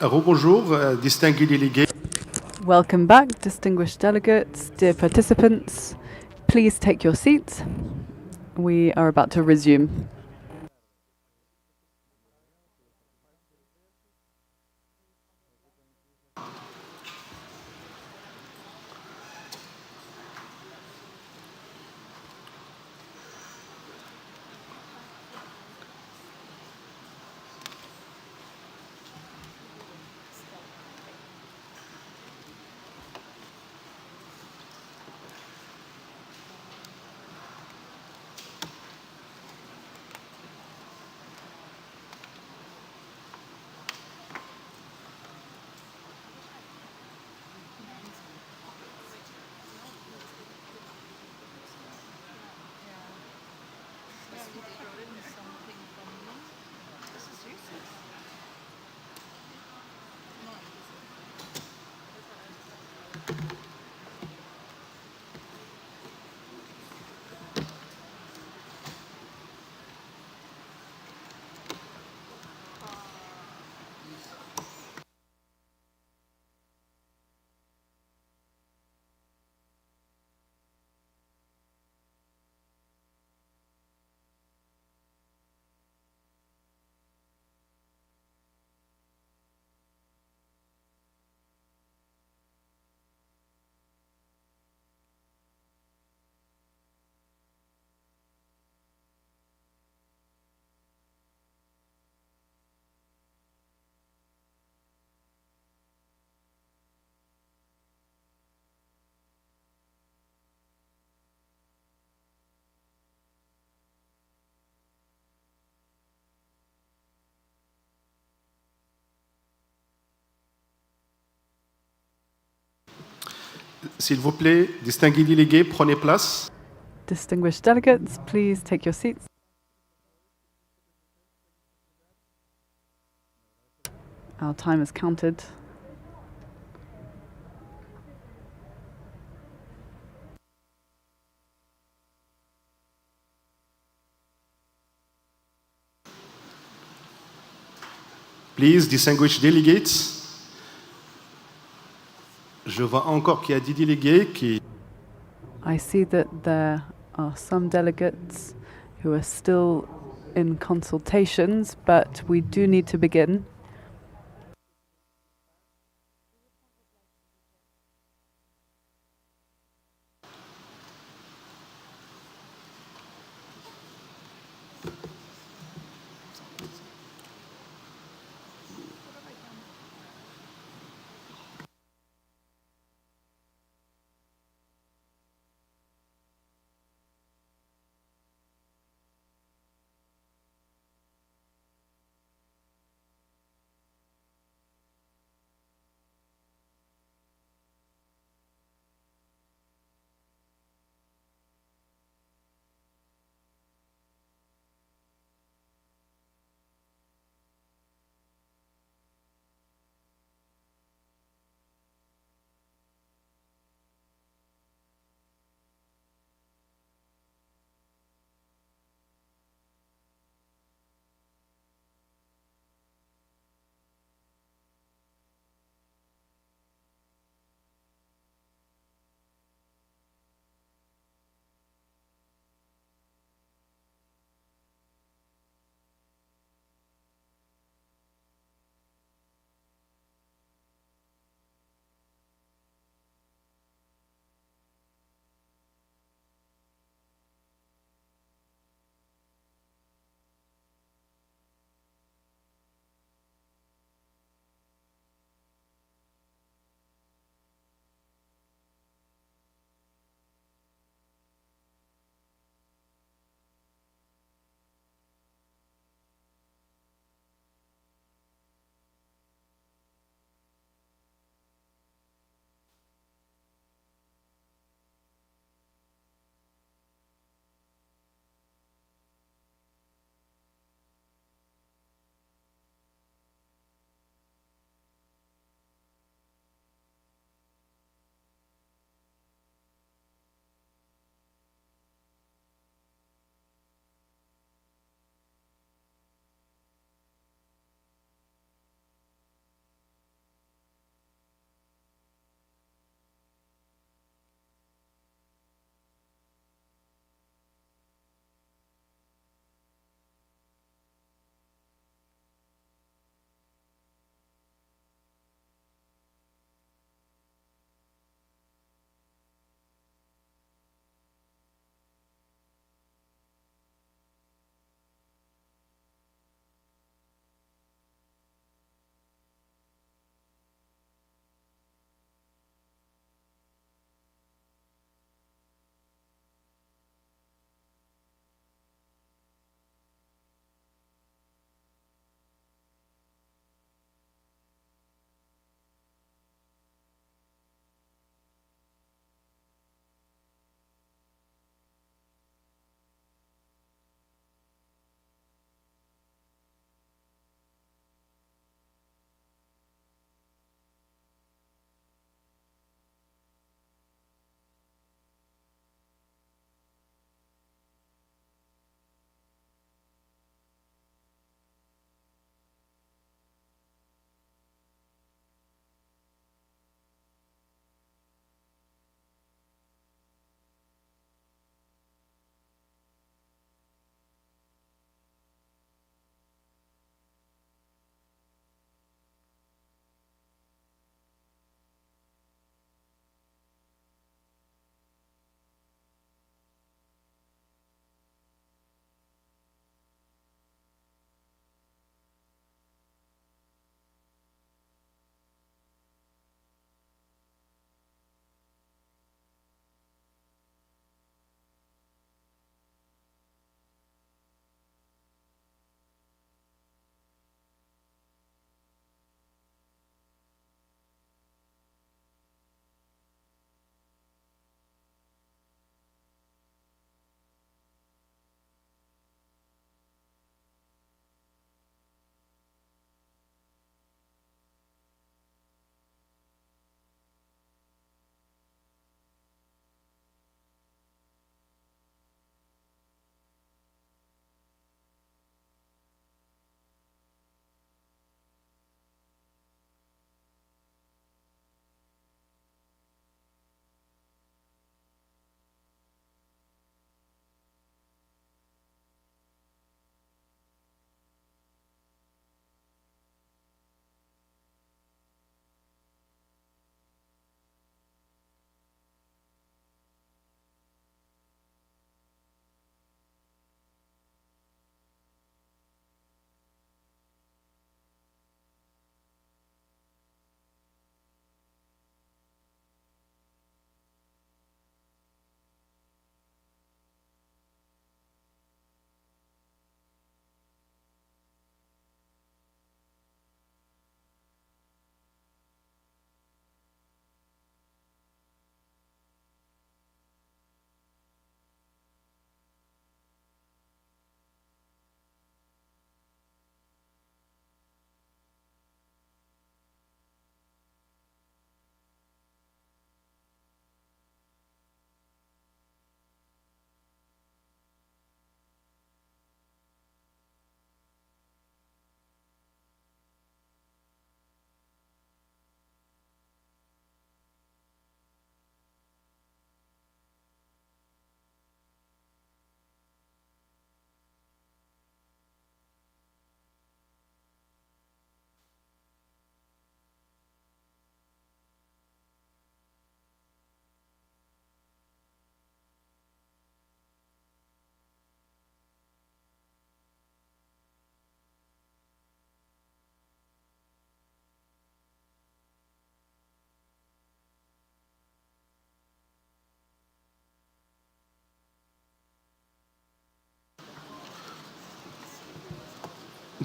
Rebonjour, distingués délégués. Welcome back, distinguished delegates, dear participants. Please take your seats. We are about to resume. S'il vous plaît, distingués délégués, prenez place. Distinguished delegates, please take your seats. Our time is counted. Please, distinguished delegates. Je vois encore qu'il y a 10 délégués qui... I see that there are some delegates who are still in consultations, but we do need to begin.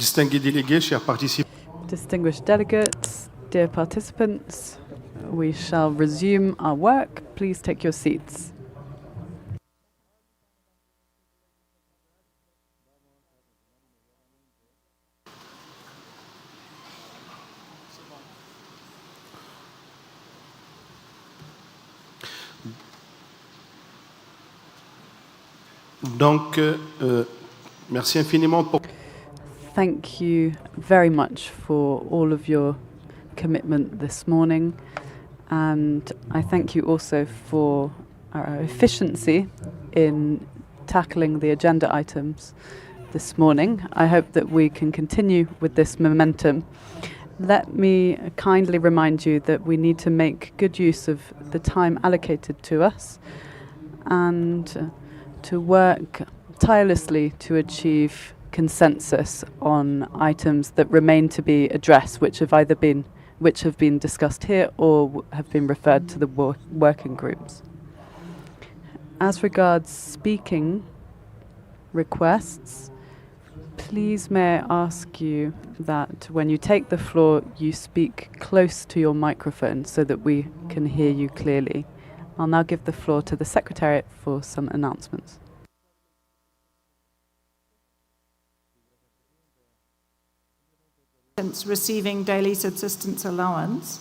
Distingués délégués, chers participants, Distinguished delegates, dear participants, we shall resume our work. Please take your seats. donc merci infiniment pour Thank you very much for all of your commitment this morning, and I thank you also for our efficiency in tackling the agenda items this morning. I hope that we can continue with this momentum. Let me kindly remind you that we need to make good use of the time allocated to us and to work tirelessly to achieve consensus on items that remain to be addressed, which have been discussed here or have been referred to the working groups. As regards speaking requests, please may I ask you that when you take the floor, you speak close to your microphone so that we can hear you clearly. I'll now give the floor to the Secretariat for some announcements. Receiving daily subsistence allowance,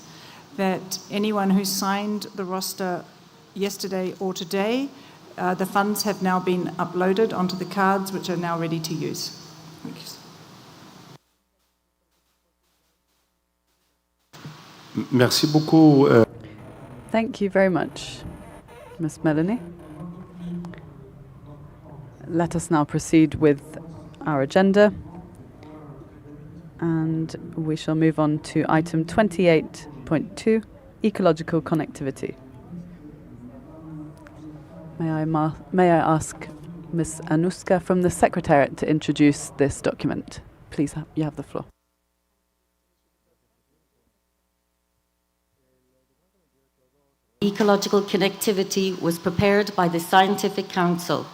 that anyone who signed the roster yesterday or today, the funds have now been uploaded onto the cards, which are now ready to use. Thank you. Merci beaucoup. Thank you very much, Ms. Melanie. Let us now proceed with our agenda, and we shall move on to item 28.2, ecological connectivity. May I ask Ms. Anuska from the Secretariat to introduce this document? Please, you have the floor. Ecological connectivity was prepared by the Scientific Council.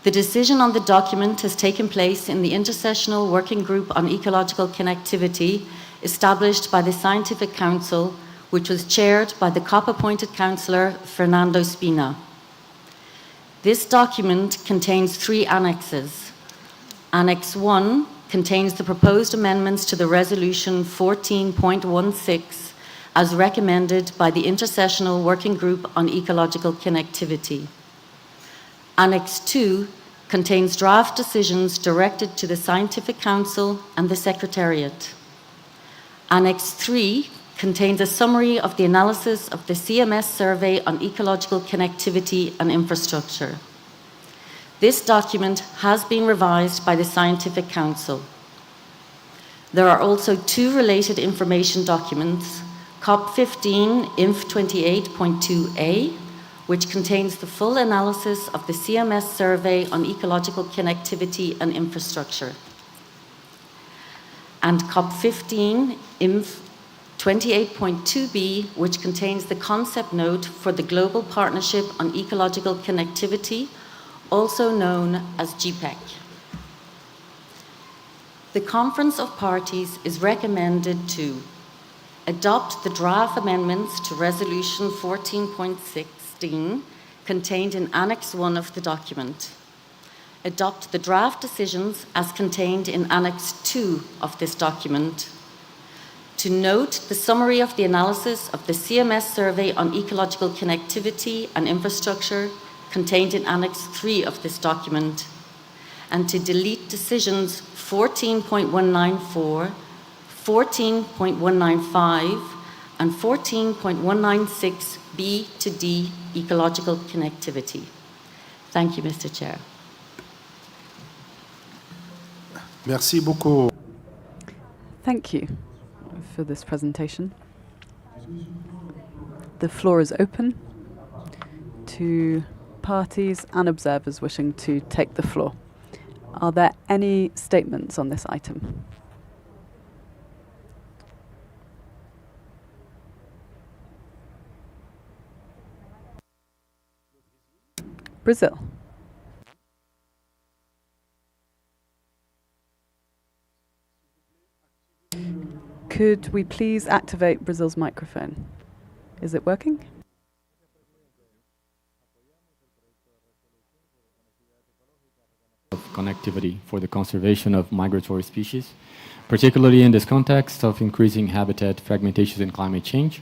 The decision on the document has taken place in the Intersessional Working Group on Ecological Connectivity, established by the Scientific Council, which was chaired by the COP-appointed councillor Fernando Spina. This document contains 3 annexes. Annex 1 contains the proposed amendments to the Resolution 14.16 as recommended by the Intersessional Working Group on Ecological Connectivity. Annex 2 contains draft decisions directed to the Scientific Council and the Secretariat. Annex 3 contains a summary of the analysis of the CMS survey on ecological connectivity and infrastructure. This document has been revised by the Scientific Council. There are also 2 related information documents, COP15 INF 28.2a, which contains the full analysis of the CMS survey on ecological connectivity and infrastructure, and COP15 INF 28.2b, which contains the concept note for the Global Partnership on Ecological Connectivity, also known as GPEC. The Conference of Parties is recommended to adopt the draft amendments to Resolution 14.16 contained in Annex 1 of the document. Adopt the draft decisions as contained in Annex 2 of this document. To note the summary of the analysis of the CMS survey on ecological connectivity and infrastructure contained in Annex 3 of this document. And to delete decisions 14.194, 14.195, and 14.196 B to D, ecological connectivity. Thank you, Mr. Chair. Merci beaucoup. Thank you for this presentation. The floor is open to parties and observers wishing to take the floor. Are there any statements on this item? Brazil. Could we please activate Brazil's microphone? Is it working? Of connectivity for the conservation of migratory species, particularly in this context of increasing habitat fragmentation and climate change.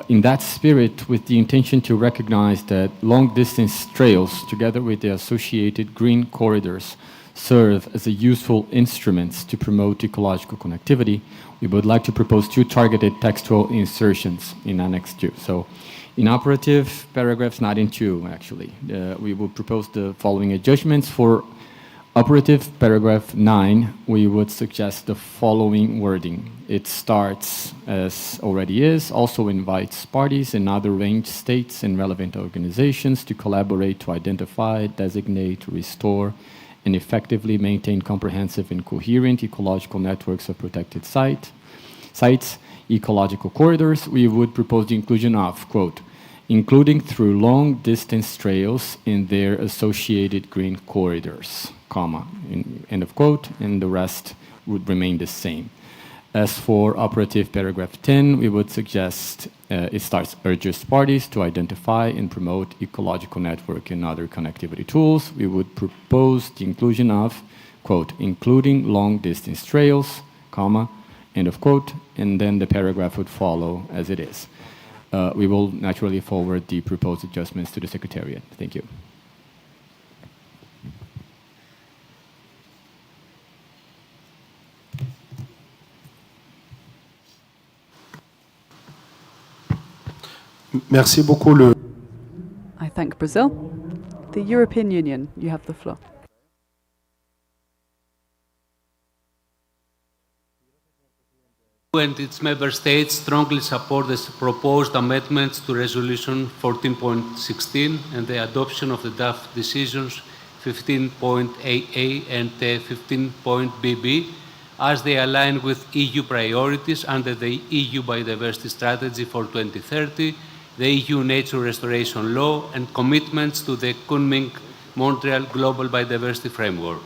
In that spirit, with the intention to recognize that long-distance trails, together with the associated green corridors, serve as a useful instruments to promote ecological connectivity, we would like to propose two targeted textual insertions in Annex 2. So, in operative paragraphs, not in 2, actually, we will propose the following adjustments. For operative paragraph 9, we would suggest the following wording. It starts as already is, also invites parties and other range states and relevant organizations to collaborate to identify, designate, restore, and effectively maintain comprehensive and coherent ecological networks of protected sites, ecological corridors. We would propose the inclusion of, quote, including through long-distance trails in their associated green corridors, comma, end of quote, and the rest would remain the same. As for operative paragraph 10, we would suggest it starts urges parties to identify and promote ecological network and other connectivity tools. We would propose the inclusion of, quote, including long-distance trails, comma, end of quote, and then the paragraph would follow as it is. We will naturally forward the proposed adjustments to the Secretariat. Thank you. Merci beaucoup. I thank Brazil. The European Union, you have the floor. And its member states strongly support the proposed amendments to Resolution 14.16 and the adoption of the draft decisions 15.AA and 15.BB as they align with EU priorities under the EU Biodiversity Strategy for 2030, the EU Nature Restoration Law, and commitments to the Kunming-Montreal Global Biodiversity Framework.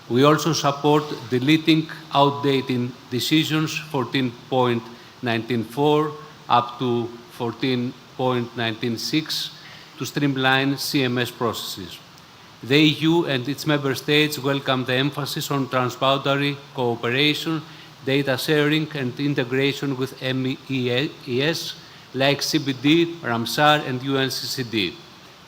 We also support deleting outdated decisions 14.194 up to 14.196 to streamline CMS processes. The EU and its member states welcome the emphasis on transboundary cooperation, data sharing, and integration with MEES like CBD, Ramsar, and UNCCD.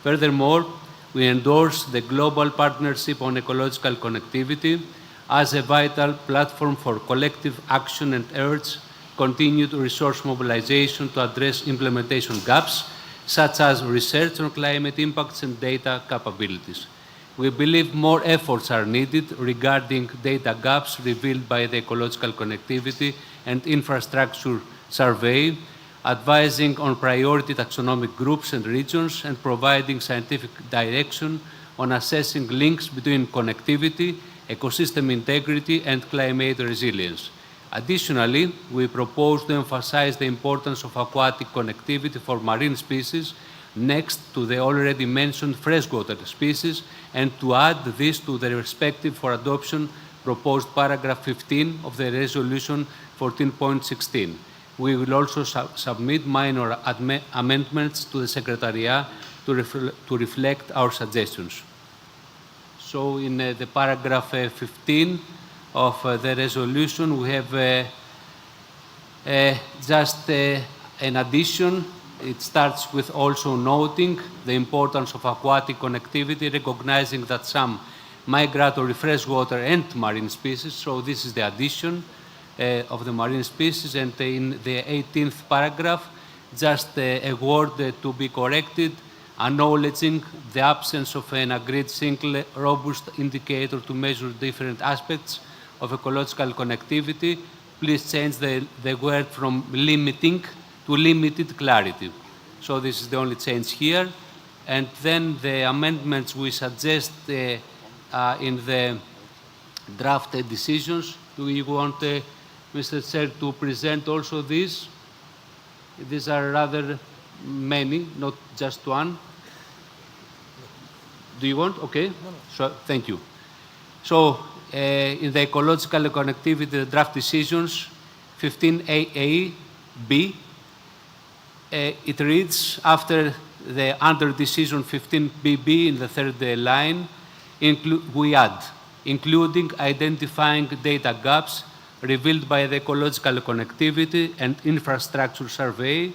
Furthermore, we endorse the Global Partnership on Ecological Connectivity as a vital platform for collective action and urge continued resource mobilization to address implementation gaps, such as research on climate impacts and data capabilities. We believe more efforts are needed regarding data gaps revealed by the Ecological Connectivity and Infrastructure Survey, advising on priority taxonomic groups and regions, and providing scientific direction on assessing links between connectivity, ecosystem integrity, and climate resilience. Additionally, we propose to emphasize the importance of aquatic connectivity for marine species next to the already mentioned freshwater species, and to add this to the respective for adoption proposed paragraph 15 of the resolution 14.16. We will also submit minor amendments to the Secretariat to reflect our suggestions. So in the paragraph 15 of the resolution, we have just an addition. It starts with also noting the importance of aquatic connectivity, recognizing that some migratory freshwater and marine species, so this is the addition of the marine species, and in the 18th paragraph, just a word to be corrected, acknowledging the absence of an agreed single robust indicator to measure different aspects of ecological connectivity. Please change the word from limiting to limited clarity. So this is the only change here. And then the amendments we suggest in the draft decisions. Do you want, Mr. Chair, to present also these? These are rather many, not just one. Do you want? Okay. So, thank you. So, in the ecological connectivity, the draft decisions 15AA-B. It reads, after the under decision 15BB in the third line, we add, including identifying data gaps revealed by the ecological connectivity and infrastructure survey,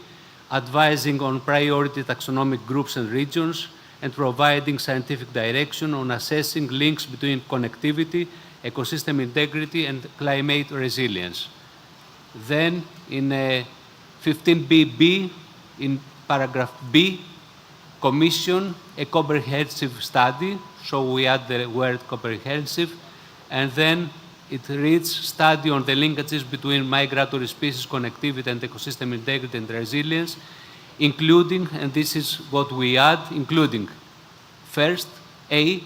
advising on priority taxonomic groups and regions, and providing scientific direction on assessing links between connectivity, ecosystem integrity, and climate resilience. Then in 15BB, in paragraph B, commission a comprehensive study, so we add the word comprehensive, and then it reads study on the linkages between migratory species connectivity and ecosystem integrity and resilience, including, and this is what we add, including, first, A,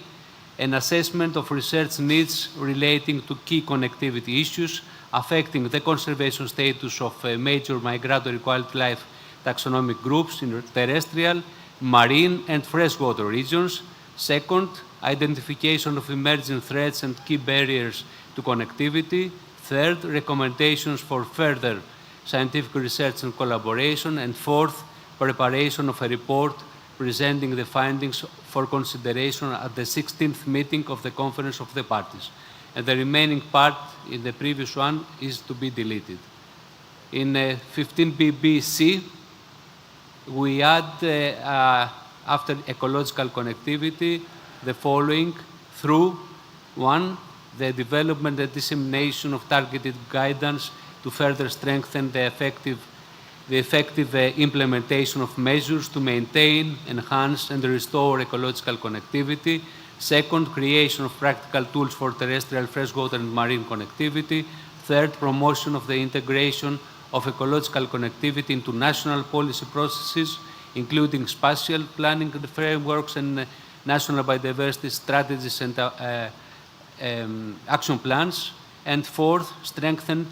an assessment of research needs relating to key connectivity issues affecting the conservation status of major migratory wildlife taxonomic groups in terrestrial, marine, and freshwater regions. Second, identification of emerging threats and key barriers to connectivity. Third, recommendations for further scientific research and collaboration. And fourth, preparation of a report presenting the findings for consideration at the 16th meeting of the Conference of the Parties. And the remaining part in the previous one is to be deleted. In 15BBC, we add, after ecological connectivity, the following through, one, the development and dissemination of targeted guidance to further strengthen the effective implementation of measures to maintain, enhance, and restore ecological connectivity. Second, creation of practical tools for terrestrial, freshwater, and marine connectivity. Third, promotion of the integration of ecological connectivity into national policy processes, including spatial planning frameworks and national biodiversity strategies and action plans. And fourth, strengthened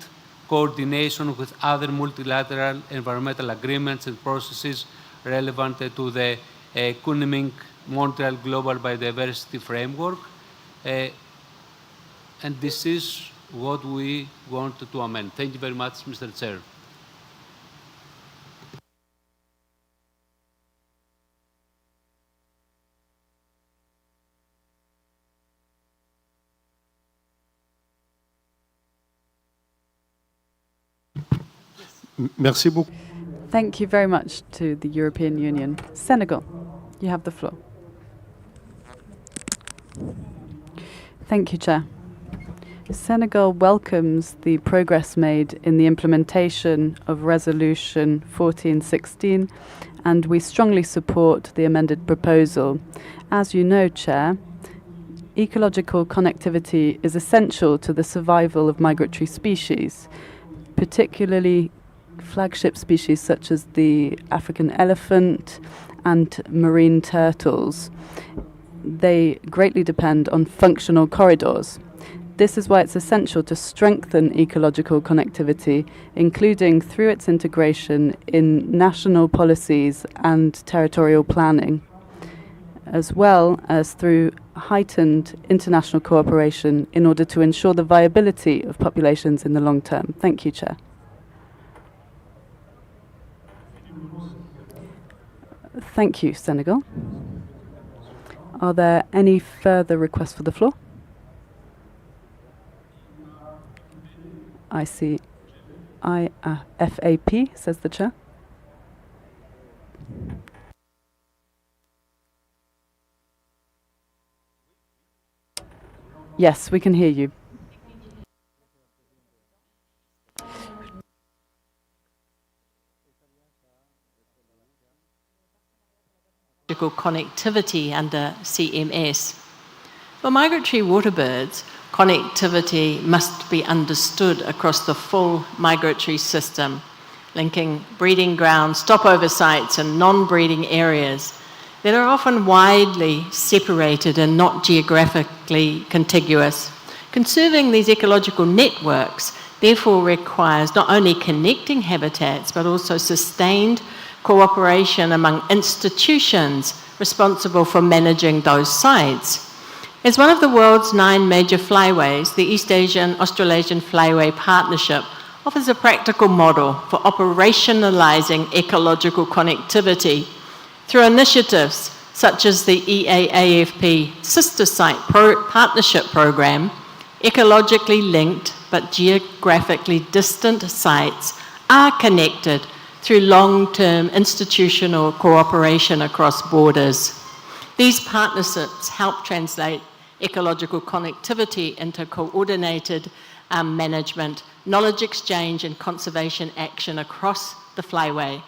coordination with other multilateral environmental agreements and processes relevant to the Kunming-Montreal Global Biodiversity Framework. And this is what we want to amend. Thank you very much, Mr. Chair. Merci beaucoup. Thank you very much to the European Union. Senegal, you have the floor. Thank you, Chair. Senegal welcomes the progress made in the implementation of Resolution 1416, and we strongly support the amended proposal. As you know, Chair, ecological connectivity is essential to the survival of migratory species, particularly flagship species such as the African elephant and marine turtles. They greatly depend on functional corridors. This is why it's essential to strengthen ecological connectivity, including through its integration in national policies and territorial planning, as well as through heightened international cooperation in order to ensure the viability of populations in the long term. Thank you, Chair. Thank you, Senegal. Are there any further requests for the floor? I see FAP, says the Chair. Yes, we can hear you. Connectivity under CMS. For migratory waterbirds, connectivity must be understood across the full migratory system, linking breeding grounds, stopover sites, and non-breeding areas that are often widely separated and not geographically contiguous. Conserving these ecological networks therefore requires not only connecting habitats, but also sustained cooperation among institutions responsible for managing those sites. As one of the world's 9 major flyways, the East Asian Australasian Flyway Partnership offers a practical model for operationalising ecological connectivity through initiatives such as the EAAFP Sister Site Partnership Programme. Ecologically linked but geographically distant sites are connected through long-term institutional cooperation across borders. These partnerships help translate ecological connectivity into coordinated management, knowledge exchange and conservation action across the flyway.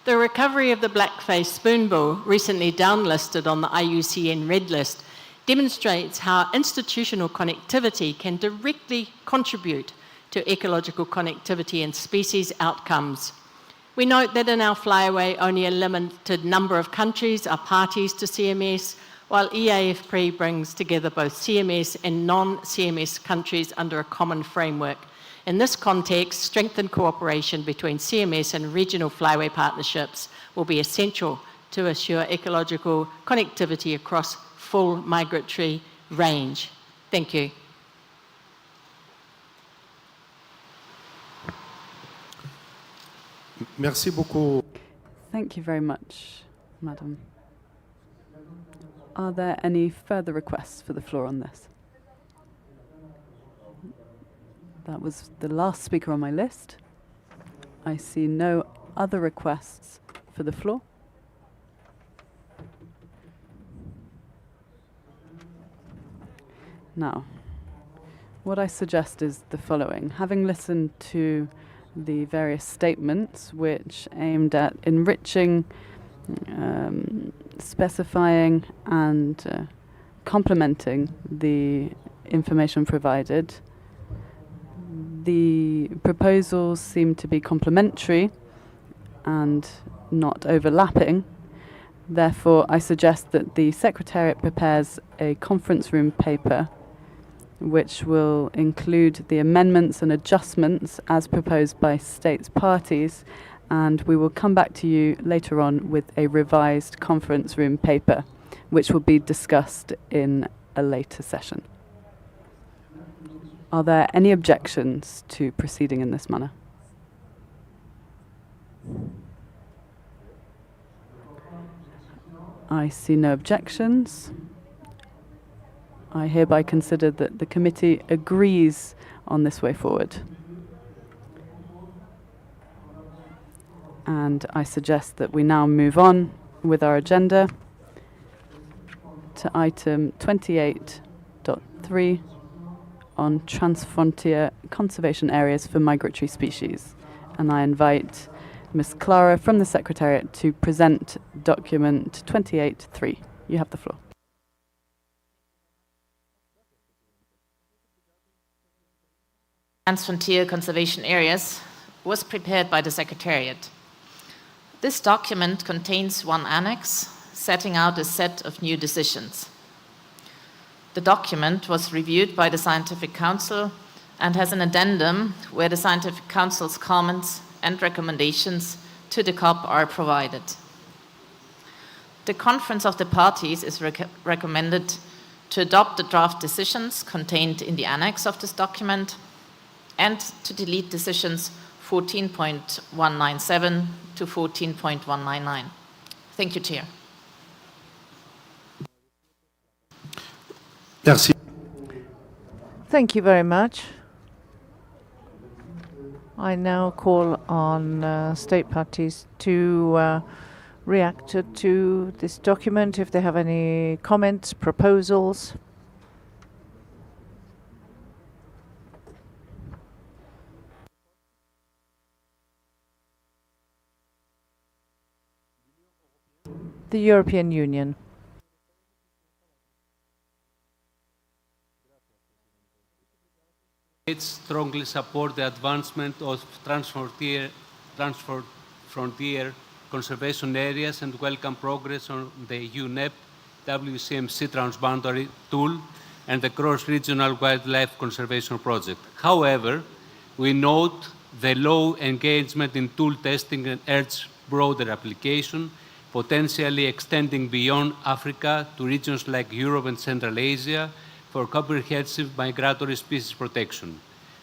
The recovery of the black-faced spoonbill, recently downlisted on the IUCN Red List, demonstrates how institutional connectivity can directly contribute to ecological connectivity and species outcomes. We note that in our flyway, only a limited number of countries are parties to CMS, while EAFP brings together both CMS and non-CMS countries under a common framework. In this context, strengthened cooperation between CMS and regional flyway partnerships will be essential to assure ecological connectivity across full migratory range. Thank you. Merci beaucoup. Thank you very much, Madam. Are there any further requests for the floor on this? That was the last speaker on my list. I see no other requests for the floor. Now, what I suggest is the following. Having listened to the various statements which aimed at enriching, specifying and complementing the information provided, the proposals seem to be complementary and not overlapping. Therefore, I suggest that the Secretariat prepares a conference room paper which will include the amendments and adjustments as proposed by states parties, and we will come back to you later on with a revised conference room paper which will be discussed in a later session. Are there any objections to proceeding in this manner? I see no objections. I hereby consider that the committee agrees on this way forward. And I suggest that we now move on with our agenda to item 28.3 on transfrontier conservation areas for migratory species. And I invite Ms. Clara from the Secretariat to present document 28.3. You have the floor. Transfrontier conservation areas was prepared by the Secretariat. This document contains one annex setting out a set of new decisions. The document was reviewed by the Scientific Council and has an addendum where the Scientific Council's comments and recommendations to the COP are provided. The Conference of the Parties is recommended to adopt the draft decisions contained in the annex of this document and to delete decisions 14.197 to 14.199. Thank you, Chair. Merci. Thank you very much. I now call on state parties to react to this document if they have any comments, proposals. The European Union. States strongly support the advancement of transfrontier conservation areas and welcome progress on the UNEP WCMC transboundary tool and the cross-regional wildlife conservation project. However, we note the low engagement in tool testing and urge broader application, potentially extending beyond Africa to regions like Europe and Central Asia for comprehensive migratory species protection.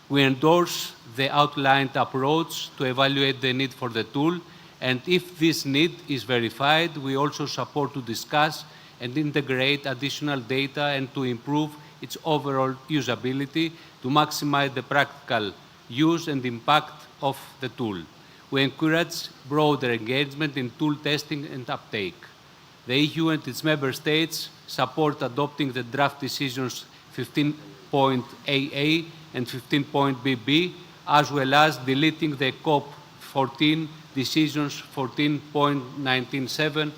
We endorse the outlined approach to evaluate the need for the tool, and if this need is verified, we also support to discuss and integrate additional data and to improve its overall usability to maximize the practical use and impact of the tool. We encourage broader engagement in tool testing and uptake. The EU and its member states support adopting the draft decisions 15.AA and 15.BB, as well as deleting the COP14 decisions 14.197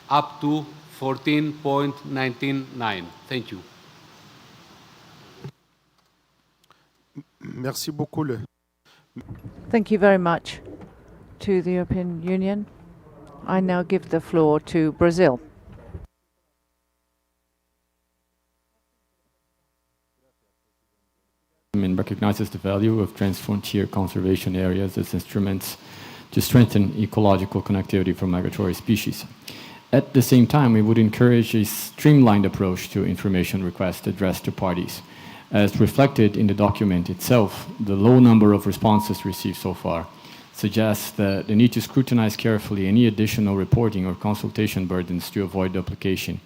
up to 14.199. Thank you. Merci beaucoup. Thank you very much to the European Union. I now give the floor to Brazil. Recognizes the value of transfrontier conservation areas as instruments to strengthen ecological connectivity for migratory species. At the same time, we would encourage a streamlined approach to information requests addressed to parties. As reflected in the document itself, the low number of responses received so far suggests the need to scrutinize carefully any additional reporting or consultation burdens to avoid duplication.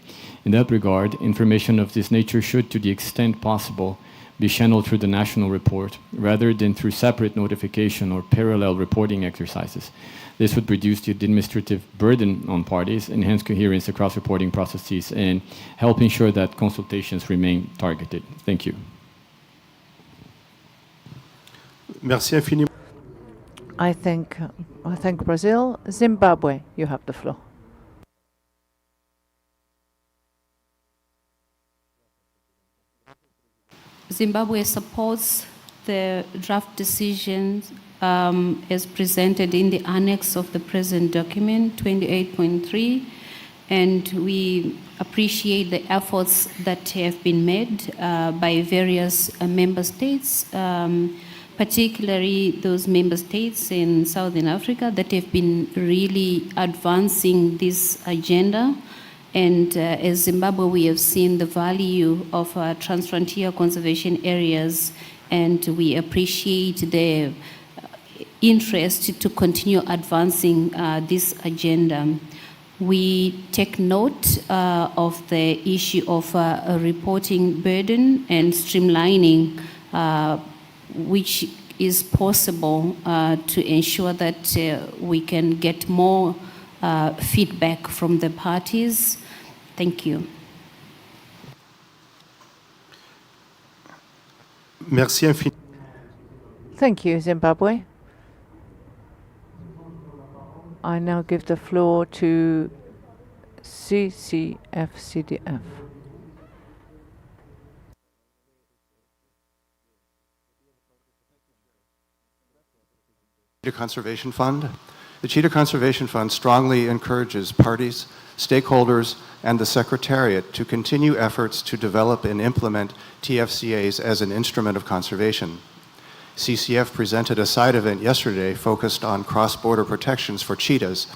In that regard, information of this nature should, to the extent possible, be channeled through the national report rather than through separate notification or parallel reporting exercises. This would reduce the administrative burden on parties, enhance coherence across reporting processes, and help ensure that consultations remain targeted. Thank you. Merci infiniment. I thank Brazil. Zimbabwe, you have the floor. Zimbabwe supports the draft decisions as presented in the annex of the present document 28.3, and we appreciate the efforts that have been made by various member states, particularly those member states in Southern Africa that have been really advancing this agenda. And as Zimbabwe, we have seen the value of transfrontier conservation areas, and we appreciate the interest to continue advancing this agenda. We take note of the issue of a reporting burden and streamlining, which is possible to ensure that we can get more feedback from the parties. Thank you. Merci infiniment. Thank you, Zimbabwe. I now give the floor to CCF-CDF. Cheetah Conservation Fund. The Cheetah Conservation Fund strongly encourages parties, stakeholders, and the Secretariat to continue efforts to develop and implement TFCAs as an instrument of conservation. CCF presented a side event yesterday focused on cross-border protections for cheetahs,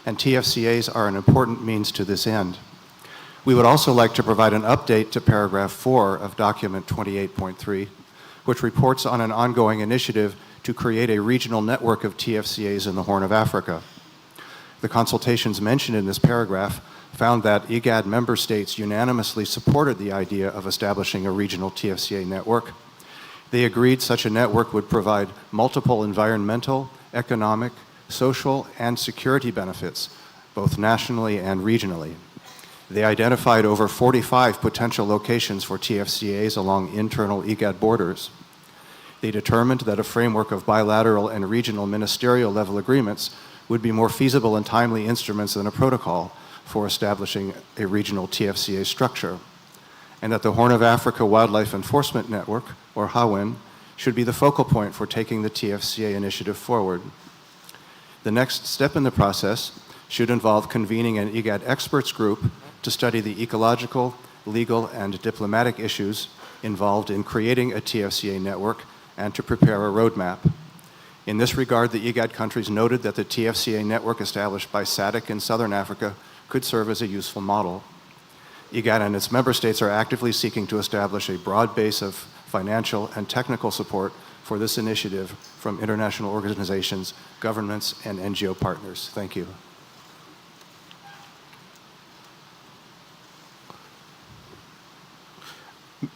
and TFCAs are an important means to this end. We would also like to provide an update to paragraph 4 of document 28.3, which reports on an ongoing initiative to create a regional network of TFCAs in the Horn of Africa. The consultations mentioned in this paragraph found that IGAD member states unanimously supported the idea of establishing a regional TFCA network. They agreed such a network would provide multiple environmental, economic, social, and security benefits, both nationally and regionally. They identified over 45 potential locations for TFCAs along internal IGAD borders. They determined that a framework of bilateral and regional ministerial level agreements would be more feasible and timely instruments than a protocol for establishing a regional TFCA structure, and that the Horn of Africa Wildlife Enforcement Network, or HAWEN, should be the focal point for taking the TFCA initiative forward. The next step in the process should involve convening an IGAD experts group to study the ecological, legal, and diplomatic issues involved in creating a TFCA network and to prepare a roadmap. In this regard, the IGAD countries noted that the TFCA network established by SADC in Southern Africa could serve as a useful model. IGAD and its member states are actively seeking to establish a broad base of financial and technical support for this initiative from international organizations, governments, and NGO partners. Thank you.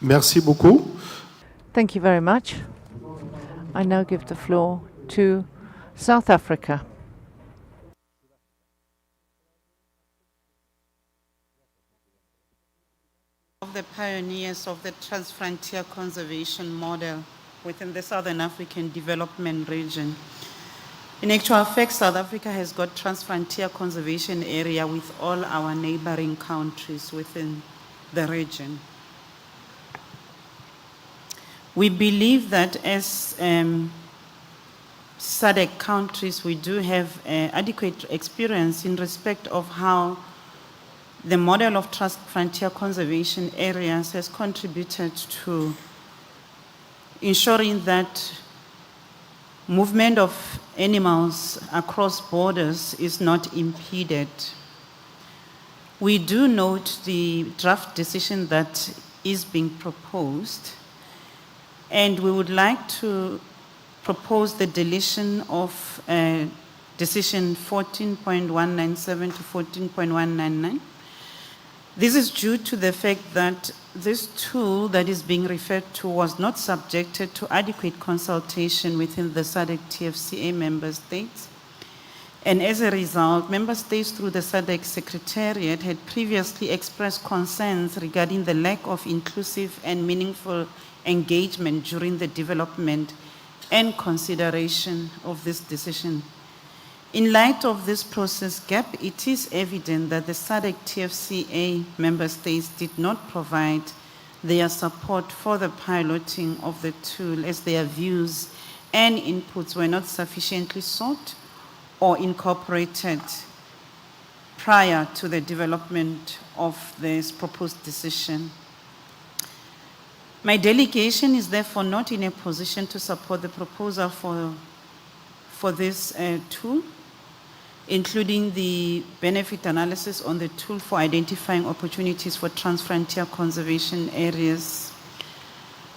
Merci beaucoup. Thank you very much. I now give the floor to South Africa. Of the pioneers of the transfrontier conservation model within the Southern African Development Region. In actual fact, South Africa has got transfrontier conservation area with all our neighboring countries within the region. We believe that as SADC countries, we do have adequate experience in respect of how the model of transfrontier conservation areas has contributed to ensuring that movement of animals across borders is not impeded. We do note the draft decision that is being proposed, and we would like to propose the deletion of decision 14.197 to 14.199. This is due to the fact that this tool that is being referred to was not subjected to adequate consultation within the SADC TFCA member states. And as a result, member states through the SADC Secretariat had previously expressed concerns regarding the lack of inclusive and meaningful engagement during the development and consideration of this decision. In light of this process gap, it is evident that the SADC TFCA member states did not provide their support for the piloting of the tool, as their views and inputs were not sufficiently sought or incorporated prior to the development of this proposed decision. My delegation is therefore not in a position to support the proposal for this tool, including the benefit analysis on the tool for identifying opportunities for transfrontier conservation areas.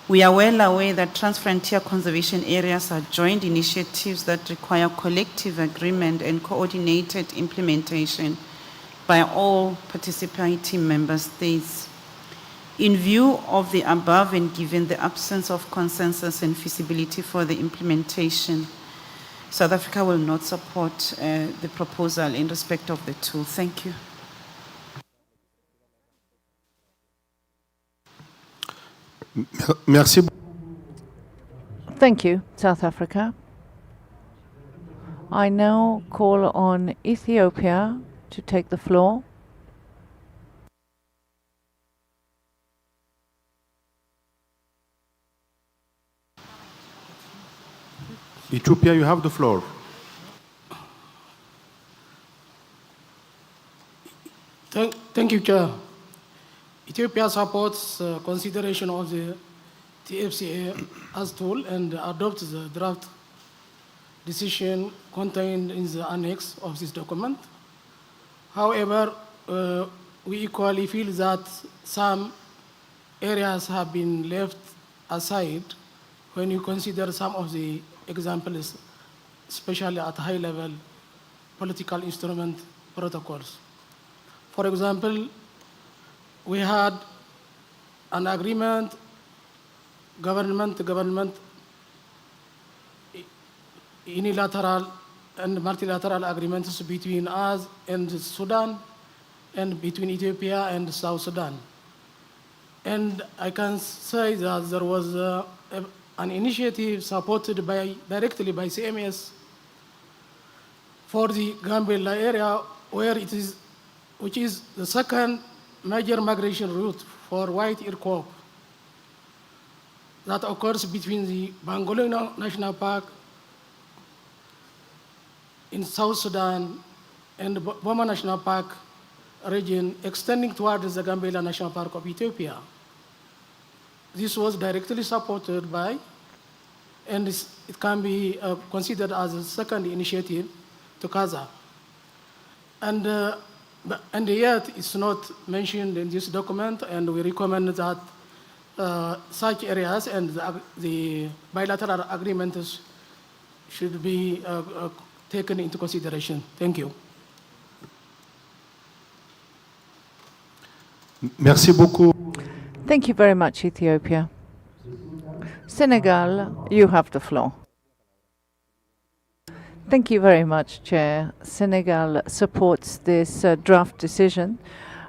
We are well aware that transfrontier conservation areas are joint initiatives that require collective agreement and coordinated implementation by all participating member states. In view of the above and given the absence of consensus and feasibility for the implementation, South Africa will not support the proposal in respect of the tool. Thank you. Merci. Thank you, South Africa. I now call on Ethiopia to take the floor. Ethiopia, you have the floor. Thank you, Chair. Ethiopia supports consideration of the TFCA as tool and adopts the draft decision contained in the annex of this document. However, we equally feel that some areas have been left aside when you consider some of the examples, especially at high level political instrument protocols. For example, we had an agreement, government unilateral and multilateral agreements between us and Sudan and between Ethiopia and South Sudan. And I can say that there was an initiative supported directly by CMS for the Gambela area, which is the second major migration route for white-eared quail that occurs between the Bangolino National Park in South Sudan and the Boma National Park region extending towards the Gambela National Park of Ethiopia. This was directly supported by, and it can be considered as a second initiative to CASA. And yet it's not mentioned in this document, and we recommend that such areas, and the bilateral agreements should be taken into consideration. Thank you. Merci beaucoup. Thank you very much, Ethiopia. Senegal, you have the floor. Thank you very much, Chair. Senegal supports this draft decision,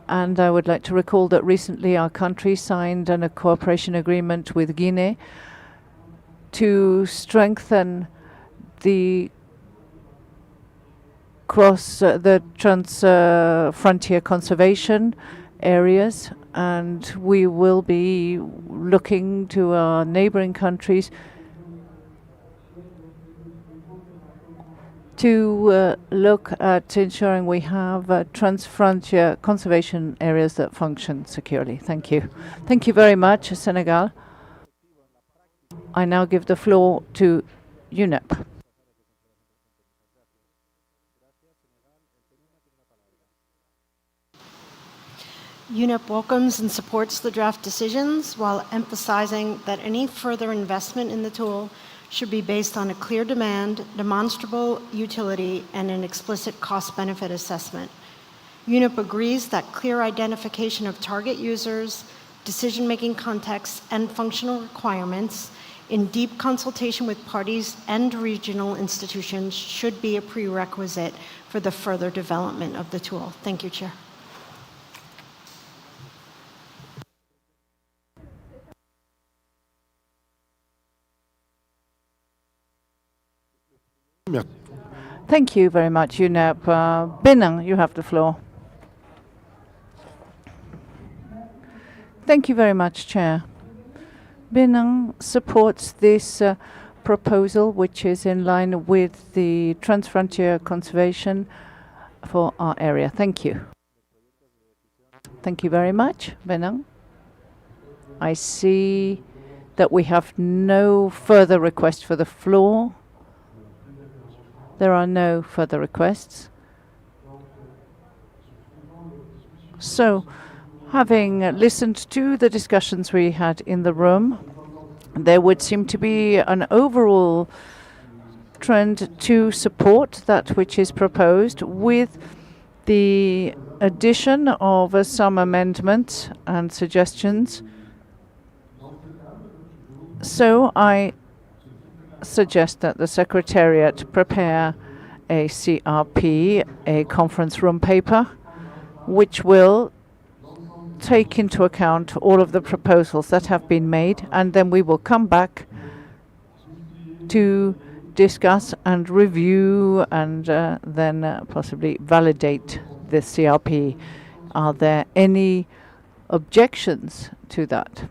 and I would like to recall that recently our country signed a cooperation agreement with Guinea to strengthen the trans-frontier conservation areas, and we will be looking to our neighboring countries to look at ensuring we have trans-frontier conservation areas that function securely. Thank you. Thank you very much, Senegal. I now give the floor to UNEP. UNEP welcomes and supports the draft decisions while emphasizing that any further investment in the tool should be based on a clear demand, demonstrable utility, and an explicit cost-benefit assessment. UNEP agrees that clear identification of target users, decision-making contexts, and functional requirements in deep consultation with parties and regional institutions should be a prerequisite for the further development of the tool. Thank you, Chair. Thank you very much, UNEP. Benin, you have the floor. Thank you very much, Chair. Benin supports this proposal, which is in line with the transfrontier conservation for our area. Thank you. Thank you very much, Benin. I see that we have no further requests for the floor. There are no further requests. So, having listened to the discussions we had in the room, there would seem to be an overall trend to support that which is proposed, with the addition of some amendments and suggestions. So I suggest that the Secretariat prepare a CRP, a conference room paper, which will take into account all of the proposals that have been made, and then we will come back to discuss and review and then possibly validate the CRP. Are there any objections to that?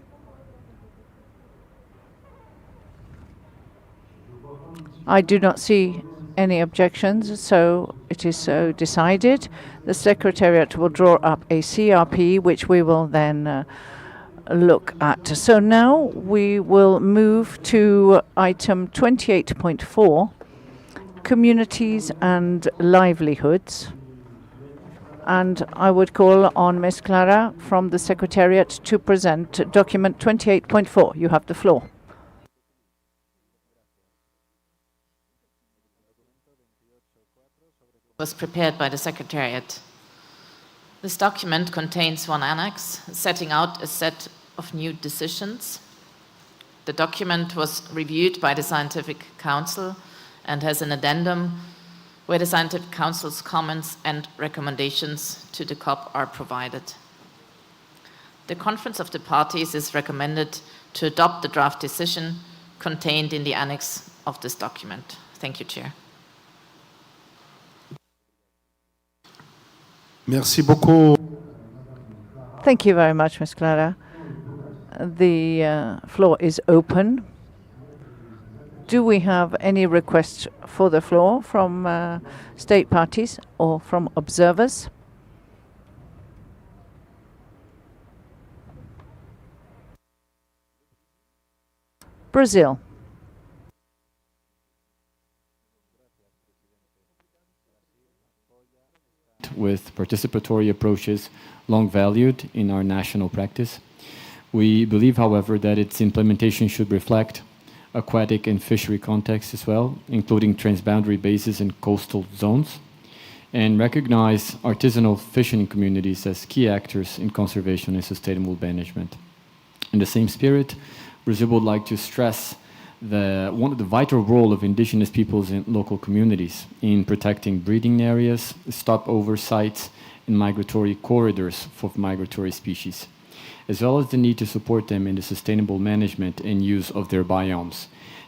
I do not see any objections, so it is so decided. The Secretariat will draw up a CRP, which we will then look at. So now we will move to item 28.4, communities and livelihoods. And I would call on Ms. Clara from the Secretariat to present document 28.4. You have the floor. Was prepared by the Secretariat. This document contains one annex setting out a set of new decisions. The document was reviewed by the Scientific Council and has an addendum where the Scientific Council's comments and recommendations to the COP are provided. The Conference of the Parties is recommended to adopt the draft decision contained in the annex of this document. Thank you, Chair. Merci beaucoup. Thank you very much, Ms. Clara. The floor is open. Do we have any requests for the floor from state parties or from observers? Brazil. With participatory approaches long valued in our national practice. We believe, however, that its implementation should reflect aquatic and fishery context as well, including transboundary bases and coastal zones, and recognize artisanal fishing communities as key actors in conservation and sustainable management. In the same spirit, Brazil would like to stress the vital role of indigenous peoples and local communities in protecting breeding areas, stopover sites, and migratory corridors for migratory species, as well as the need to support them in the sustainable management and use of their biomes,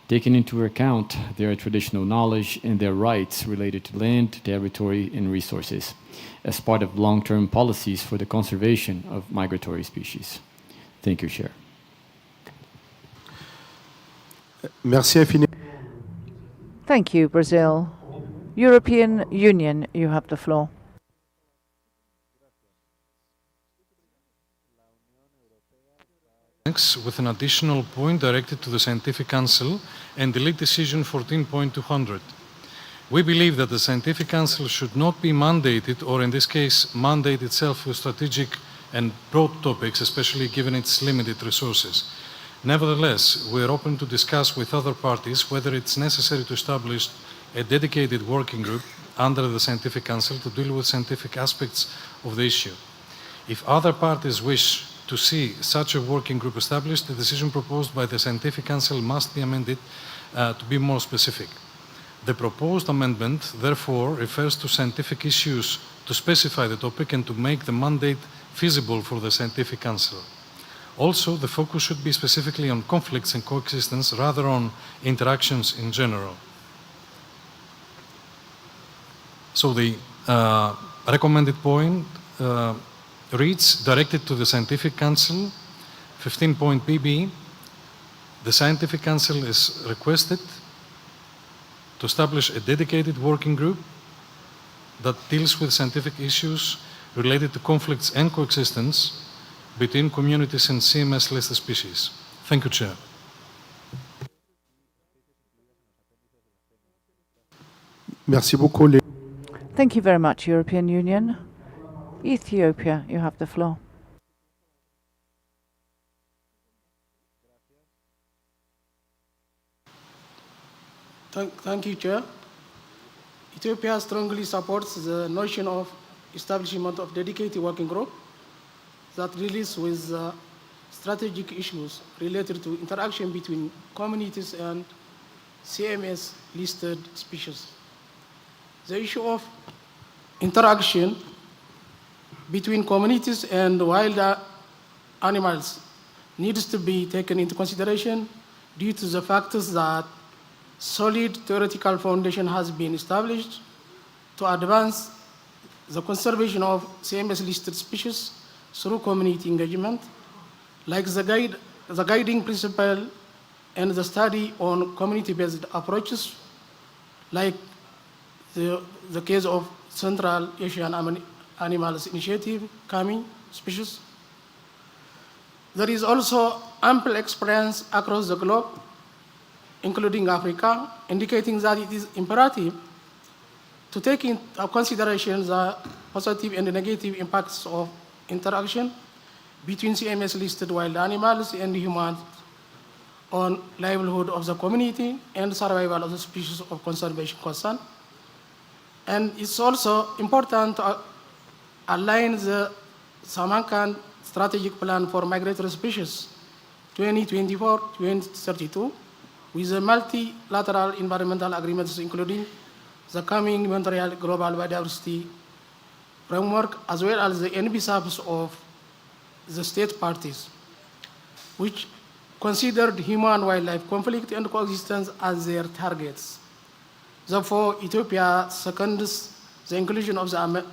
taking into account their traditional knowledge and their rights related to land, territory, and resources, as part of long-term policies for the conservation of migratory species. Thank you, Chair. Merci infiniment. Thank you, Brazil. European Union, you have the floor. With an additional point directed to the Scientific Council and delete decision 14.200. We believe that the Scientific Council should not be mandated, or in this case, mandate itself with strategic and broad topics, especially given its limited resources. Nevertheless, we are open to discuss with other parties whether it's necessary to establish a dedicated working group under the Scientific Council to deal with scientific aspects of the issue. If other parties wish to see such a working group established, the decision proposed by the Scientific Council must be amended to be more specific. The proposed amendment, therefore, refers to scientific issues to specify the topic and to make the mandate feasible for the Scientific Council. Also, the focus should be specifically on conflicts and coexistence rather on interactions in general. So the recommended point reads, directed to the Scientific Council, 15.bb, the Scientific Council is requested to establish a dedicated working group that deals with scientific issues related to conflicts and coexistence between communities and CMS listed species. Thank you, Chair. Merci beaucoup. Thank you very much, European Union. Ethiopia, you have the floor. Thank you, Chair. Ethiopia strongly supports the notion of establishment of dedicated working group that deals with strategic issues related to interaction between communities and CMS listed species. The issue of interaction between communities and wild animals needs to be taken into consideration due to the factors that solid theoretical foundation has been established to advance the conservation of CMS listed species through community engagement, like the guiding principle and the study on community-based approaches, like the case of Central Asian Animals Initiative, CAMI species. There is also ample experience across the globe, including Africa, indicating that it is imperative to take into consideration the positive and negative impacts of interaction between CMS-listed wild animals and humans on livelihood of the community and survival of the species of conservation concern. And it's also important to align the Samarkand Strategic Plan for Migratory Species 2024-2032 with the multilateral environmental agreements, including the coming Montreal Global Biodiversity Framework, as well as the NBSAPs of the state parties, which considered human-wildlife conflict and coexistence as their targets. Therefore, Ethiopia seconds the inclusion of the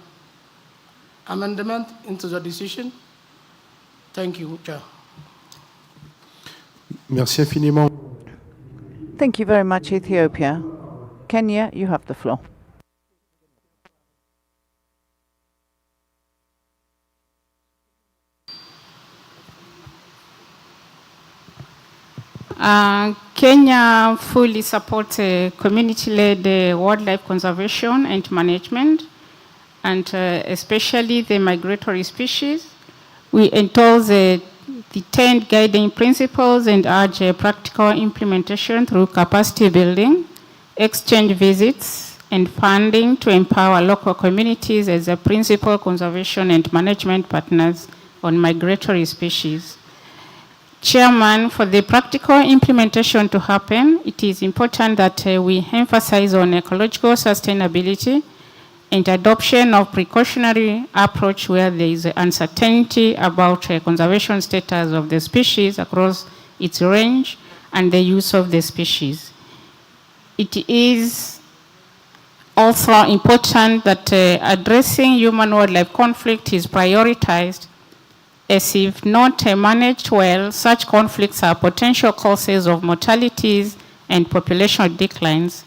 amendment into the decision. Thank you, Chair. Merci infiniment. Thank you very much, Ethiopia. Kenya, you have the floor. Kenya fully supports community-led wildlife conservation and management, and especially the migratory species. We endorse the the 10 guiding principles and urge a practical implementation through capacity building, exchange visits, and funding to empower local communities as the principal conservation and management partners on migratory species. Chairman, for the practical implementation to happen, it is important that we emphasize on ecological sustainability and adoption of precautionary approach where there is uncertainty about conservation status of the species across its range and the use of the species. It is also important that addressing human-wildlife conflict is prioritized, as if not managed well, such conflicts are potential causes of mortalities and population declines.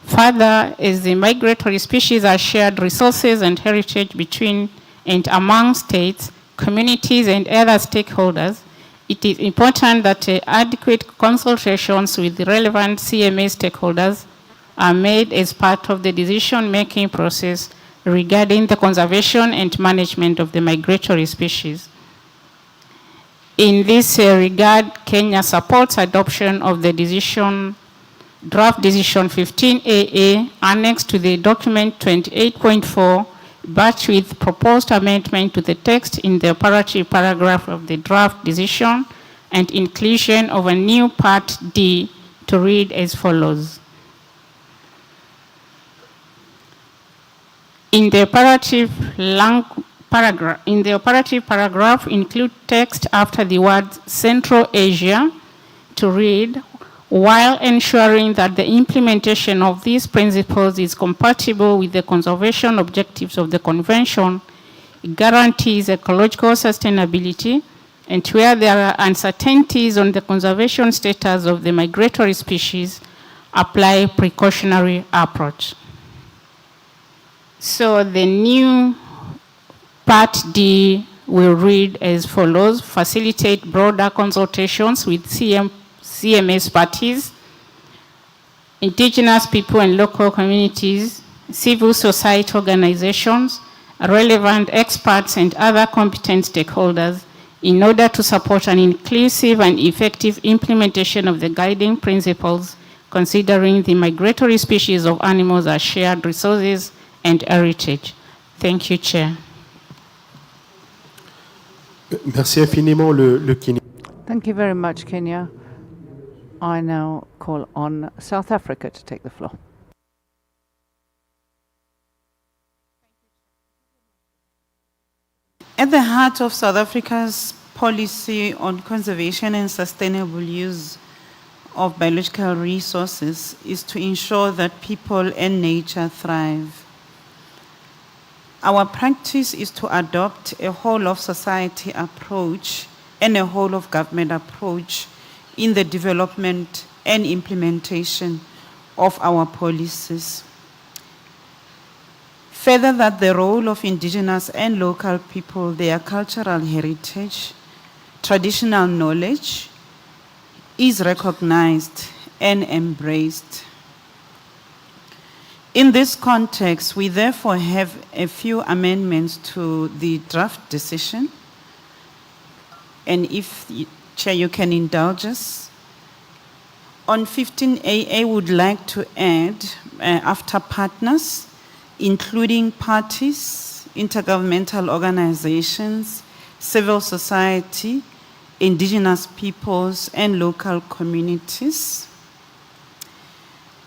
Further, as the migratory species are shared resources and heritage between and among states, communities, and other stakeholders, it is important that adequate consultations with the relevant CMS stakeholders are made as part of the decision-making process regarding the conservation and management of the migratory species. In this regard, Kenya supports adoption of the draft decision 15AA annexed to the document 28.4, but with proposed amendment to the text in the operative paragraph of the draft decision and inclusion of a new part D to read as follows. In the operative paragraph, include text after the word Central Asia to read, while ensuring that the implementation of these principles is compatible with the conservation objectives of the Convention, it guarantees ecological sustainability, and where there are uncertainties on the conservation status of the migratory species, apply precautionary approach. So the new Part D will read as follows: facilitate broader consultations with CMS parties, indigenous people and local communities, civil society organizations, relevant experts, and other competent stakeholders in order to support an inclusive and effective implementation of the guiding principles, considering the migratory species of animals as shared resources and heritage. Thank you, Chair. Merci infiniment, le Kenya. Thank you very much, Kenya. I now call on South Africa to take the floor. At the heart of South Africa's policy on conservation and sustainable use of biological resources is to ensure that people and nature thrive. Our practice is to adopt a whole-of-society approach and a whole-of-government approach in the development and implementation of our policies. Further, that the role of indigenous and local people, their cultural heritage, traditional knowledge, is recognized and embraced. In this context, we therefore have a few amendments to the draft decision. And if, Chair, you can indulge us. On 15A, I would like to add, after partners, including parties, intergovernmental organizations, civil society, indigenous peoples, and local communities.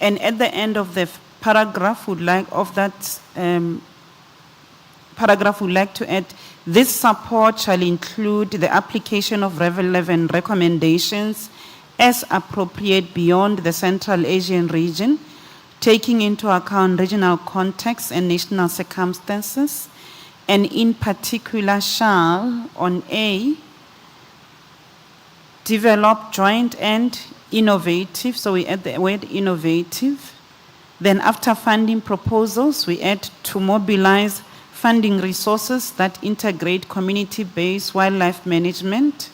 And at the end of the paragraph, would like to add, this support shall include the application of relevant recommendations as appropriate beyond the Central Asian region, taking into account regional context and national circumstances, and in particular shall, on A, develop joint and innovative, so we add the word innovative. Then after funding proposals, we add to mobilize funding resources that integrate community-based wildlife management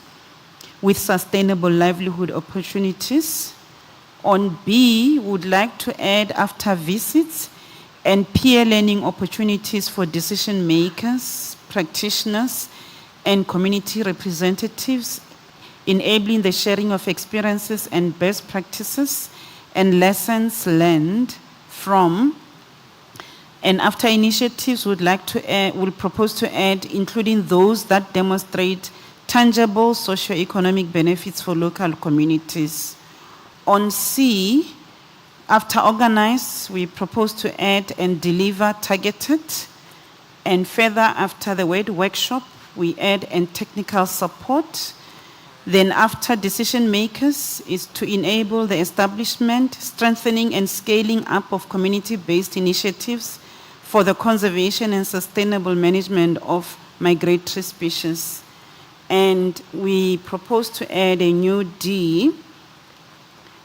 with sustainable livelihood opportunities. On B, would like to add after visits and peer learning opportunities for decision makers, practitioners, and community representatives enabling the sharing of experiences and best practices and lessons learned from. And after initiatives, would propose to add, including those that demonstrate tangible socio-economic benefits for local communities. On C, after organize, we propose to add and deliver targeted. And further, after the word workshop, we add and technical support. Then after decision makers is to enable the establishment, strengthening and scaling up of community-based initiatives for the conservation and sustainable management of migratory species. And we propose to add a new D,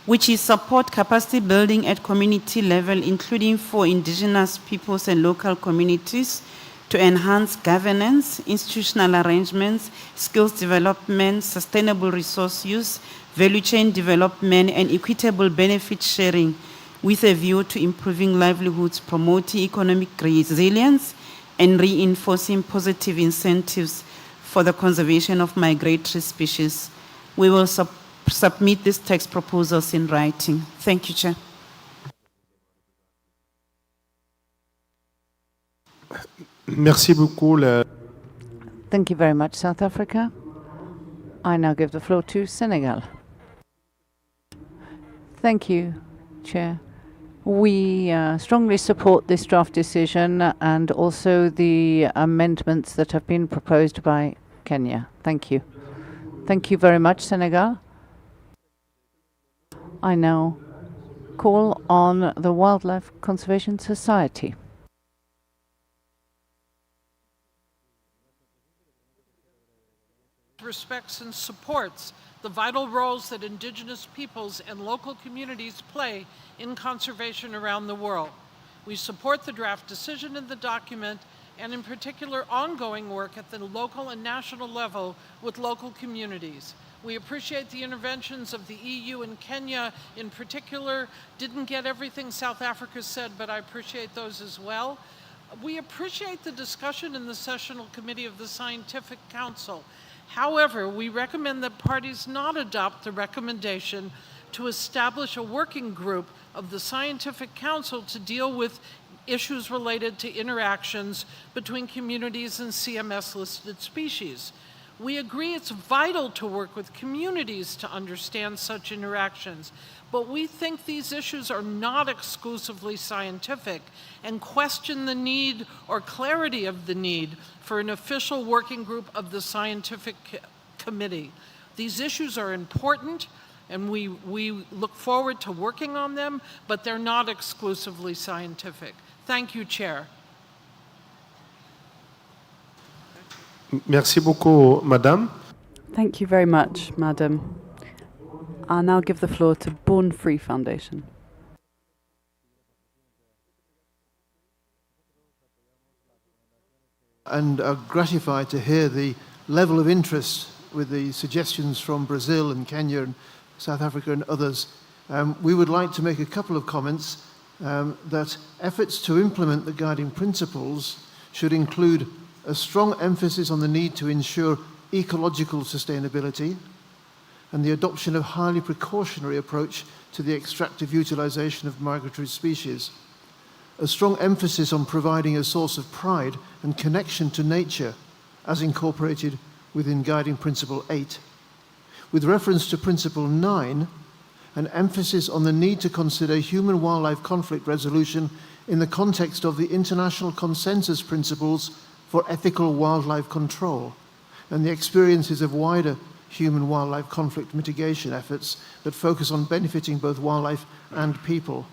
which is support capacity building at community level, including for indigenous peoples and local communities, to enhance governance, institutional arrangements, skills development, sustainable resource use, value chain development, and equitable benefit sharing with a view to improving livelihoods, promoting economic resilience, and reinforcing positive incentives for the conservation of migratory species. We will submit these text proposals in writing. Thank you, Chair. Merci beaucoup. Thank you very much, South Africa. I now give the floor to Senegal. Thank you, Chair. We strongly support this draft decision and also the amendments that have been proposed by Kenya. Thank you. Thank you very much, Senegal. I now call on the Wildlife Conservation Society. Respects and supports the vital roles that indigenous peoples and local communities play in conservation around the world. We support the draft decision in the document and in particular ongoing work at the local and national level with local communities. We appreciate the interventions of the EU and Kenya in particular. Didn't get everything South Africa said, but I appreciate those as well. We appreciate the discussion in the Sessional Committee of the Scientific Council. However, we recommend that parties not adopt the recommendation to establish a working group of the Scientific Council to deal with issues related to interactions between communities and CMS-listed species. We agree it's vital to work with communities to understand such interactions, but we think these issues are not exclusively scientific and question the need or clarity of the need for an official working group of the scientific committee. These issues are important and we look forward to working on them, but they're not exclusively scientific. Thank you, Chair. Merci beaucoup, Madame. Thank you very much, Madam. I'll now give the floor to Born Free Foundation. And are gratified to hear the level of interest with the suggestions from Brazil and Kenya and South Africa and others. We would like to make a couple of comments that efforts to implement the guiding principles should include a strong emphasis on the need to ensure ecological sustainability and the adoption of a highly precautionary approach to the extractive utilization of migratory species. A strong emphasis on providing a source of pride and connection to nature as incorporated within Guiding Principle 8. With reference to Principle 9, an emphasis on the need to consider human-wildlife conflict resolution in the context of the international consensus principles for ethical wildlife control and the experiences of wider human-wildlife conflict mitigation efforts that focus on benefiting both wildlife and people,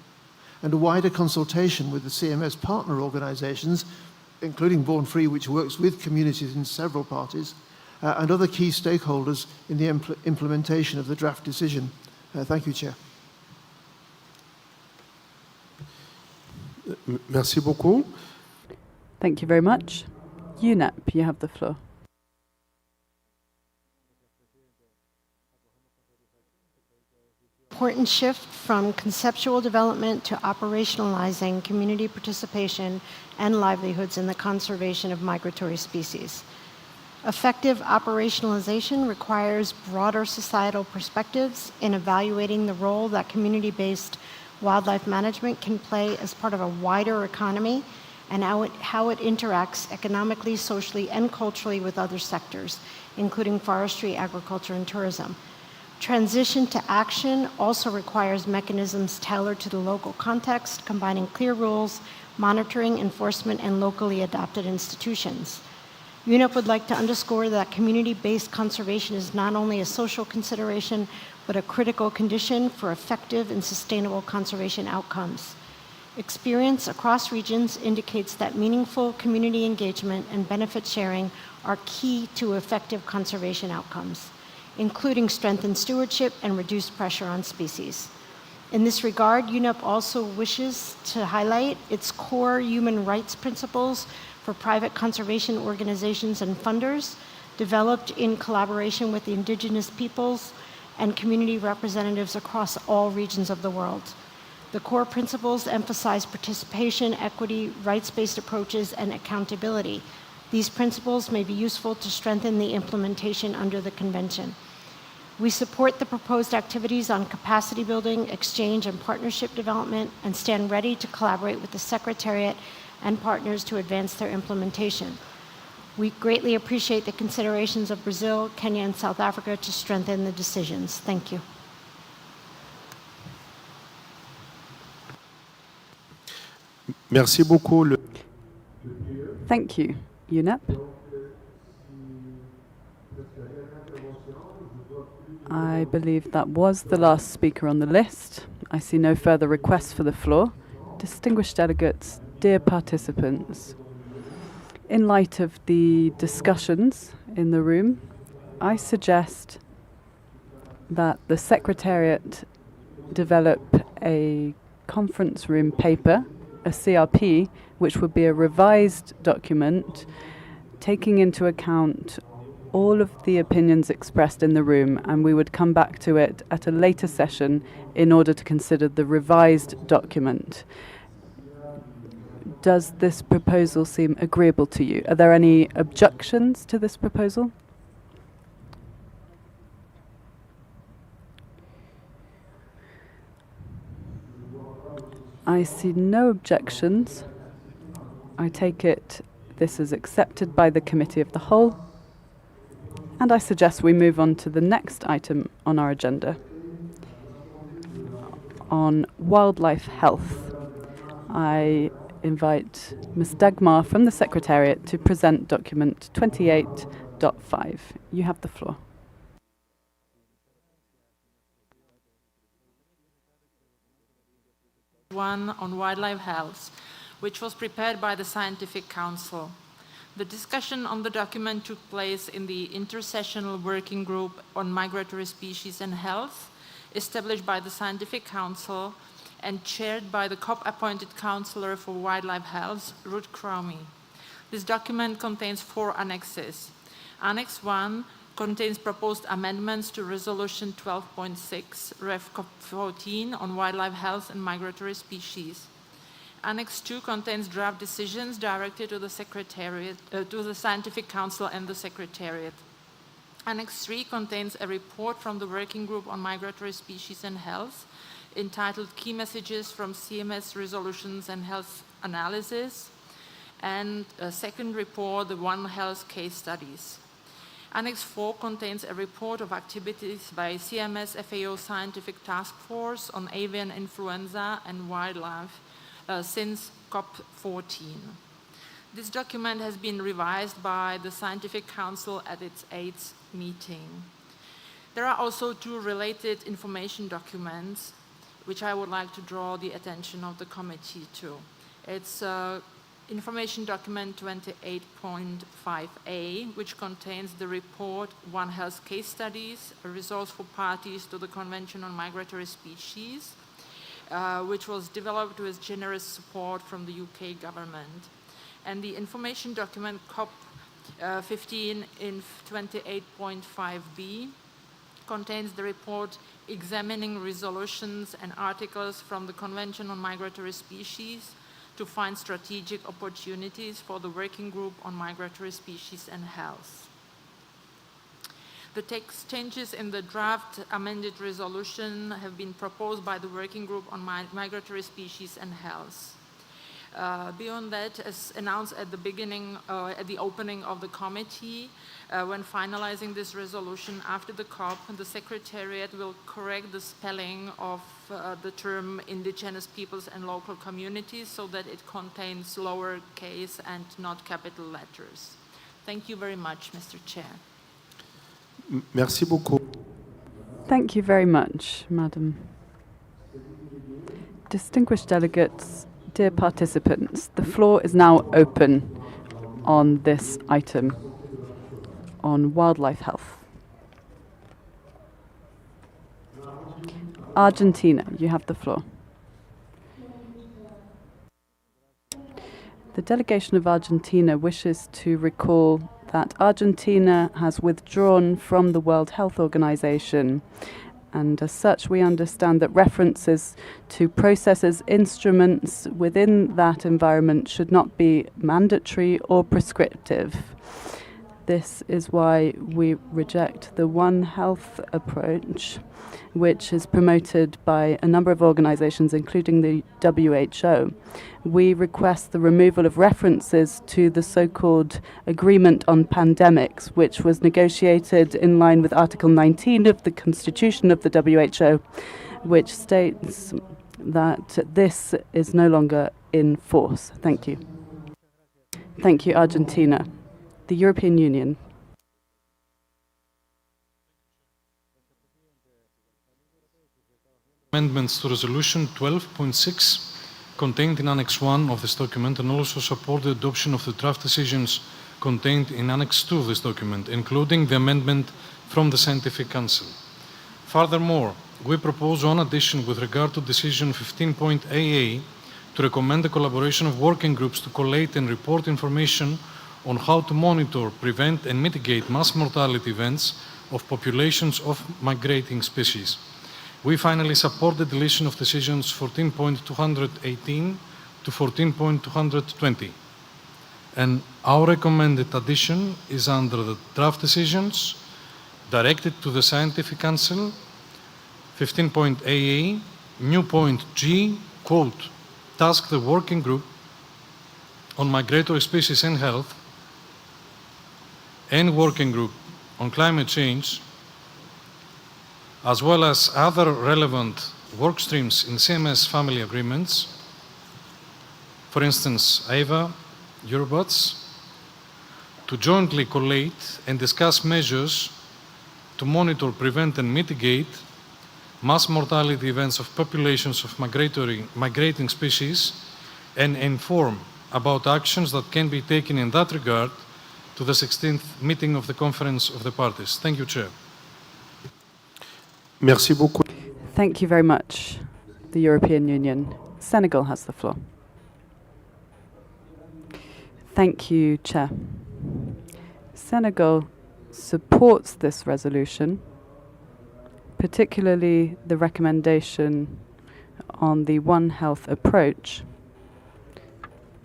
and a wider consultation with the CMS partner organizations, including Born Free, which works with communities in several parties, and other key stakeholders in the implementation of the draft decision. Thank you, Chair. Merci beaucoup. Thank you very much. UNEP, you have the floor. Important shift from conceptual development to operationalizing community participation and livelihoods in the conservation of migratory species. Effective operationalization requires broader societal perspectives in evaluating the role that community-based wildlife management can play as part of a wider economy and how it interacts economically, socially, and culturally with other sectors, including forestry, agriculture, and tourism. Transition to action also requires mechanisms tailored to the local context, combining clear rules, monitoring, enforcement, and locally adapted institutions. UNEP would like to underscore that community-based conservation is not only a social consideration, but a critical condition for effective and sustainable conservation outcomes. Experience across regions indicates that meaningful community engagement and benefit sharing are key to effective conservation outcomes, including strengthened stewardship and reduced pressure on species. In this regard, UNEP also wishes to highlight its core human rights principles for private conservation organizations and funders, developed in collaboration with the indigenous peoples and community representatives across all regions of the world. The core principles emphasize participation, equity, rights-based approaches, and accountability. These principles may be useful to strengthen the implementation under the Convention. We support the proposed activities on capacity building, exchange, and partnership development, and stand ready to collaborate with the Secretariat and partners to advance their implementation. We greatly appreciate the considerations of Brazil, Kenya, and South Africa to strengthen the decisions. Thank you. Merci beaucoup. Thank you, UNEP. I believe that was the last speaker on the list. I see no further requests for the floor. Distinguished delegates, dear participants, in light of the discussions in the room, I suggest that the Secretariat develop a conference room paper, a CRP, which would be a revised document taking into account all of the opinions expressed in the room, and we would come back to it at a later session in order to consider the revised document. Does this proposal seem agreeable to you? Are there any objections to this proposal? I see no objections. I take it this is accepted by the Committee of the Whole. And I suggest we move on to the next item on our agenda, on wildlife health. I invite Ms. Dagmar from the Secretariat to present document 28.5. You have the floor. One on wildlife health, which was prepared by the Scientific Council. The discussion on the document took place in the Intersessional Working Group on Migratory Species and Health, established by the Scientific Council and chaired by the COP-appointed Counselor for Wildlife Health, Ruth Cromie. This document contains 4 annexes. Annex 1 contains proposed amendments to Resolution 12.6, Rev COP15 on wildlife health and migratory species. Annex 2 contains draft decisions directed to the Secretariat, to the Scientific Council and the Secretariat. Annex 3 contains a report from the Working Group on Migratory Species and Health, entitled Key Messages from CMS Resolutions and Health Analysis, and a second report, the One Health Case Studies. Annex 4 contains a report of activities by CMS FAO Scientific Task Force on avian influenza and wildlife since COP14. This document has been revised by the Scientific Council at its 8th meeting. There are also 2 related information documents which I would like to draw the attention of the committee to. It's Information Document 28.5a, which contains the report One Health Case Studies, a resource for parties to the Convention on Migratory Species, which was developed with generous support from the UK government. And the Information Document COP15 in 28.5b contains the report examining resolutions and articles from the Convention on Migratory Species to find strategic opportunities for the Working Group on Migratory Species and Health. The text changes in the draft amended resolution have been proposed by the Working Group on Migratory Species and Health. Beyond that, as announced at the beginning, at the opening of the committee, when finalizing this resolution after the COP, the Secretariat will correct the spelling of the term indigenous peoples and local communities so that it contains lowercase and not capital letters. Thank you very much, Mr. Chair. Merci beaucoup. Thank you very much, Madam. Distinguished delegates, dear participants, the floor is now open on this item on wildlife health. Argentina, you have the floor. The delegation of Argentina wishes to recall that Argentina has withdrawn from the World Health Organization, and as such we understand that references to processes, instruments within that environment should not be mandatory or prescriptive. This is why we reject the One Health approach, which is promoted by a number of organizations, including the WHO. We request the removal of references to the so-called Agreement on Pandemics, which was negotiated in line with Article 19 of the Constitution of the WHO, which states that this is no longer in force. Thank you. Thank you, Argentina. The European Union. Amendments to Resolution 12.6 contained in Annex 1 of this document, and also support the adoption of the draft decisions contained in Annex 2 of this document, including the amendment from the Scientific Council. Furthermore, we propose one addition with regard to Decision 15.AA to recommend the collaboration of working groups to collate and report information on how to monitor, prevent, and mitigate mass mortality events of populations of migrating species. We finally support the deletion of decisions 14.218 to 14.220. And our recommended addition is under the draft decisions directed to the Scientific Council, 15.AA, new point G, quote, task the working group on migratory species and health and working group on climate change, as well as other relevant work streams in CMS family agreements, for instance, AVA, Eurobots, to jointly collate and discuss measures to monitor, prevent, and mitigate mass mortality events of populations of migrating species, and inform about actions that can be taken in that regard to the 16th meeting of the Conference of the Parties. Thank you, Chair. Merci beaucoup. Thank you very much, the European Union. Senegal has the floor. Thank you, Chair. Senegal supports this resolution, particularly the recommendation on the One Health approach,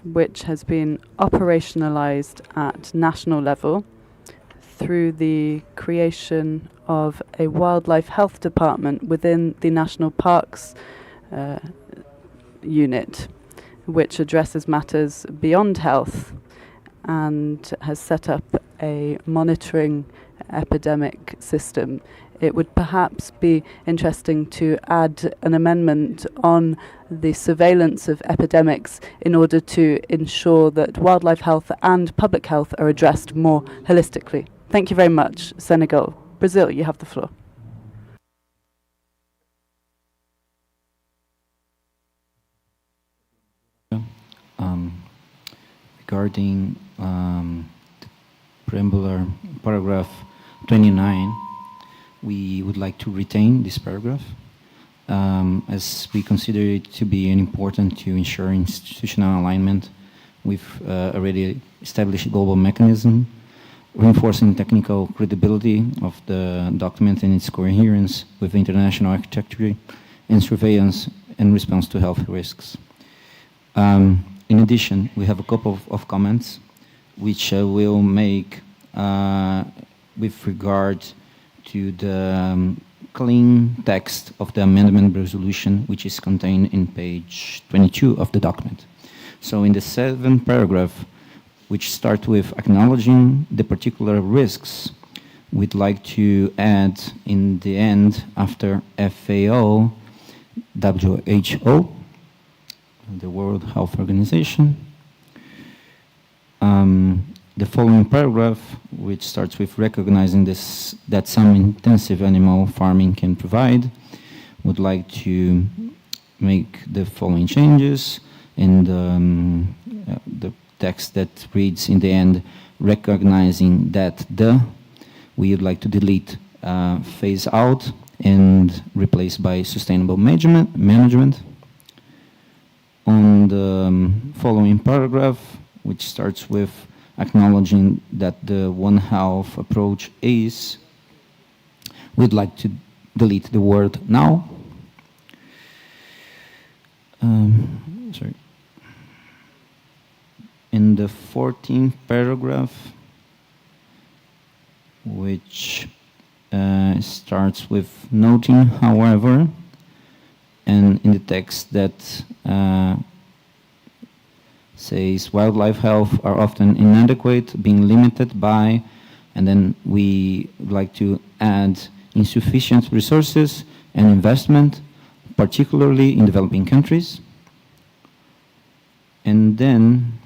which has been operationalized at national level through the creation of a wildlife health department within the National Parks unit, which addresses matters beyond health and has set up a monitoring epidemic system. It would perhaps be interesting to add an amendment on the surveillance of epidemics in order to ensure that wildlife health and public health are addressed more holistically. Thank you very much, Senegal. Brazil, you have the floor. Regarding the preambular paragraph 29, we would like to retain this paragraph as we consider it to be important to ensure institutional alignment with already established global mechanism, reinforcing technical credibility of the document and its coherence with international architecture and surveillance and response to health risks. In addition, we have a couple of comments which we'll make with regard to the clean text of the amendment resolution, which is contained in page 22 of the document. So in the 7th paragraph, which starts with acknowledging the particular risks, we'd like to add in the end, after FAO, WHO, the World Health Organization, the following paragraph, which starts with recognizing this, that some intensive animal farming can provide, would like to make the following changes in the text that reads in the end, recognizing that we would like to delete phase out and replace by sustainable management. On the following paragraph, which starts with acknowledging that the One Health approach is, we'd like to delete the word now. Sorry. In the 14th paragraph, which starts with noting, however, and in the text that says wildlife health are often inadequate, being limited by, and then we would like to add insufficient resources and investment, particularly in developing countries. And then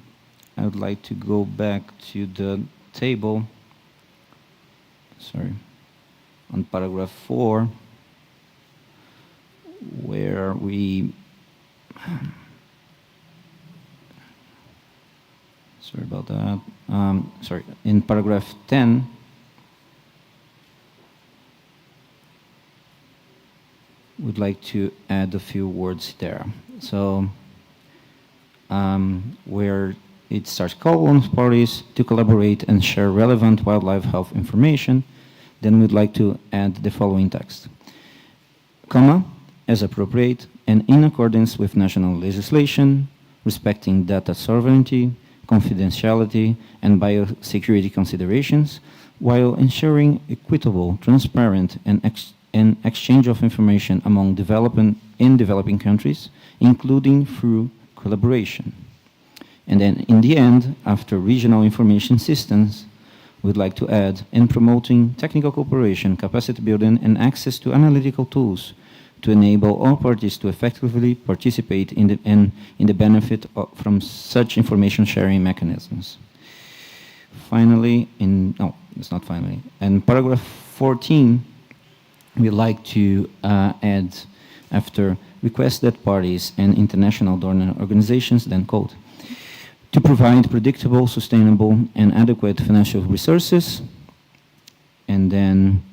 I would like to go back to the table, sorry, on paragraph 4, where we, sorry about that, sorry, in paragraph 10, would like to add a few words there. So, where it starts call on parties to collaborate and share relevant wildlife health information, then we'd like to add the following text, comma, as appropriate and in accordance with national legislation, respecting data sovereignty, confidentiality, and biosecurity considerations, while ensuring equitable, transparent, and exchange of information among developing countries, including through collaboration. And then in the end, after regional information systems, we'd like to add in promoting technical cooperation, capacity building, and access to analytical tools to enable all parties to effectively participate in the benefit from such information sharing mechanisms. Finally, no, it's not finally. In paragraph 14, we'd like to add, after request that parties and international donor organizations, then quote, to provide predictable, sustainable, and adequate financial resources. And then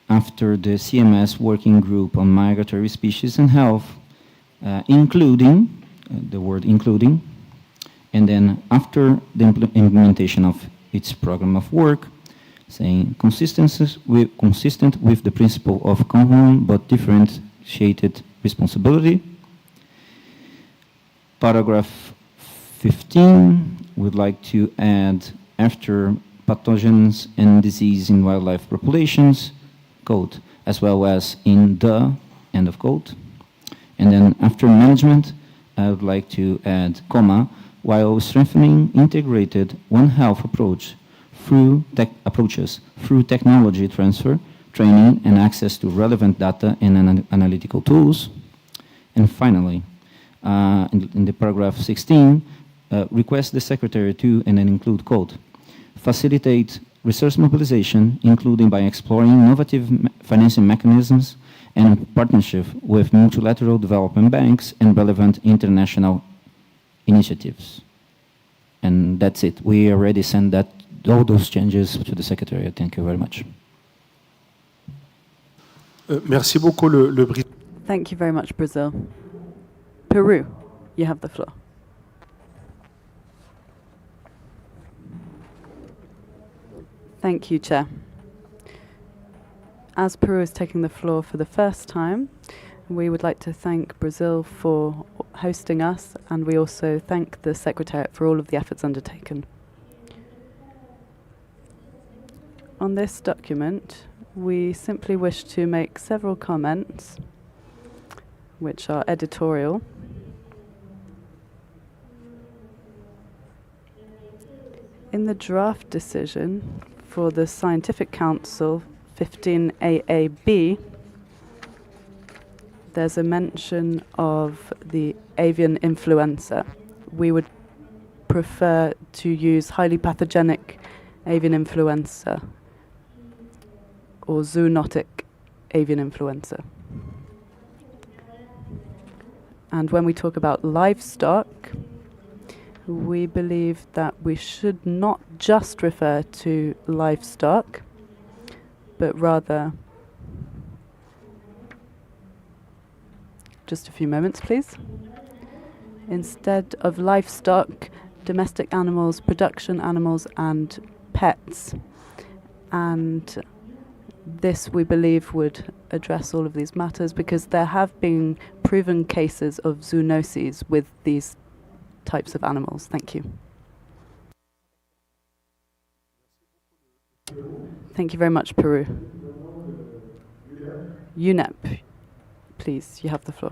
after the CMS working group on migratory species and health, including, the word including, and then after the implementation of its program of work, saying consistent with the principle of common but differentiated responsibility. Paragraph 15, we'd like to add, after pathogens and disease in wildlife populations, quote, as well as in the, end of quote. And then after management, I would like to add, comma, while strengthening integrated One Health approach through technology transfer, training, and access to relevant data and analytical tools. And finally, in the paragraph 16, request the Secretary to, and then include, quote, facilitate resource mobilization, including by exploring innovative financing mechanisms and partnership with multilateral development banks and relevant international initiatives. And that's it. We already sent all those changes to the Secretary. Thank you very much. Merci beaucoup, Thank you very much, Brazil. Peru, you have the floor. Thank you, Chair. As Peru is taking the floor for the first time, we would like to thank Brazil for hosting us, and we also thank the Secretariat for all of the efforts undertaken. On this document, We simply wish to make several comments, which are editorial. In the draft decision for the Scientific Council 15 AAB, there's a mention of the avian influenza. We would prefer to use highly pathogenic avian influenza or zoonotic avian influenza. And when we talk about livestock, we believe that we should not just refer to livestock, but rather, just a few moments please, instead of livestock, domestic animals, production animals and pets. And this, we believe, would address all of these matters because there have been proven cases of zoonoses with these types of animals. Thank you. Thank you very much, Peru. UNEP, please, you have the floor.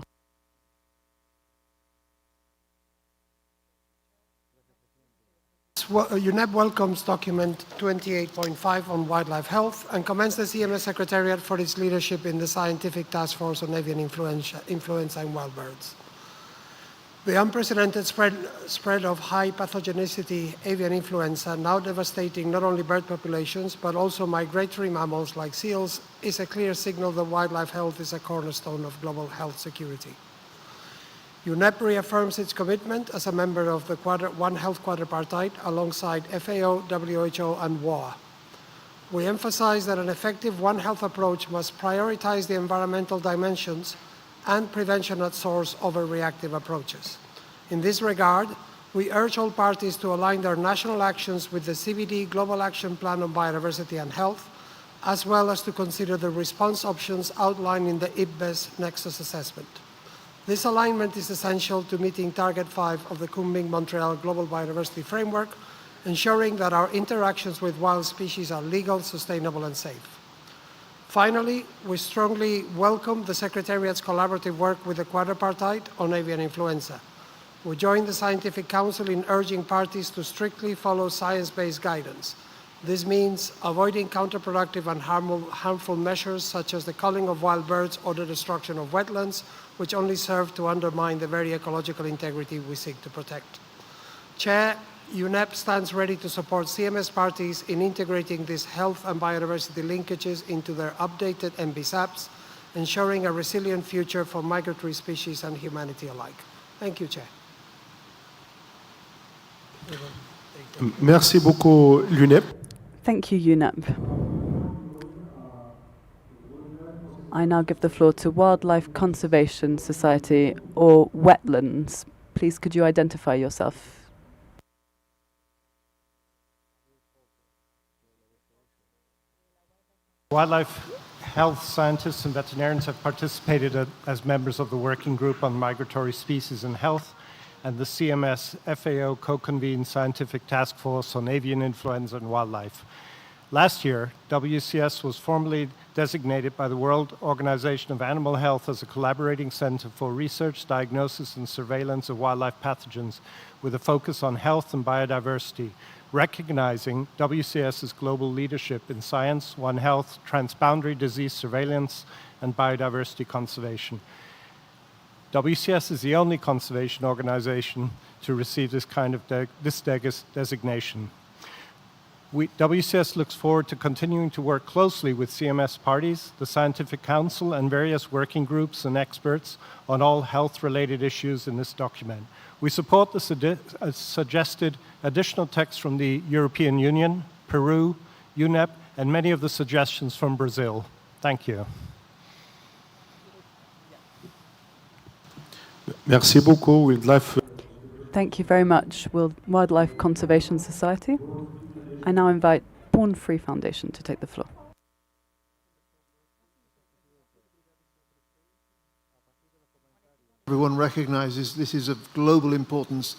UNEP welcomes document 28.5 on wildlife health and commends the CMS Secretariat for its leadership in the Scientific Task Force on Avian Influenza in wild birds. The unprecedented spread of high pathogenicity avian influenza, now devastating not only bird populations but also migratory mammals like seals, is a clear signal that wildlife health is a cornerstone of global health security. UNEP reaffirms its commitment as a member of the One Health Quadripartite alongside FAO, WHO, and WOA. We emphasize that an effective One Health approach must prioritize the environmental dimensions and prevention at source over reactive approaches. In this regard, we urge all parties to align their national actions with the CBD Global Action Plan on Biodiversity and Health, as well as to consider the response options outlined in the IPBES Nexus Assessment. This alignment is essential to meeting Target 5 of the Kunming-Montreal Global Biodiversity Framework, ensuring that our interactions with wild species are legal, sustainable, and safe. Finally, we strongly welcome the Secretariat's collaborative work with the Quadripartite on avian influenza. We join the Scientific Council in urging parties to strictly follow science-based guidance. This means avoiding counterproductive and harmful measures such as the culling of wild birds or the destruction of wetlands, which only serve to undermine the very ecological integrity we seek to protect. Chair, UNEP stands ready to support CMS parties in integrating these health and biodiversity linkages into their updated MBSAPs, ensuring a resilient future for migratory species and humanity alike. Thank you, Chair. Merci beaucoup, l'UNEP. Thank you, UNEP. I now give the floor to Wildlife Conservation Society, or Wetlands. Please, could you identify yourself? Wildlife health scientists and veterinarians have participated as members of the Working Group on Migratory Species and Health and the CMS FAO co-convened Scientific Task Force on Avian Influenza and Wildlife. Last year, WCS was formally designated by the World Organization of Animal Health as a collaborating center for research, diagnosis, and surveillance of wildlife pathogens with a focus on health and biodiversity, recognizing WCS's global leadership in science, One Health, transboundary disease surveillance, and biodiversity conservation. WCS is the only conservation organization to receive this kind of designation. WCS looks forward to continuing to work closely with CMS parties, the Scientific Council, and various working groups and experts on all health-related issues in this document. We support the suggested additional text from the European Union, Peru, UNEP, and many of the suggestions from Brazil. Thank you. Merci beaucoup, Wildlife. Thank you very much, Wildlife Conservation Society. I now invite Born Free Foundation to take the floor. Everyone recognizes this is of global importance.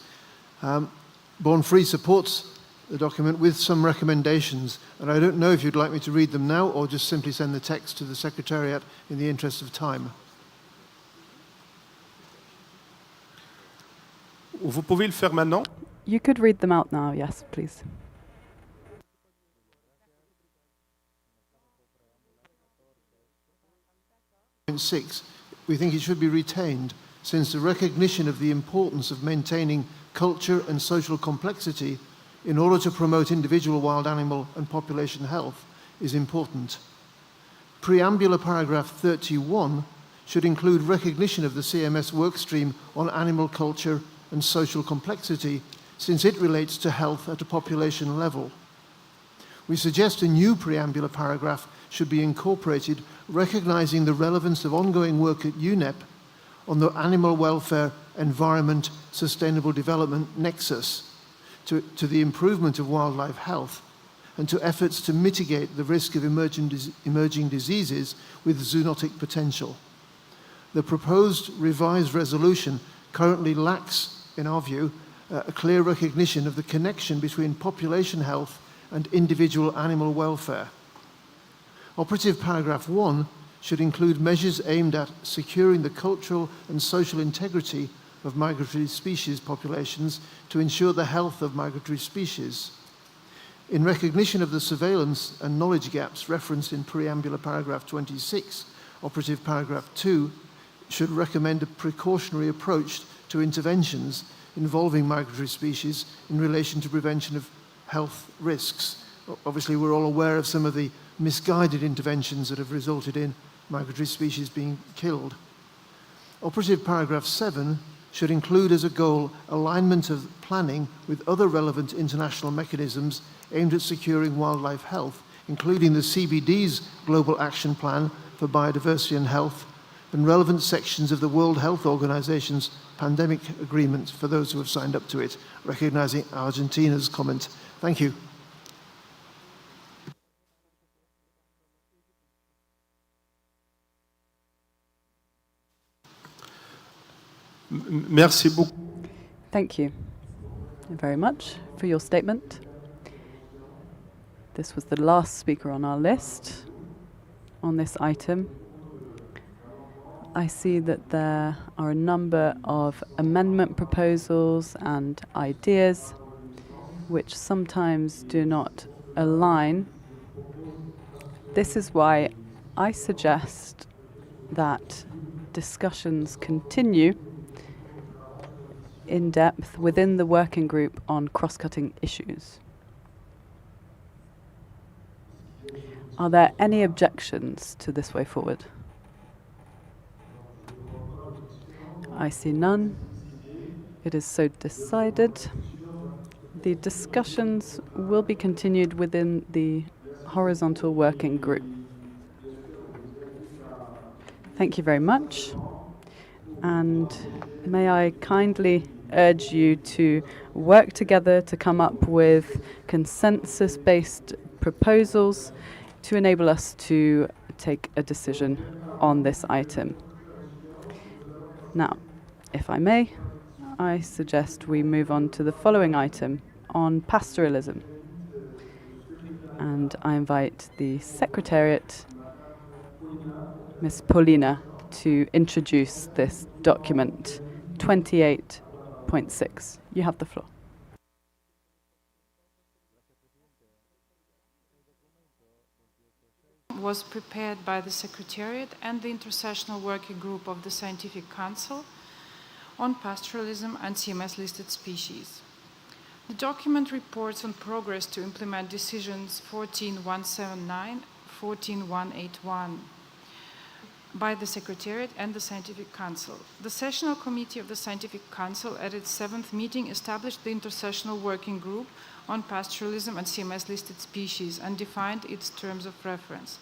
Born Free supports the document with some recommendations. And I don't know if you'd like me to read them now or just simply send the text to the Secretariat in the interest of time. Vous pouvez le faire maintenant. You could read them out now, yes, please. Point 6, we think it should be retained, since the recognition of the importance of maintaining culture and social complexity in order to promote individual wild animal and population health is important. Preambular paragraph 31 should include recognition of the CMS workstream on animal culture and social complexity, since it relates to health at a population level. We suggest a new preambular paragraph should be incorporated, recognizing the relevance of ongoing work at UNEP on the animal welfare, environment, sustainable development nexus to the improvement of wildlife health and to efforts to mitigate the risk of emerging diseases with zoonotic potential. The proposed revised resolution currently lacks, in our view, a clear recognition of the connection between population health and individual animal welfare. Operative paragraph 1 should include measures aimed at securing the cultural and social integrity of migratory species populations to ensure the health of migratory species. In recognition of the surveillance and knowledge gaps referenced in preambular paragraph 26, operative paragraph 2 should recommend a precautionary approach to interventions involving migratory species in relation to prevention of health risks. Obviously, we're all aware of some of the misguided interventions that have resulted in migratory species being killed. Operative paragraph 7 should include as a goal alignment of planning with other relevant international mechanisms aimed at securing wildlife health, including the CBD's Global Action Plan for Biodiversity and Health, and relevant sections of the World Health Organization's pandemic agreement for those who have signed up to it, recognizing Argentina's comment. Thank you. Merci beaucoup. Thank you very much for your statement. This was the last speaker on our list on this item. I see that there are a number of amendment proposals and ideas which sometimes do not align. This is why I suggest that discussions continue in depth within the working group on cross-cutting issues. Are there any objections to this way forward? I see none. It is so decided. The discussions will be continued within the horizontal working group. Thank you very much. And may I kindly urge you to work together to come up with consensus-based proposals to enable us to take a decision on this item. Now, if I may, I suggest we move on to the following item on pastoralism. And I invite the Secretariat, Ms. Paulina, to introduce this document 28.6. You have the floor. Was prepared by the Secretariat and the Intersessional Working Group of the Scientific Council on Pastoralism and CMS-listed species. The document reports on progress to implement decisions 14179, 14181 by the Secretariat and the Scientific Council. The Sessional Committee of the Scientific Council at its 7th meeting established the Intersessional Working Group on Pastoralism and CMS-listed species and defined its terms of reference.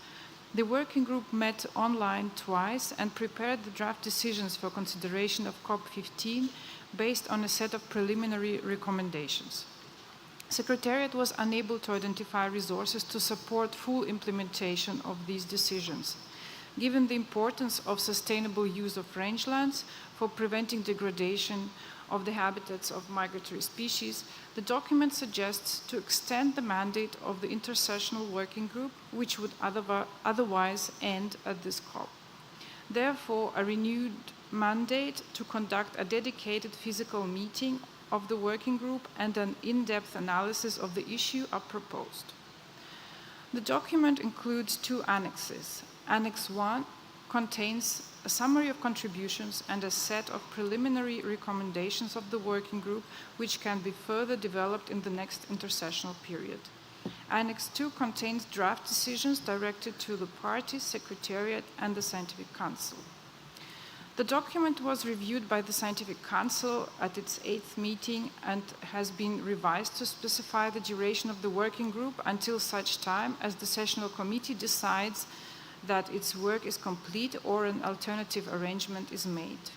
The working group met online twice and prepared the draft decisions for consideration of COP15 based on a set of preliminary recommendations. Secretariat was unable to identify resources to support full implementation of these decisions. given the importance of sustainable use of rangelands for preventing degradation of the habitats of migratory species, the document suggests to extend the mandate of the intersessional working group, which would otherwise end at this COP. Therefore, a renewed mandate to conduct a dedicated physical meeting of the working group and an in-depth analysis of the issue are proposed. The document includes 2 annexes. Annex 1 contains a summary of contributions and a set of preliminary recommendations of the working group, which can be further developed in the next intersessional period. Annex 2 contains draft decisions directed to the parties, Secretariat, and the Scientific Council. The document was reviewed by the Scientific Council at its 8th meeting and has been revised to specify the duration of the working group until such time as the sessional committee decides that its work is complete or an alternative arrangement is made.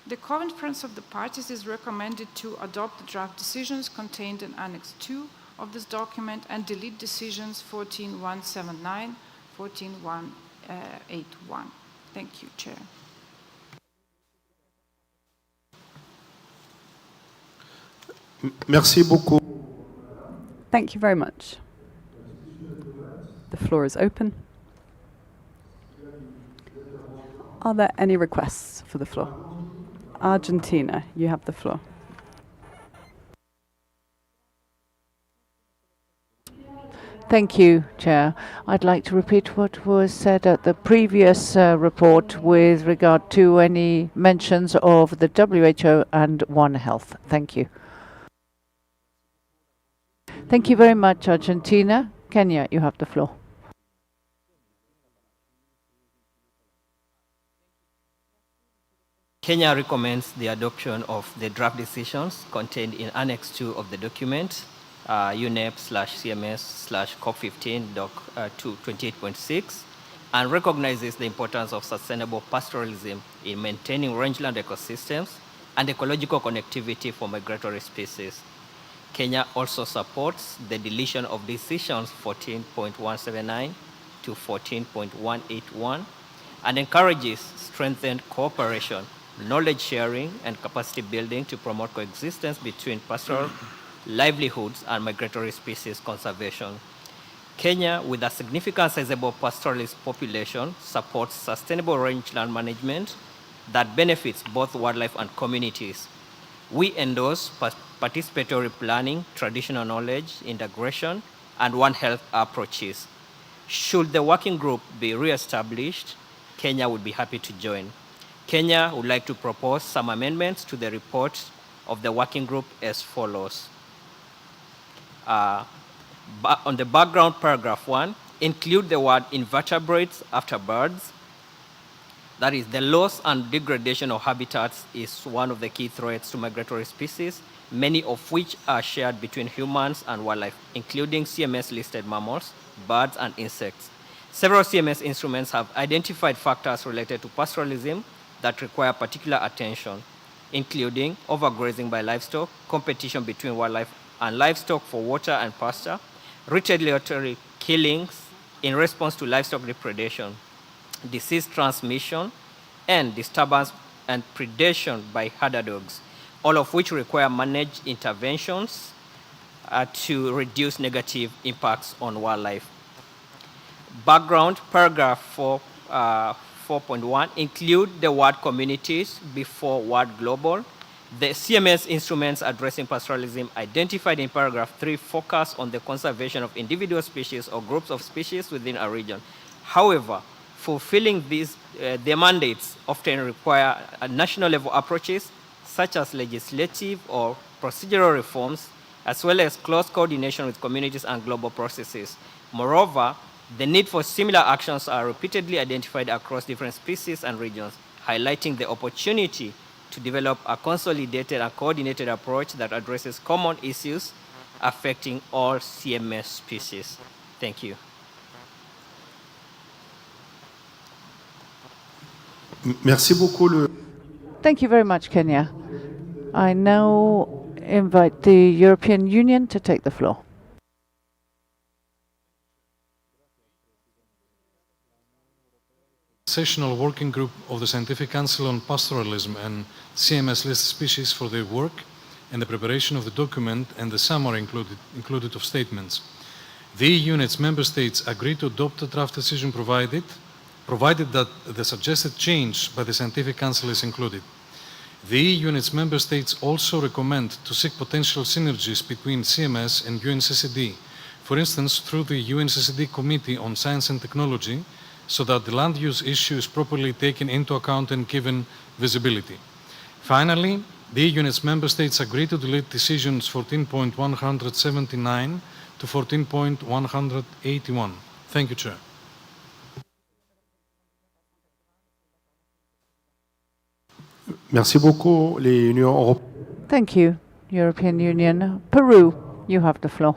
The Conference of the Parties is recommended to adopt the draft decisions contained in Annex 2 of this document and delete decisions 14.179, 14.181. Thank you, Chair. Merci beaucoup. Thank you very much. The floor is open. Are there any requests for the floor? Argentina, you have the floor. Thank you, Chair. I'd like to repeat what was said at the previous report with regard to any mentions of the WHO and One Health. Thank you. Thank you very much, Argentina. Kenya, you have the floor. Kenya recommends the adoption of the draft decisions contained in Annex 2 of the document, UNEP/CMS/COP15 Doc 28.6, and recognizes the importance of sustainable pastoralism in maintaining rangeland ecosystems and ecological connectivity for migratory species. Kenya also supports the deletion of decisions 14.179 to 14.181 and encourages strengthened cooperation, knowledge sharing, and capacity building to promote coexistence between pastoral livelihoods and migratory species conservation. Kenya, with a significant sizable pastoralist population, supports sustainable rangeland management that benefits both wildlife and communities. We endorse participatory planning, traditional knowledge, integration, and One Health approaches. Should the working group be re-established, Kenya would be happy to join. Kenya would like to propose some amendments to the report of the working group as follows. On the background, paragraph 1, include the word invertebrates after birds. That is, the loss and degradation of habitats is one of the key threats to migratory species, many of which are shared between humans and wildlife, including CMS-listed mammals, birds, and insects. Several CMS instruments have identified factors related to pastoralism that require particular attention, including overgrazing by livestock, competition between wildlife and livestock for water and pasture, retaliatory killings in response to livestock depredation, disease transmission, and disturbance and predation by herder dogs, all of which require managed interventions to reduce negative impacts on wildlife. Background, paragraph 4.1, include the word communities before word global. The CMS instruments addressing pastoralism identified in paragraph 3 focus on the conservation of individual species or groups of species within a region. However, fulfilling these, their mandates often require national level approaches such as legislative or procedural reforms, as well as close coordination with communities and global processes. Moreover, the need for similar actions are repeatedly identified across different species and regions, highlighting the opportunity to develop a consolidated and coordinated approach that addresses common issues affecting all CMS species. Thank you. Merci beaucoup. Thank you very much, Kenya. I now invite the European Union to take the floor. Sessional Working Group of the Scientific Council on Pastoralism and CMS listed species for their work and the preparation of the document and the summary included of statements. The EU and its member states agreed to adopt a draft decision provided that the suggested change by the Scientific Council is included. The EU and its member states also recommend to seek potential synergies between CMS and UNCCD, for instance, through the UNCCD Committee on Science and Technology, so that the land use issue is properly taken into account and given visibility. Finally, the EU and its member states agreed to delete decisions 14.179 to 14.181. Thank you, Chair. Merci beaucoup, l'Union européenne. Thank you, European Union. Peru, you have the floor.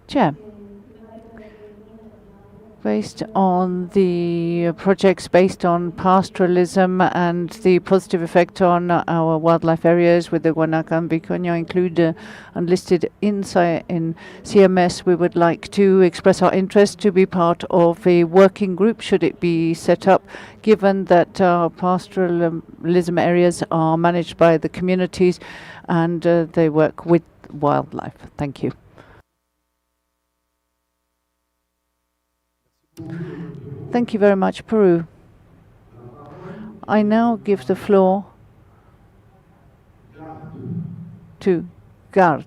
Chair, based on the projects based on pastoralism and the positive effect on our wildlife areas with the Guanaca and Vicuña include unlisted insight in CMS, we would like to express our interest to be part of a working group should it be set up, given that our pastoralism areas are managed by the communities and they work with wildlife. Thank you. Thank you very much, Peru. I now give the floor to Gard.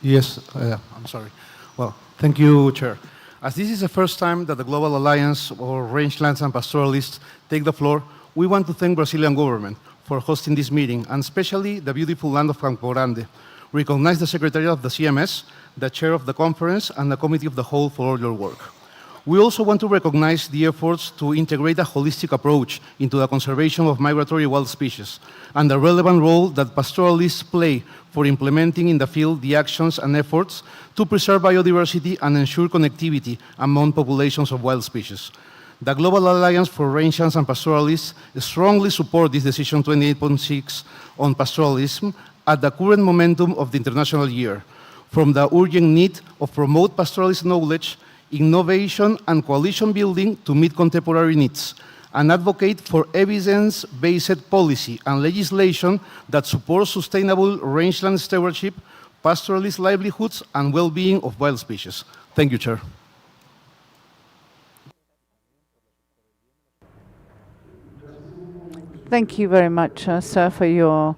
Yes, I'm sorry. Well, thank you, Chair. As this is the first time that the Global Alliance for Rangelands and Pastoralists take the floor, we want to thank Brazilian government for hosting this meeting, and especially the beautiful land of Campo Grande. Recognize the Secretary of the CMS, the Chair of the Conference, and the Committee of the Whole for all your work. We also want to recognize the efforts to integrate a holistic approach into the conservation of migratory wild species, and the relevant role that pastoralists play for implementing in the field the actions and efforts to preserve biodiversity and ensure connectivity among populations of wild species. The Global Alliance for Rangelands and Pastoralists strongly support this decision 28.6 on pastoralism at the current momentum of the international year, from the urgent need of promote pastoralist knowledge, innovation and coalition building to meet contemporary needs, and advocate for evidence-based policy and legislation that supports sustainable rangeland stewardship, pastoralist livelihoods, and well-being of wild species. Thank you, Chair. Thank you very much, sir, for your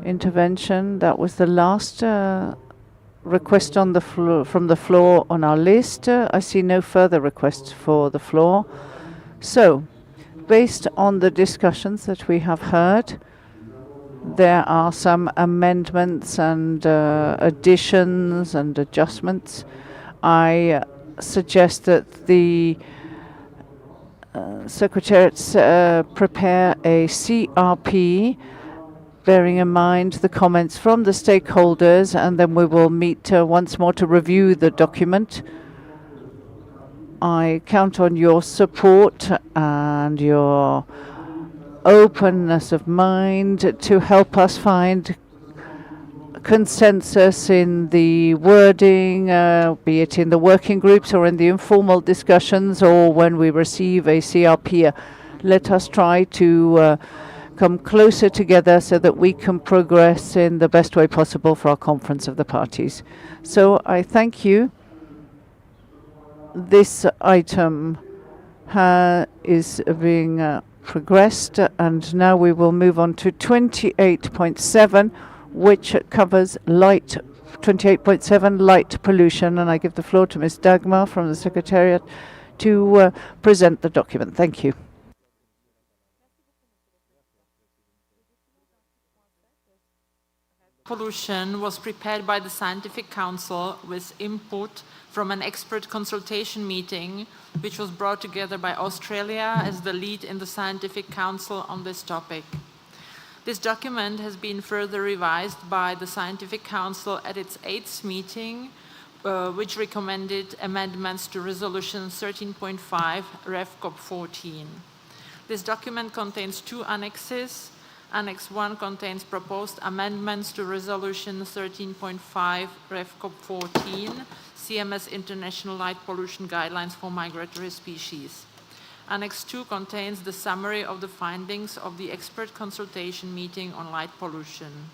intervention. That was the last request on the from the floor on our list. I see no further requests for the floor. So, based on the discussions that we have heard, there are some amendments and additions and adjustments. I suggest that the Secretariats prepare a CRP, bearing in mind the comments from the stakeholders, and then we will meet once more to review the document. I count on your support and your openness of mind to help us find consensus in the wording, be it in the working groups or in the informal discussions or when we receive a CRP. Let us try to come closer together so that we can progress in the best way possible for our Conference of the Parties. So I thank you. This item is being progressed, and now we will move on to 28.7, which covers light 28.7 light pollution, and I give the floor to Ms. Dagmar from the Secretariat to present the document. Thank you. Pollution was prepared by the Scientific Council with input from an expert consultation meeting, which was brought together by Australia as the lead in the Scientific Council on this topic. This document has been further revised by the Scientific Council at its 8th meeting, which recommended amendments to Resolution 13.5, Ref COP14. This document contains two annexes. Annex 1 contains proposed amendments to Resolution 13.5, Ref COP14, CMS International Light Pollution Guidelines for Migratory Species. Annex 2 contains the summary of the findings of the expert consultation meeting on light pollution.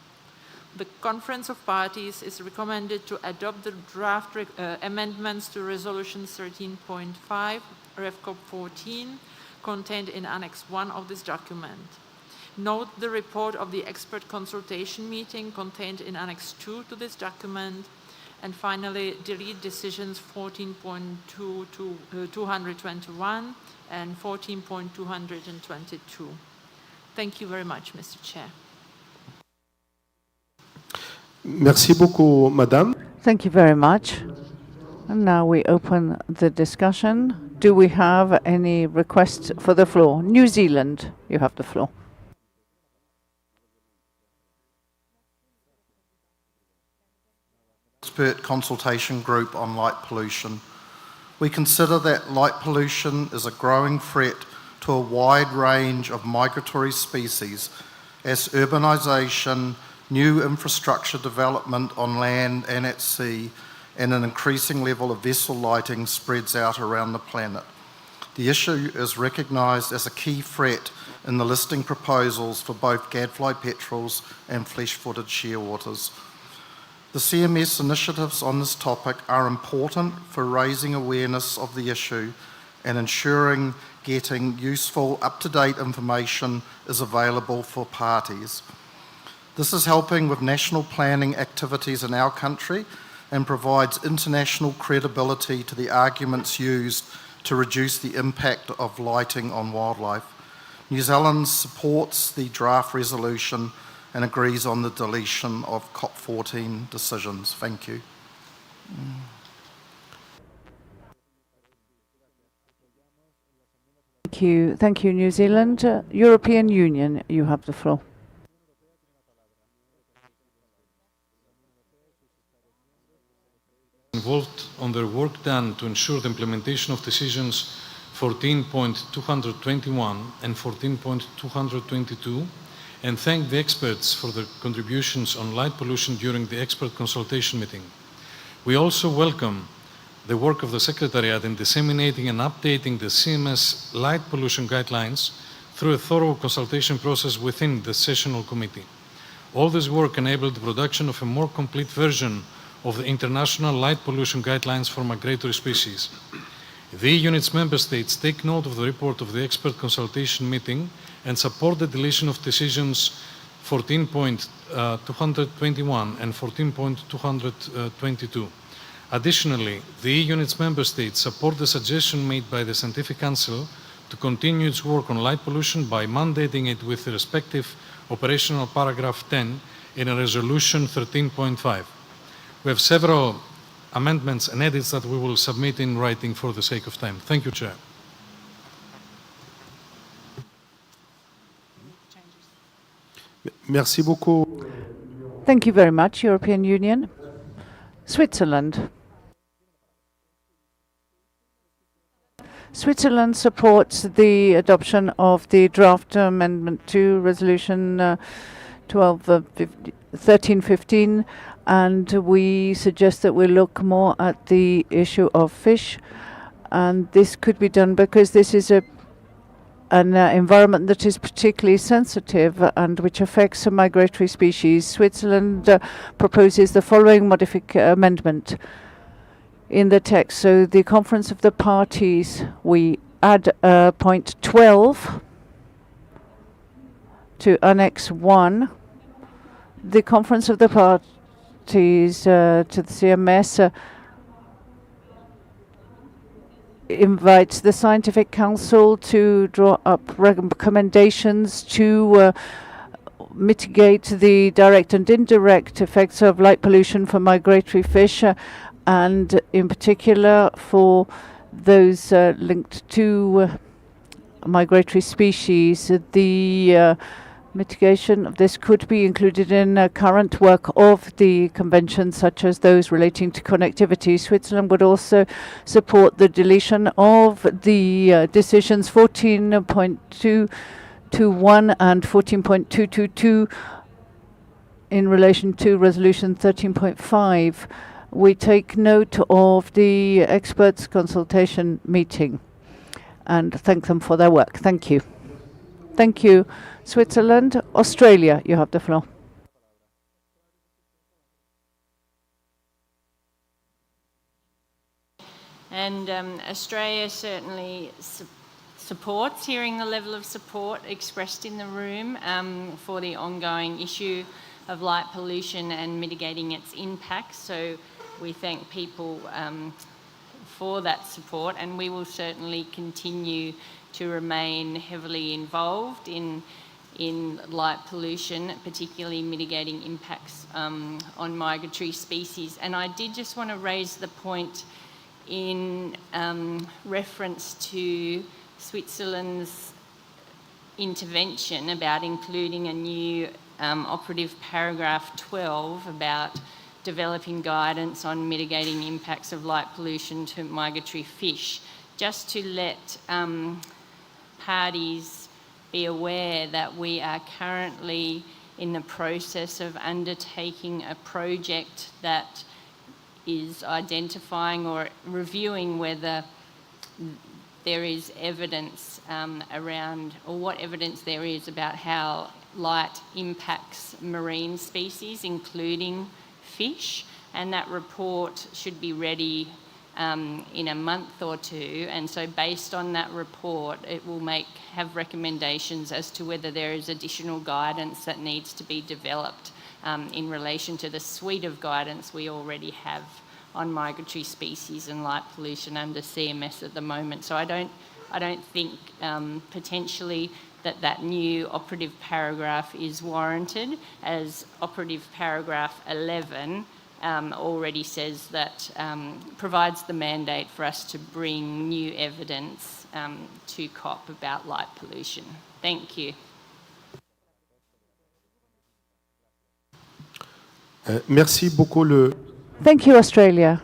The Conference of Parties is recommended to adopt the draft amendments to Resolution 13.5, Ref COP14, contained in Annex 1 of this document. Note the report of the expert consultation meeting contained in Annex 2 to this document. And finally, delete decisions 14.2 to 221 and 14.222. Thank you very much, Mr. Chair. Merci beaucoup, Madame. Thank you very much. And now we open the discussion. Do we have any requests for the floor? New Zealand, you have the floor. Expert consultation group on light pollution. We consider that light pollution is a growing threat to a wide range of migratory species as urbanisation, new infrastructure development on land and at sea, and an increasing level of vessel lighting spreads out around the planet. The issue is recognised as a key threat in the listing proposals for both gadfly petrels and flesh-footed shearwaters. The CMS initiatives on this topic are important for raising awareness of the issue and ensuring getting useful, up-to-date information is available for parties. This is helping with national planning activities in our country and provides international credibility to the arguments used to reduce the impact of lighting on wildlife. New Zealand supports the draft resolution and agrees on the deletion of COP14 decisions. Thank you. Thank you, New Zealand. European Union, you have the floor. Involved on their work done to ensure the implementation of decisions 14.221 and 14.222, and thank the experts for their contributions on light pollution during the expert consultation meeting. We also welcome the work of the Secretariat in disseminating and updating the CMS light pollution guidelines through a thorough consultation process within the sessional committee. All this work enabled the production of a more complete version of the International Light Pollution Guidelines for Migratory Species. The EU and its member states take note of the report of the expert consultation meeting and support the deletion of decisions 14.221 and 14.222. Additionally, the EU and its member states support the suggestion made by the Scientific Council to continue its work on light pollution by mandating it with the respective operational paragraph 10 in a resolution 13.5. We have several amendments and edits that we will submit in writing for the sake of time. Thank you, Chair. Merci beaucoup. Thank you very much, European Union. Switzerland. Switzerland supports the adoption of the draft amendment to Resolution 1315, and we suggest that we look more at the issue of fish, and this could be done because this is an environment that is particularly sensitive and which affects a migratory species. Switzerland proposes the following amendment in the text. So the Conference of the Parties, we add point 12 to Annex 1. The Conference of the Parties to the CMS invites the Scientific Council to draw up recommendations to mitigate the direct and indirect effects of light pollution for migratory fish, and in particular for those linked to migratory species. The mitigation of this could be included in current work of the convention, such as those relating to connectivity. Switzerland would also support the deletion of the decisions 14.221 and 14.222 in relation to resolution 13.5. We take note of the experts consultation meeting and thank them for their work. Thank you. Thank you. Switzerland, Australia, you have the floor. And Australia certainly supports hearing the level of support expressed in the room for the ongoing issue of light pollution and mitigating its impacts. So we thank people for that support, and we will certainly continue to remain heavily involved in light pollution, particularly mitigating impacts on migratory species. And I did just want to raise the point in reference to Switzerland's intervention about including a new operative paragraph 12 about developing guidance on mitigating impacts of light pollution to migratory fish, just to let parties be aware that we are currently in the process of undertaking a project that is identifying or reviewing whether there is evidence around, or what evidence there is about how light impacts marine species, including fish, and that report should be ready in a month or two, and so based on that report it will have recommendations as to whether there is additional guidance that needs to be developed in relation to the suite of guidance we already have on migratory species and light pollution under CMS at the moment. So I don't think potentially that new operative paragraph is warranted, as operative paragraph 11 already says that provides the mandate for us to bring new evidence to COP about light pollution. Thank you. Merci beaucoup. Thank you, Australia.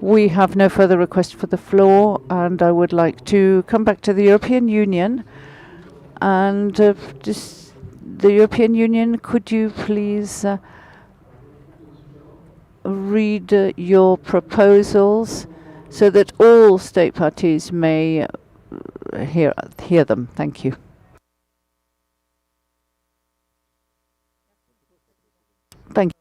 We have no further request for the floor, and I would like to come back to the European Union. And the European Union, could you please read your proposals so that all state parties may hear them? Thank you. Thank you.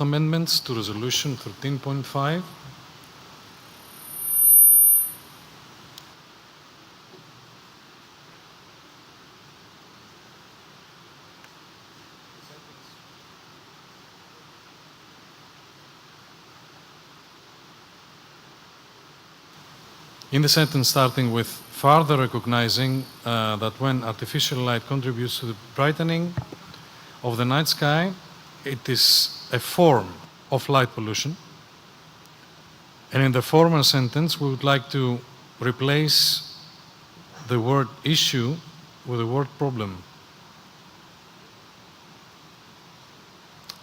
Amendments to resolution 13.5. In the sentence starting with further recognizing that when artificial light contributes to the brightening of the night sky, it is a form of light pollution. And in the former sentence, we would like to replace the word issue with the word problem.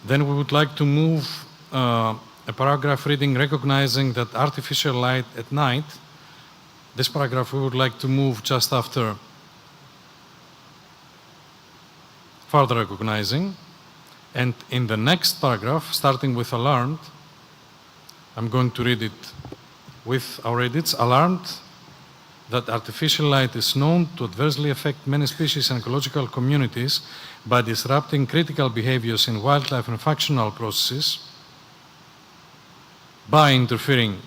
Then we would like to move a paragraph reading recognizing that artificial light at night. This paragraph we would like to move just after further recognizing. And in the next paragraph, starting with alarmed, I'm going to read it with our edits. Alarmed that artificial light is known to adversely affect many species and ecological communities by disrupting critical behaviors in wildlife and functional processes, by interfering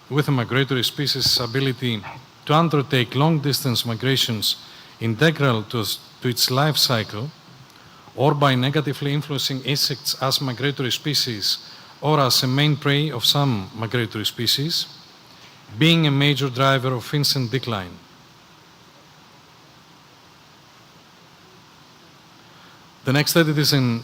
with a migratory species' ability to undertake long-distance migrations integral to its life cycle, or by negatively influencing insects as migratory species or as a main prey of some migratory species, being a major driver of insect decline. The next edit is in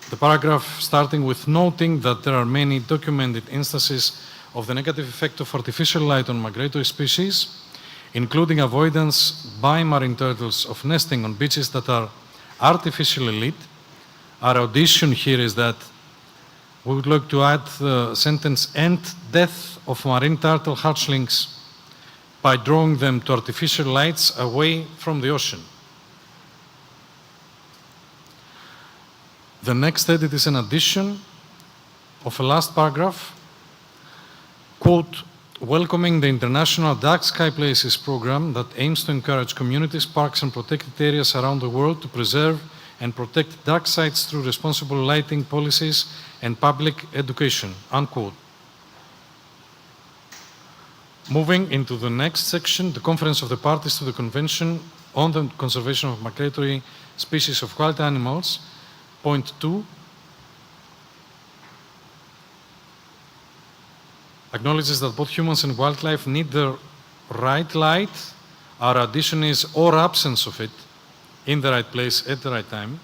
the paragraph starting with noting that there are many documented instances of the negative effect of artificial light on migratory species, including avoidance by marine turtles of nesting on beaches that are artificially lit. Our addition here is that we would like to add the sentence "and death of marine turtle hatchlings by drawing them to artificial lights away from the ocean." The next edit is an addition of a last paragraph, quote, "welcoming the International Dark Sky Places program that aims to encourage communities, parks and protected areas around the world to preserve and protect dark sites through responsible lighting policies and public education," unquote. Moving into the next section, the Conference of the Parties to the Convention on the Conservation of Migratory Species of Wild Animals, point 2, acknowledges that both humans and wildlife need the right light. Our addition is "or absence of it" in the right place at the right time.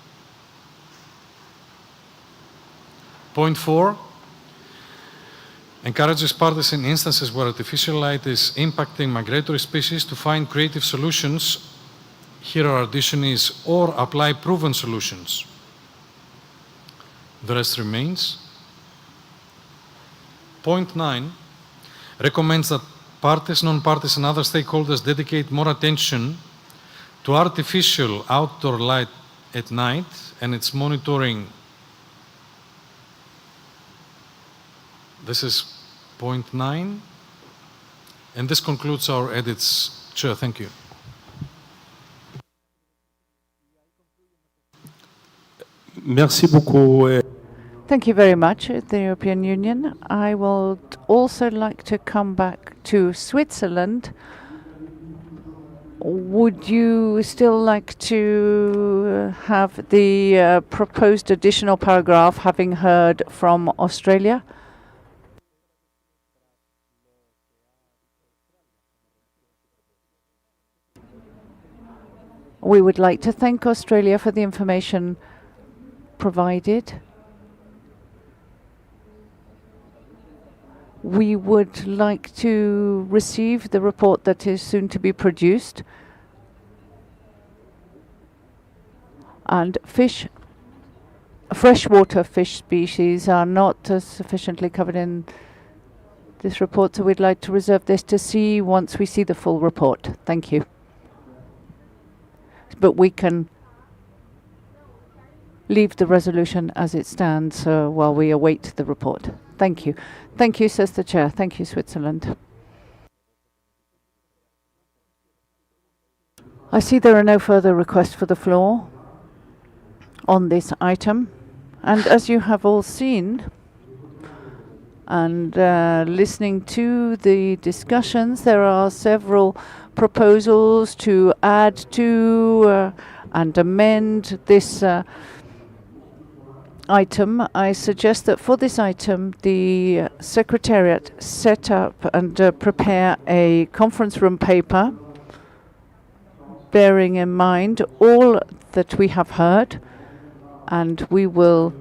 Point 4, encourages parties in instances where artificial light is impacting migratory species to find creative solutions. Here our addition is "or apply proven solutions." The rest remains. Point 9, recommends that parties, non-parties and other stakeholders dedicate more attention to artificial outdoor light at night and its monitoring. This is point 9. And this concludes our edits. Chair, thank you. Merci beaucoup. Thank you very much, the European Union. I would also like to come back to Switzerland. Would you still like to have the proposed additional paragraph, having heard from Australia? We would like to thank Australia for the information provided. We would like to receive the report that is soon to be produced. And freshwater fish species are not sufficiently covered in this report, so we'd like to reserve this to see once we see the full report. Thank you. But we can leave the resolution as it stands while we await the report. Thank you. Thank you, says the Chair. Thank you, Switzerland. I see there are no further requests for the floor on this item. And as you have all seen, and listening to the discussions, there are several proposals to add to and amend this item. I suggest that for this item, the Secretariat set up and prepare a conference room paper, bearing in mind all that we have heard, and we will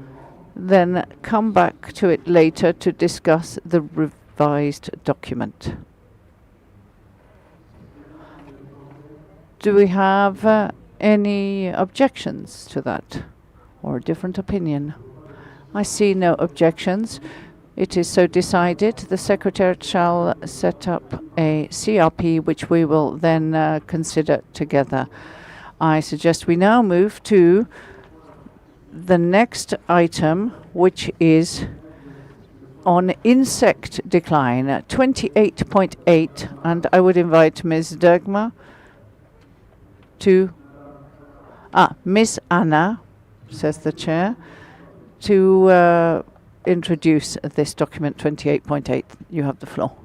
then come back to it later to discuss the revised document. Do we have any objections to that or a different opinion? I see no objections. It is so decided. The Secretariat shall set up a CRP which we will then consider together. I suggest we now move to the next item, which is on insect decline, 28.8, and I would invite Ms. Dagmar to, Ms. Anna, says the Chair, to introduce this document 28.8. You have the floor.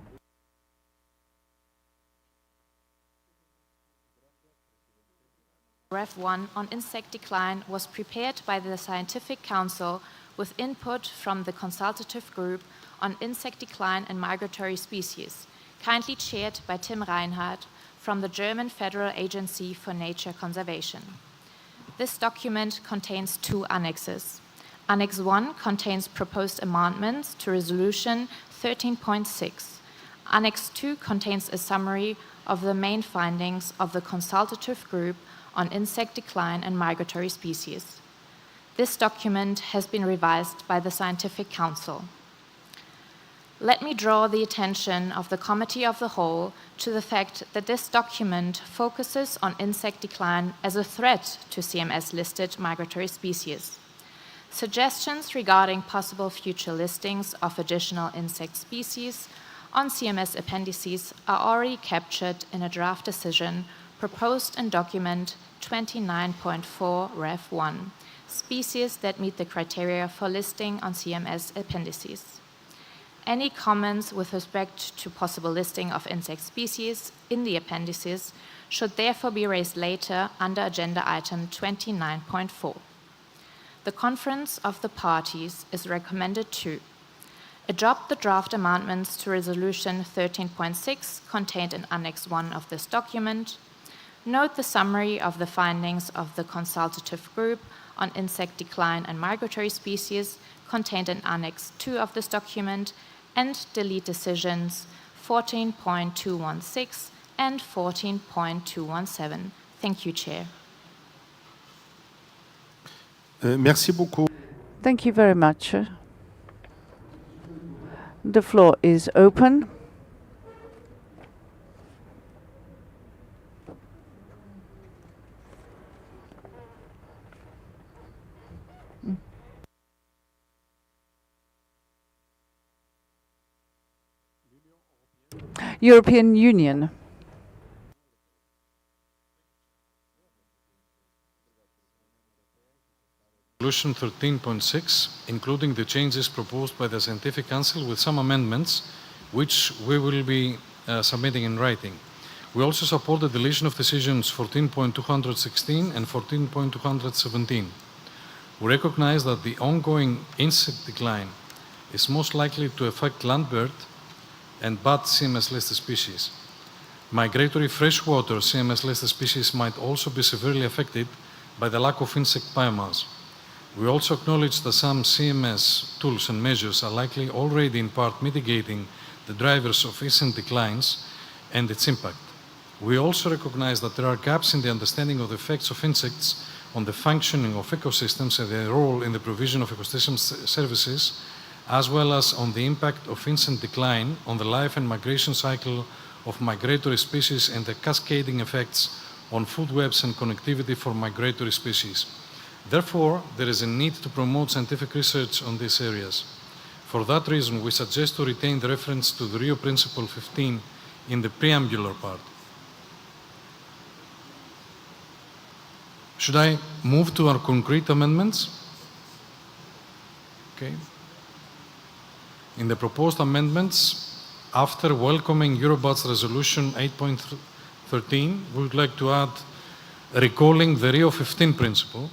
Paragraph 1 on insect decline was prepared by the Scientific Council with input from the Consultative Group on Insect Decline and Migratory Species, kindly chaired by Tim Reinhardt from the German Federal Agency for Nature Conservation. This document contains 2 annexes. Annex 1 contains proposed amendments to Resolution 13.6. Annex 2 contains a summary of the main findings of the consultative group on insect decline and migratory species. This document has been revised by the Scientific Council. Let me draw the attention of the Committee of the Whole to the fact that this document focuses on insect decline as a threat to CMS-listed migratory species. Suggestions regarding possible future listings of additional insect species on CMS appendices are already captured in a draft decision proposed in document 29.4 Ref 1, species that meet the criteria for listing on CMS appendices. Any comments with respect to possible listing of insect species in the appendices should therefore be raised later under agenda item 29.4. The Conference of the Parties is recommended to adopt the draft amendments to Resolution 13.6 contained in Annex 1 of this document, note the summary of the findings of the consultative group on insect decline and migratory species contained in Annex 2 of this document, and delete decisions 14.216 and 14.217. Thank you, Chair. Merci beaucoup. Thank you very much. The floor is open. European Union. Resolution 13.6, including the changes proposed by the Scientific Council with some amendments, which we will be submitting in writing. We also support the deletion of decisions 14.216 and 14.217. We recognize that the ongoing insect decline is most likely to affect land bird and bat CMS-listed species. Migratory freshwater CMS-listed species might also be severely affected by the lack of insect biomass. We also acknowledge that some CMS tools and measures are likely already in part mitigating the drivers of insect declines and its impact. We also recognize that there are gaps in the understanding of the effects of insects on the functioning of ecosystems and their role in the provision of ecosystem services, as well as on the impact of insect decline on the life and migration cycle of migratory species and the cascading effects on food webs and connectivity for migratory species. Therefore, there is a need to promote scientific research on these areas. For that reason, we suggest to retain the reference to the Rio Principle 15 in the preambular part. Should I move to our concrete amendments? Okay. In the proposed amendments, after welcoming Eurobat's Resolution 8.13, we would like to add recalling the Rio 15 principle.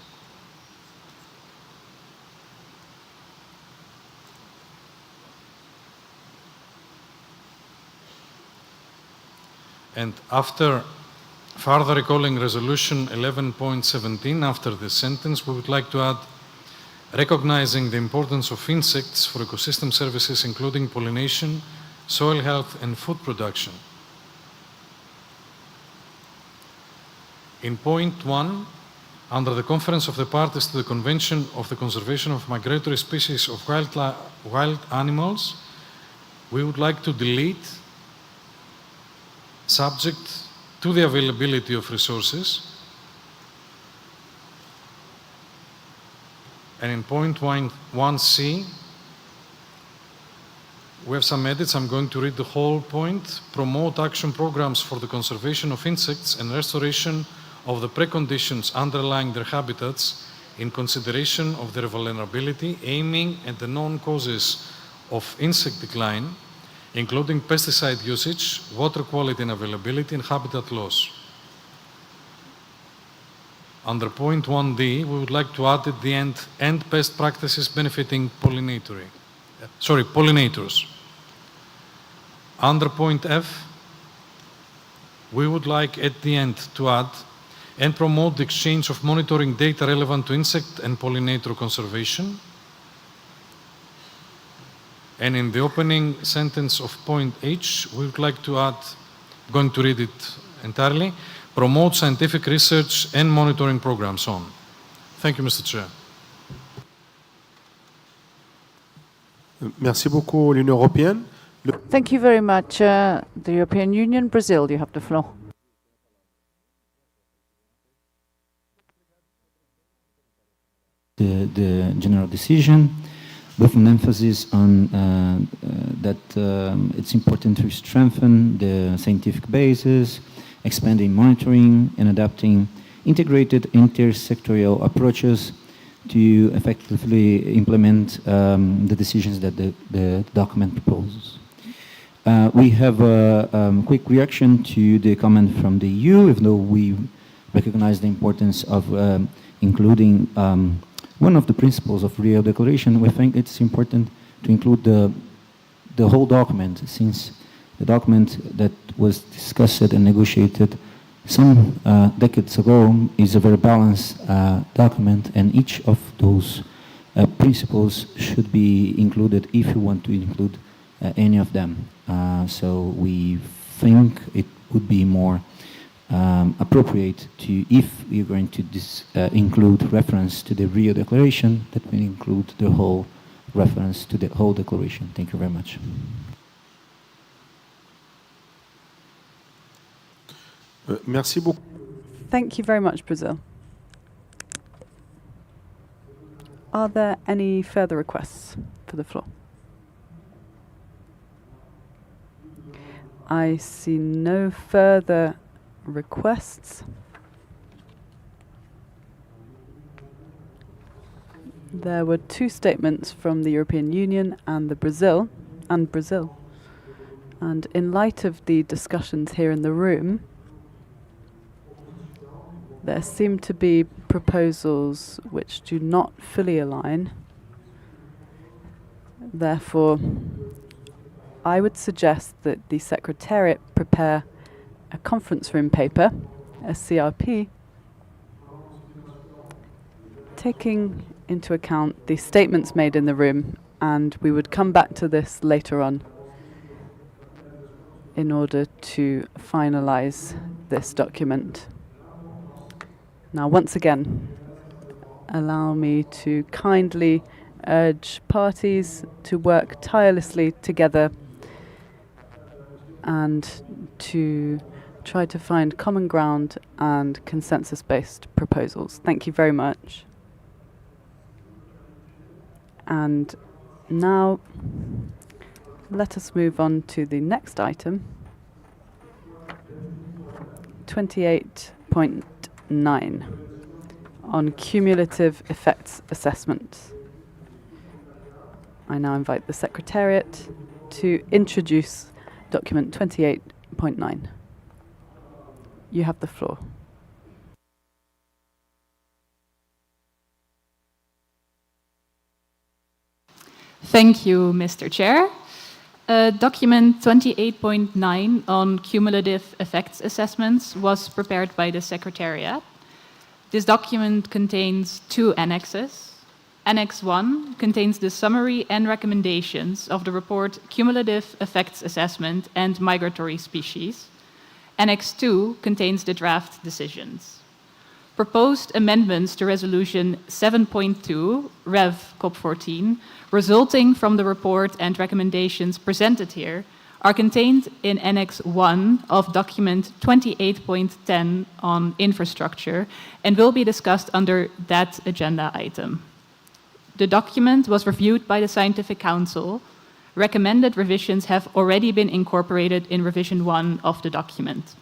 And after further recalling Resolution 11.17, after this sentence, we would like to add recognizing the importance of insects for ecosystem services, including pollination, soil health, and food production. In point 1, under the Conference of the Parties to the Convention of the Conservation of Migratory Species of Wild Animals, we would like to delete subject to the availability of resources. And in point 1C, we have some edits. I'm going to read the whole point. Promote action programs for the conservation of insects and restoration of the preconditions underlying their habitats in consideration of their vulnerability, aiming at the known causes of insect decline, including pesticide usage, water quality and availability, and habitat loss. Under point 1D, we would like to add at the end best practices benefiting pollinators. Under point F, we would like at the end to add and promote the exchange of monitoring data relevant to insect and pollinator conservation. And in the opening sentence of point H, we would like to add, I'm going to read it entirely, promote scientific research and monitoring programs on. Thank you, Mr. Chair. Merci beaucoup, l'Union européenne. Thank you very much, the European Union. Brazil, you have the floor. The general decision, with an emphasis on that it's important to strengthen the scientific basis, expanding monitoring and adapting integrated intersectorial approaches to effectively implement the decisions that the document proposes. We have a quick reaction to the comment from the EU, even though we recognize the importance of including one of the principles of Rio Declaration. We think it's important to include the whole document, since the document that was discussed and negotiated some decades ago is a very balanced document, and each of those principles should be included if you want to include any of them. So we think it would be more appropriate to, if we're going to include reference to the Rio Declaration, that we include the whole reference to the whole declaration. Thank you very much. Merci beaucoup. Thank you very much, Brazil. Are there any further requests for the floor? I see no further requests. There were two statements from the European Union and Brazil. And in light of the discussions here in the room, there seem to be proposals which do not fully align. Therefore, I would suggest that the Secretariat prepare a conference room paper, a CRP, taking into account the statements made in the room, and we would come back to this later on in order to finalize this document. Now, once again, allow me to kindly urge parties to work tirelessly together and to try to find common ground and consensus-based proposals. Thank you very much. And now, let us move on to the next item, 28.9, on cumulative effects assessment. I now invite the Secretariat to introduce document 28.9. You have the floor. Thank you, Mr. Chair. Document 28.9 on cumulative effects assessments was prepared by the Secretariat. This document contains two annexes. Annex 1 contains the summary and recommendations of the report Cumulative Effects Assessment and Migratory Species. Annex 2 contains the draft decisions. Proposed amendments to Resolution 7.2, Rev. COP15, resulting from the report and recommendations presented here, are contained in Annex 1 of document 28.10 on infrastructure and will be discussed under that agenda item. The document was reviewed by the Scientific Council. Recommended revisions have already been incorporated in revision 1 of the document.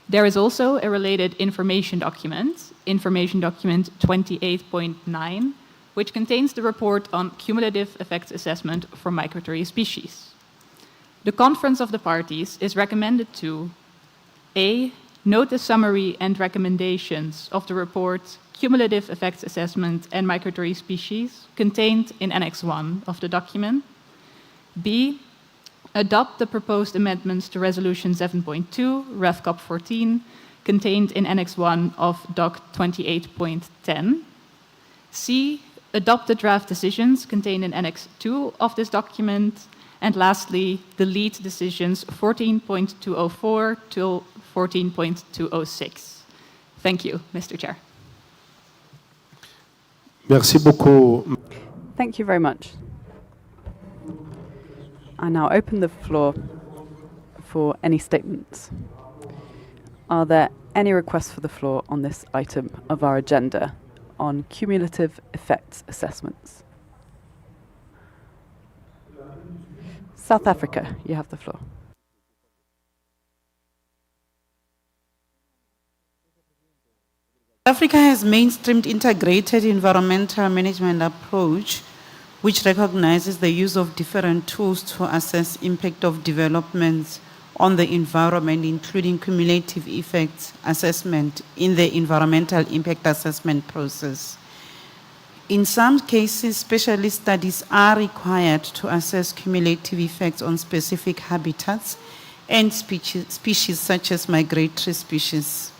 There is also a related information document 28.9, which contains the report on cumulative effects assessment for migratory species. The Conference of the Parties is recommended to A. Note the summary and recommendations of the report Cumulative Effects Assessment and Migratory Species contained in Annex 1 of the document. B. Adopt the proposed amendments to Resolution 7.2, Rev. COP15, contained in Annex 1 of Doc 28.10. C. adopt the draft decisions contained in Annex 2 of this document, and lastly, delete decisions 14.204 till 14.206. Thank you, Mr. Chair. Merci beaucoup. Thank you very much. I now open the floor for any statements. Are there any requests for the floor on this item of our agenda on cumulative effects assessments? South Africa, you have the floor. Africa has mainstreamed integrated environmental management approach, which recognizes the use of different tools to assess impact of developments on the environment, including cumulative effects assessment in the environmental impact assessment process. In some cases, specialist studies are required to assess cumulative effects on specific habitats and species such as migratory species.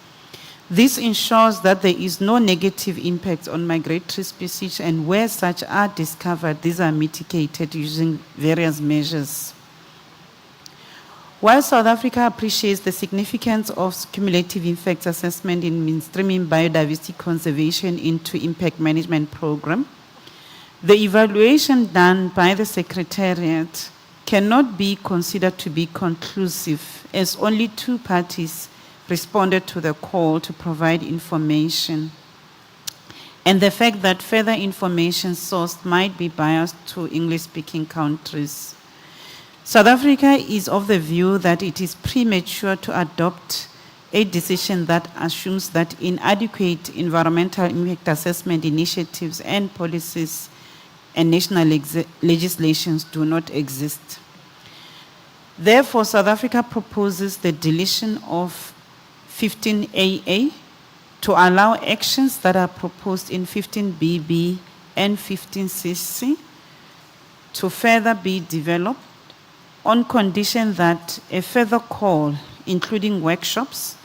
This ensures that there is no negative impact on migratory species, and where such are discovered, these are mitigated using various measures. While South Africa appreciates the significance of cumulative effects assessment in mainstreaming biodiversity conservation into impact management program, the evaluation done by the Secretariat cannot be considered to be conclusive, as only 2 parties responded to the call to provide information, and the fact that further information sourced might be biased to English-speaking countries. South Africa is of the view that it is premature to adopt a decision that assumes that inadequate environmental impact assessment initiatives and policies and national legislations do not exist. Therefore, South Africa proposes the deletion of 15AA to allow actions that are proposed in 15BB and 15CC to further be developed on condition that a further call, including workshops,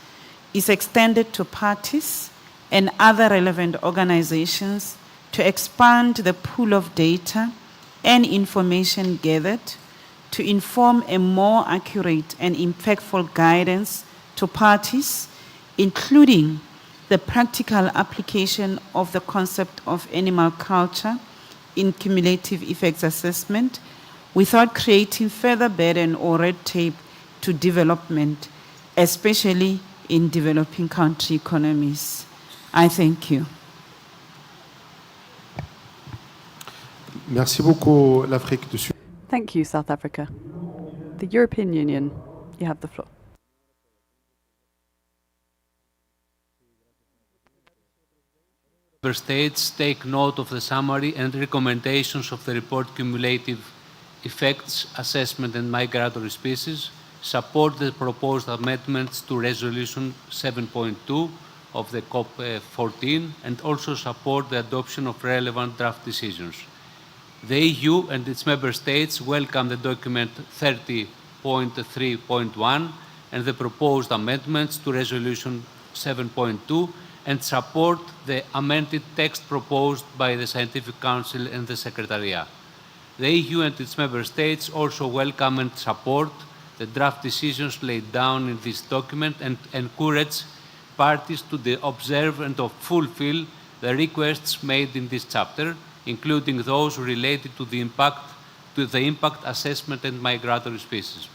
is extended to parties and other relevant organizations to expand the pool of data and information gathered to inform a more accurate and impactful guidance to parties, including the practical application of the concept of animal culture in cumulative effects assessment without creating further burden or red tape to development, especially in developing country economies. I thank you. Merci beaucoup, l'Afrique du Sud. Thank you, South Africa. The European Union, you have the floor. Member States take note of the summary and recommendations of the report Cumulative Effects Assessment and Migratory Species, support the proposed amendments to Resolution 7.2 of the COP15, and also support the adoption of relevant draft decisions. The EU and its member states welcome the document 30.3.1 and the proposed amendments to Resolution 7.2 and support the amended text proposed by the Scientific Council and the Secretariat. The EU and its member states also welcome and support the draft decisions laid down in this document and encourage parties to observe and to fulfill the requests made in this chapter, including those related to the impact assessment and migratory species.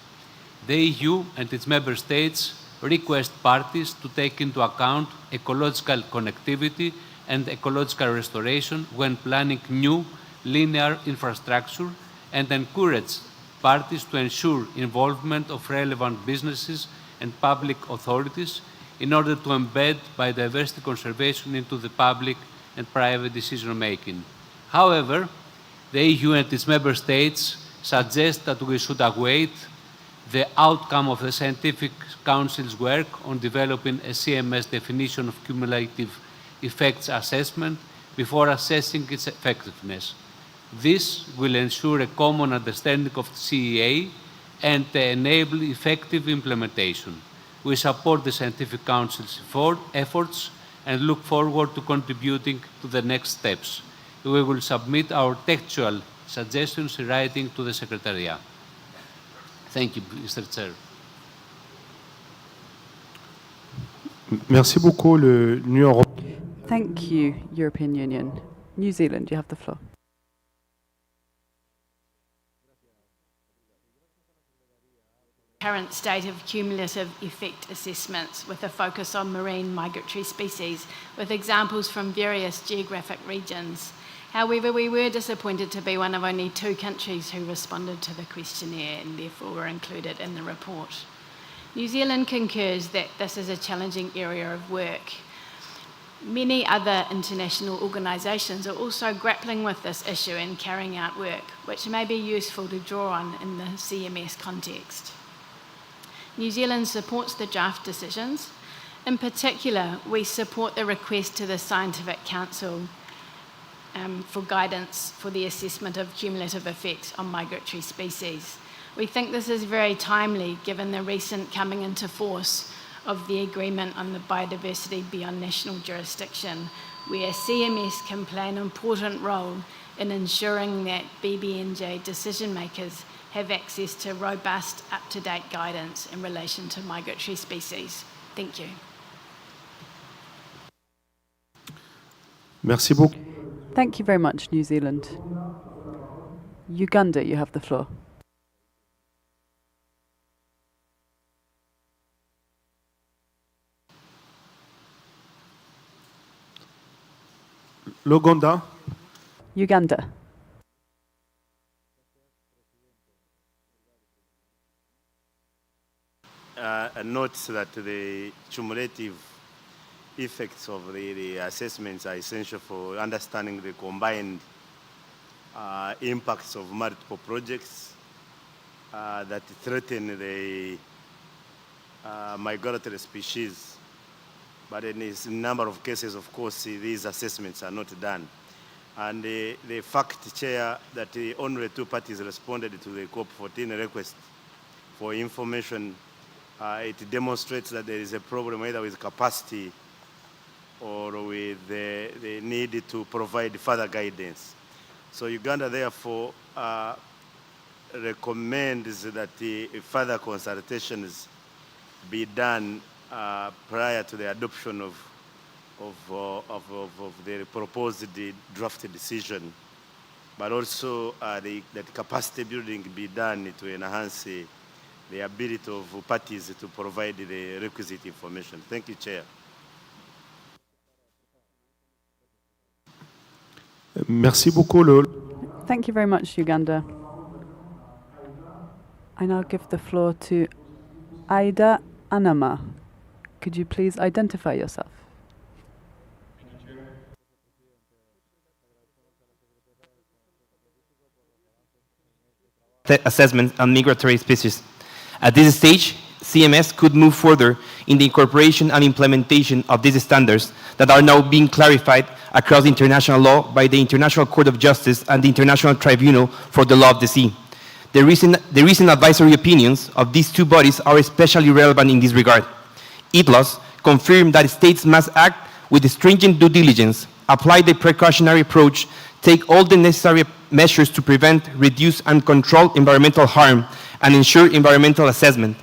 The EU and its member states request parties to take into account ecological connectivity and ecological restoration when planning new linear infrastructure, and encourage parties to ensure involvement of relevant businesses and public authorities in order to embed biodiversity conservation into the public and private decision-making. However, the EU and its member states suggest that we should await the outcome of the Scientific Council's work on developing a CMS definition of cumulative effects assessment before assessing its effectiveness. This will ensure a common understanding of the CEA and enable effective implementation. We support the Scientific Council's efforts and look forward to contributing to the next steps. we will submit our textual suggestions in writing to the Secretariat. Thank you, Mr. Chair. Merci beaucoup, l'Union européenne. Thank you, European Union. New Zealand, you have the floor. Current state of cumulative effect assessments with a focus on marine migratory species, with examples from various geographic regions. However, we were disappointed to be one of only 2 countries who responded to the questionnaire and therefore were included in the report. New Zealand concurs that this is a challenging area of work. Many other international organisations are also grappling with this issue and carrying out work, which may be useful to draw on in the CMS context. New Zealand supports the draft decisions. In particular, we support the request to the Scientific Council for guidance for the assessment of cumulative effects on migratory species. We think this is very timely given the recent coming into force of the Agreement on the Biodiversity Beyond National Jurisdiction, where CMS can play an important role in ensuring that BBNJ decision makers have access to robust, up-to-date guidance in relation to migratory species. Thank you. Merci beaucoup. Thank you very much, New Zealand. Uganda, you have the floor. L'Ouganda. Uganda. Notes that the cumulative effects of the assessments are essential for understanding the combined impacts of multiple projects that threaten the migratory species. But in a number of cases, of course, these assessments are not done. And the fact, Chair, that only 2 parties responded to the COP15 request for information, it demonstrates that there is a problem either with capacity or with the need to provide further guidance. So Uganda, therefore, recommends that further consultations be done prior to the adoption of the proposed draft decision, but also that capacity building be done to enhance the ability of parties to provide the requisite information. Thank you, Chair. Merci beaucoup. Thank you very much, Uganda. I now give the floor to Aida Anama. Could you please identify yourself? Assessment on migratory species. At this stage, CMS could move further in the incorporation and implementation of these standards that are now being clarified across international law by the International Court of Justice and the International Tribunal for the Law of the Sea. The recent advisory opinions of these 2 bodies are especially relevant in this regard. ITLOS confirmed that states must act with stringent due diligence, apply the precautionary approach, take all the necessary measures to prevent, reduce, and control environmental harm, and ensure environmental assessment,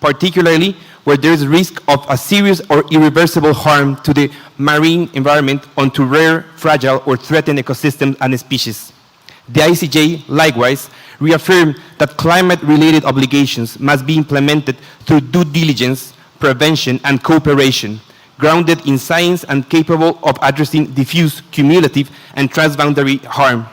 particularly where there is risk of a serious or irreversible harm to the marine environment onto rare, fragile, or threatened ecosystems and species. The ICJ, likewise, reaffirmed that climate-related obligations must be implemented through due diligence, prevention, and cooperation, grounded in science and capable of addressing diffuse, cumulative, and transboundary harm.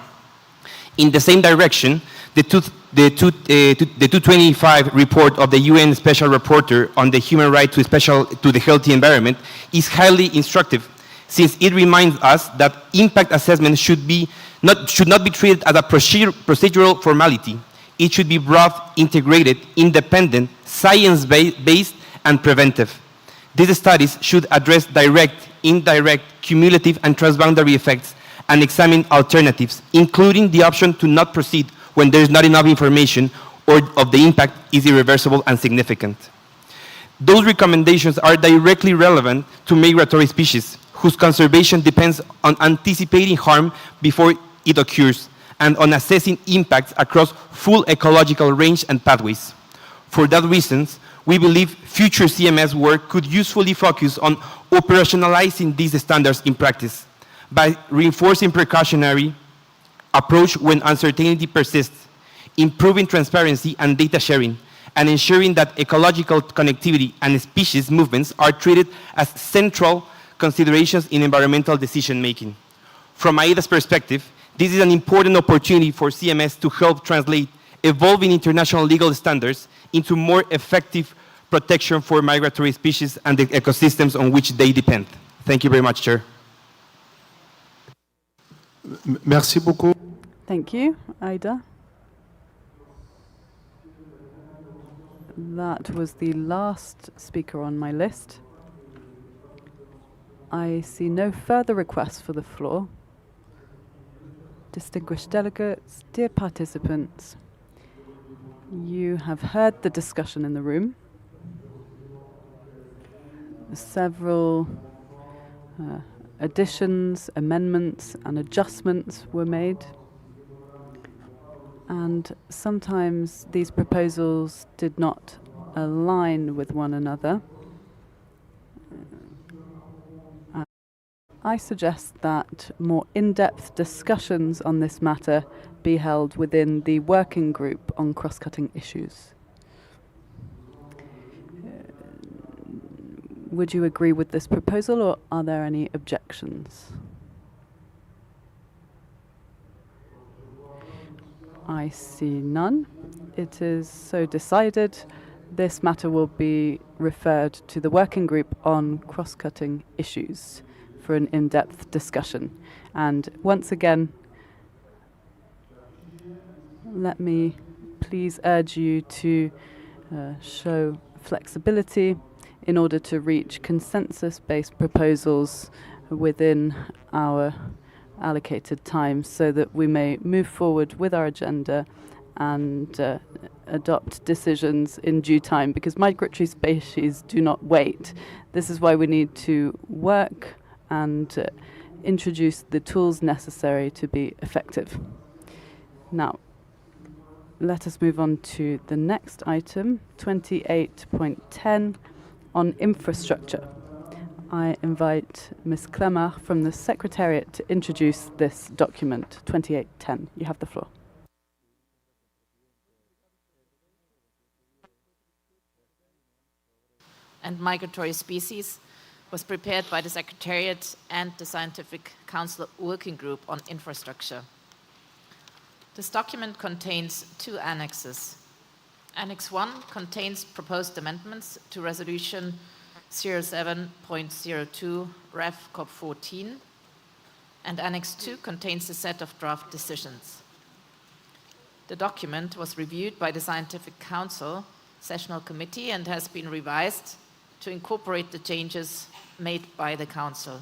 In the same direction, the 225 report of the UN Special Rapporteur on the human right to the healthy environment is highly instructive, since it reminds us that impact assessment should not be treated as a procedural formality. It should be broad, integrated, independent, science-based, and preventive. These studies should address direct, indirect, cumulative, and transboundary effects and examine alternatives, including the option to not proceed when there is not enough information or of the impact is irreversible and significant. Those recommendations are directly relevant to migratory species, whose conservation depends on anticipating harm before it occurs and on assessing impacts across full ecological range and pathways. For that reason, we believe future CMS work could usefully focus on operationalizing these standards in practice by reinforcing precautionary approach when uncertainty persists, improving transparency and data sharing, and ensuring that ecological connectivity and species movements are treated as central considerations in environmental decision-making. From AIDA's perspective, this is an important opportunity for CMS to help translate evolving international legal standards into more effective protection for migratory species and the ecosystems on which they depend. Thank you very much, Chair. Merci beaucoup. Thank you, Aida. That was the last speaker on my list. I see no further requests for the floor. Distinguished delegates, dear participants, you have heard the discussion in the room. Several additions, amendments, and adjustments were made. And sometimes these proposals did not align with one another. I suggest that more in-depth discussions on this matter be held within the working group on cross-cutting issues. Would you agree with this proposal, or are there any objections? I see none. It is so decided. This matter will be referred to the working group on cross-cutting issues for an in-depth discussion. And once again, let me please urge you to show flexibility in order to reach consensus-based proposals within our allocated time so that we may move forward with our agenda and adopt decisions in due time, because migratory species do not wait. This is why we need to work and introduce the tools necessary to be effective. Now, let us move on to the next item, 28.10, on infrastructure. I invite Ms. Clemach from the Secretariat to introduce this document, 2810. You have the floor. And migratory species was prepared by the Secretariat and the Scientific Council Working Group on Infrastructure. This document contains two annexes. Annex 1 contains proposed amendments to Resolution 07.02 Ref COP15, and Annex 2 contains a set of draft decisions. The document was reviewed by the Scientific Council Sessional Committee and has been revised to incorporate the changes made by the Council.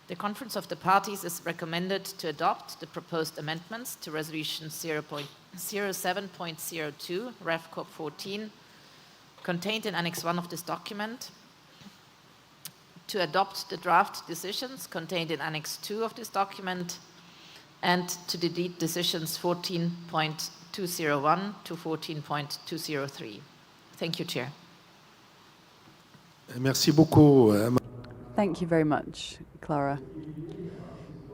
The Conference of the Parties is recommended to adopt the proposed amendments to Resolution 07.02 Ref COP15 contained in Annex 1 of this document, to adopt the draft decisions contained in Annex 2 of this document, and to delete decisions 14.201 to 14.203. Thank you, Chair. Merci beaucoup. Thank you very much, Clara.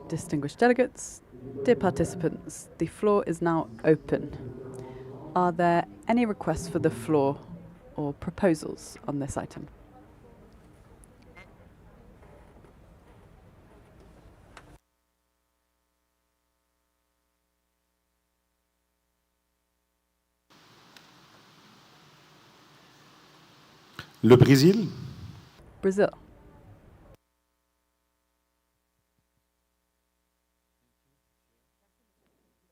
Distinguished delegates, dear participants, the floor is now open. Are there any requests for the floor or proposals on this item? Le Brésil. Brazil.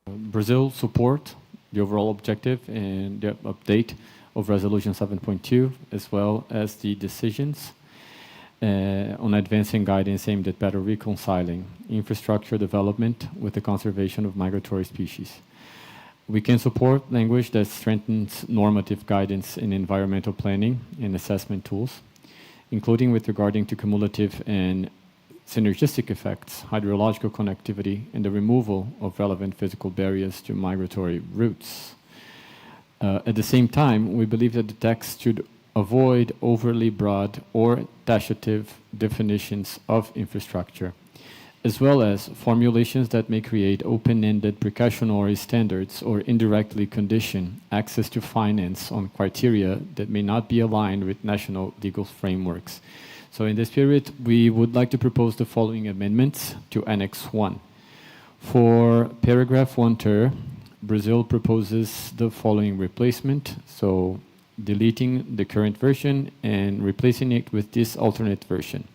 Brazil support the overall objective and the update of Resolution 7.2, as well as the decisions on advancing guidance aimed at better reconciling infrastructure development with the conservation of migratory species. We can support language that strengthens normative guidance in environmental planning and assessment tools, including with regarding to cumulative and synergistic effects, hydrological connectivity, and the removal of relevant physical barriers to migratory routes. At the same time, we believe that the text should avoid overly broad or taxative definitions of infrastructure, as well as formulations that may create open-ended precautionary standards or indirectly condition access to finance on criteria that may not be aligned with national legal frameworks. So in this period, we would like to propose the following amendments to Annex 1. For paragraph 1 ter, Brazil proposes the following replacement, so deleting the current version and replacing it with this alternate version.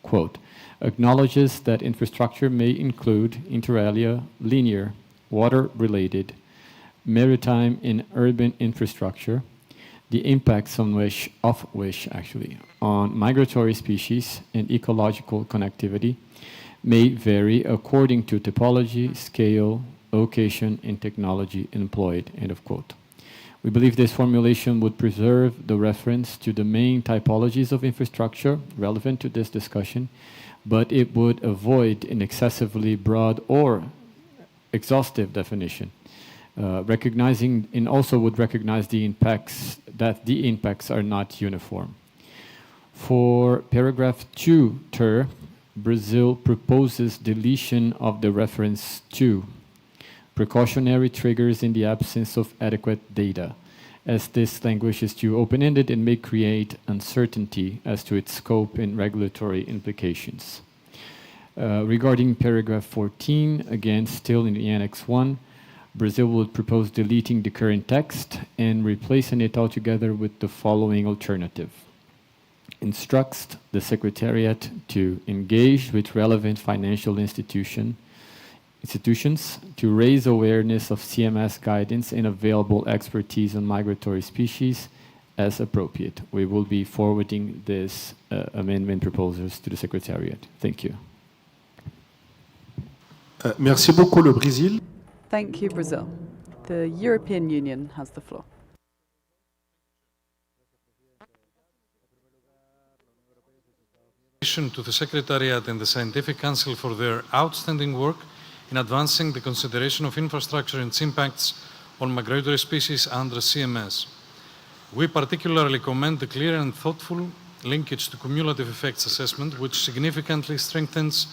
Quote, acknowledges that infrastructure may include, inter alia, linear, water-related, maritime and urban infrastructure, the impacts on on migratory species and ecological connectivity may vary according to topology, scale, location, and technology employed, end of quote. We believe this formulation would preserve the reference to the main typologies of infrastructure relevant to this discussion, but it would avoid an excessively broad or exhaustive definition, recognizing and also would recognize the impacts are not uniform. For paragraph 2 ter, Brazil proposes deletion of the reference to precautionary triggers in the absence of adequate data, as this language is too open-ended and may create uncertainty as to its scope and regulatory implications. Regarding paragraph 14, again, still in the Annex 1, Brazil would propose deleting the current text and replacing it altogether with the following alternative. Instructs the Secretariat to engage with relevant financial institutions to raise awareness of CMS guidance and available expertise on migratory species as appropriate. We will be forwarding this amendment proposals to the Secretariat. Thank you. Merci beaucoup, le Brésil. Thank you, Brazil. The European Union has the floor. To the Secretariat and the Scientific Council for their outstanding work in advancing the consideration of infrastructure and its impacts on migratory species under CMS. We particularly commend the clear and thoughtful linkage to cumulative effects assessment, which significantly strengthens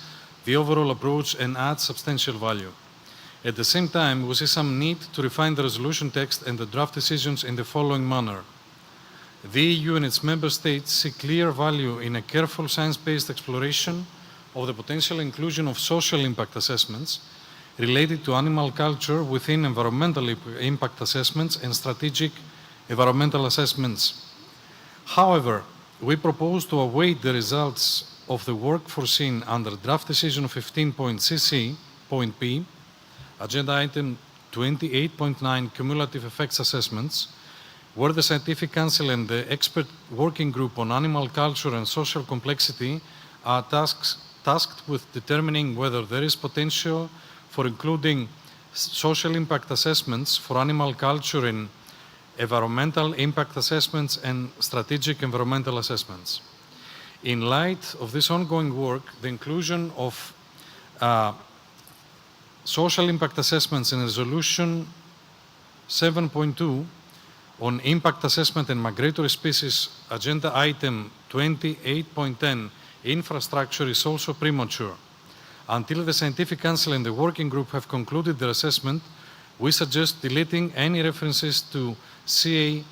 the overall approach and adds substantial value. At the same time, we see some need to refine the resolution text and the draft decisions in the following manner. The EU and its member states see clear value in a careful science-based exploration of the potential inclusion of social impact assessments related to animal culture within environmental impact assessments and strategic environmental assessments. However, we propose to await the results of the work foreseen under draft decision 15.cc, point P, agenda item 28.9, cumulative effects assessments, where the Scientific Council and the Expert Working Group on Animal Culture and Social Complexity are tasked with determining whether there is potential for including social impact assessments for animal culture in environmental impact assessments and strategic environmental assessments. In light of this ongoing work, the inclusion of social impact assessments in Resolution 7.2 on impact assessment and migratory species, agenda item 28.10, infrastructure, is also premature. Until the Scientific Council and the Working Group have concluded their assessment, we suggest deleting any references to CA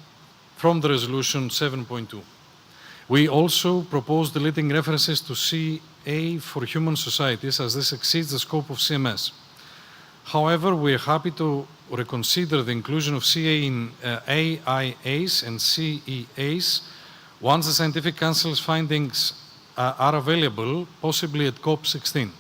from the Resolution 7.2. We also propose deleting references to CA for human societies, as this exceeds the scope of CMS. However, we are happy to reconsider the inclusion of CA in AIAs and CEAs once the Scientific Council's findings are available, possibly at COP16.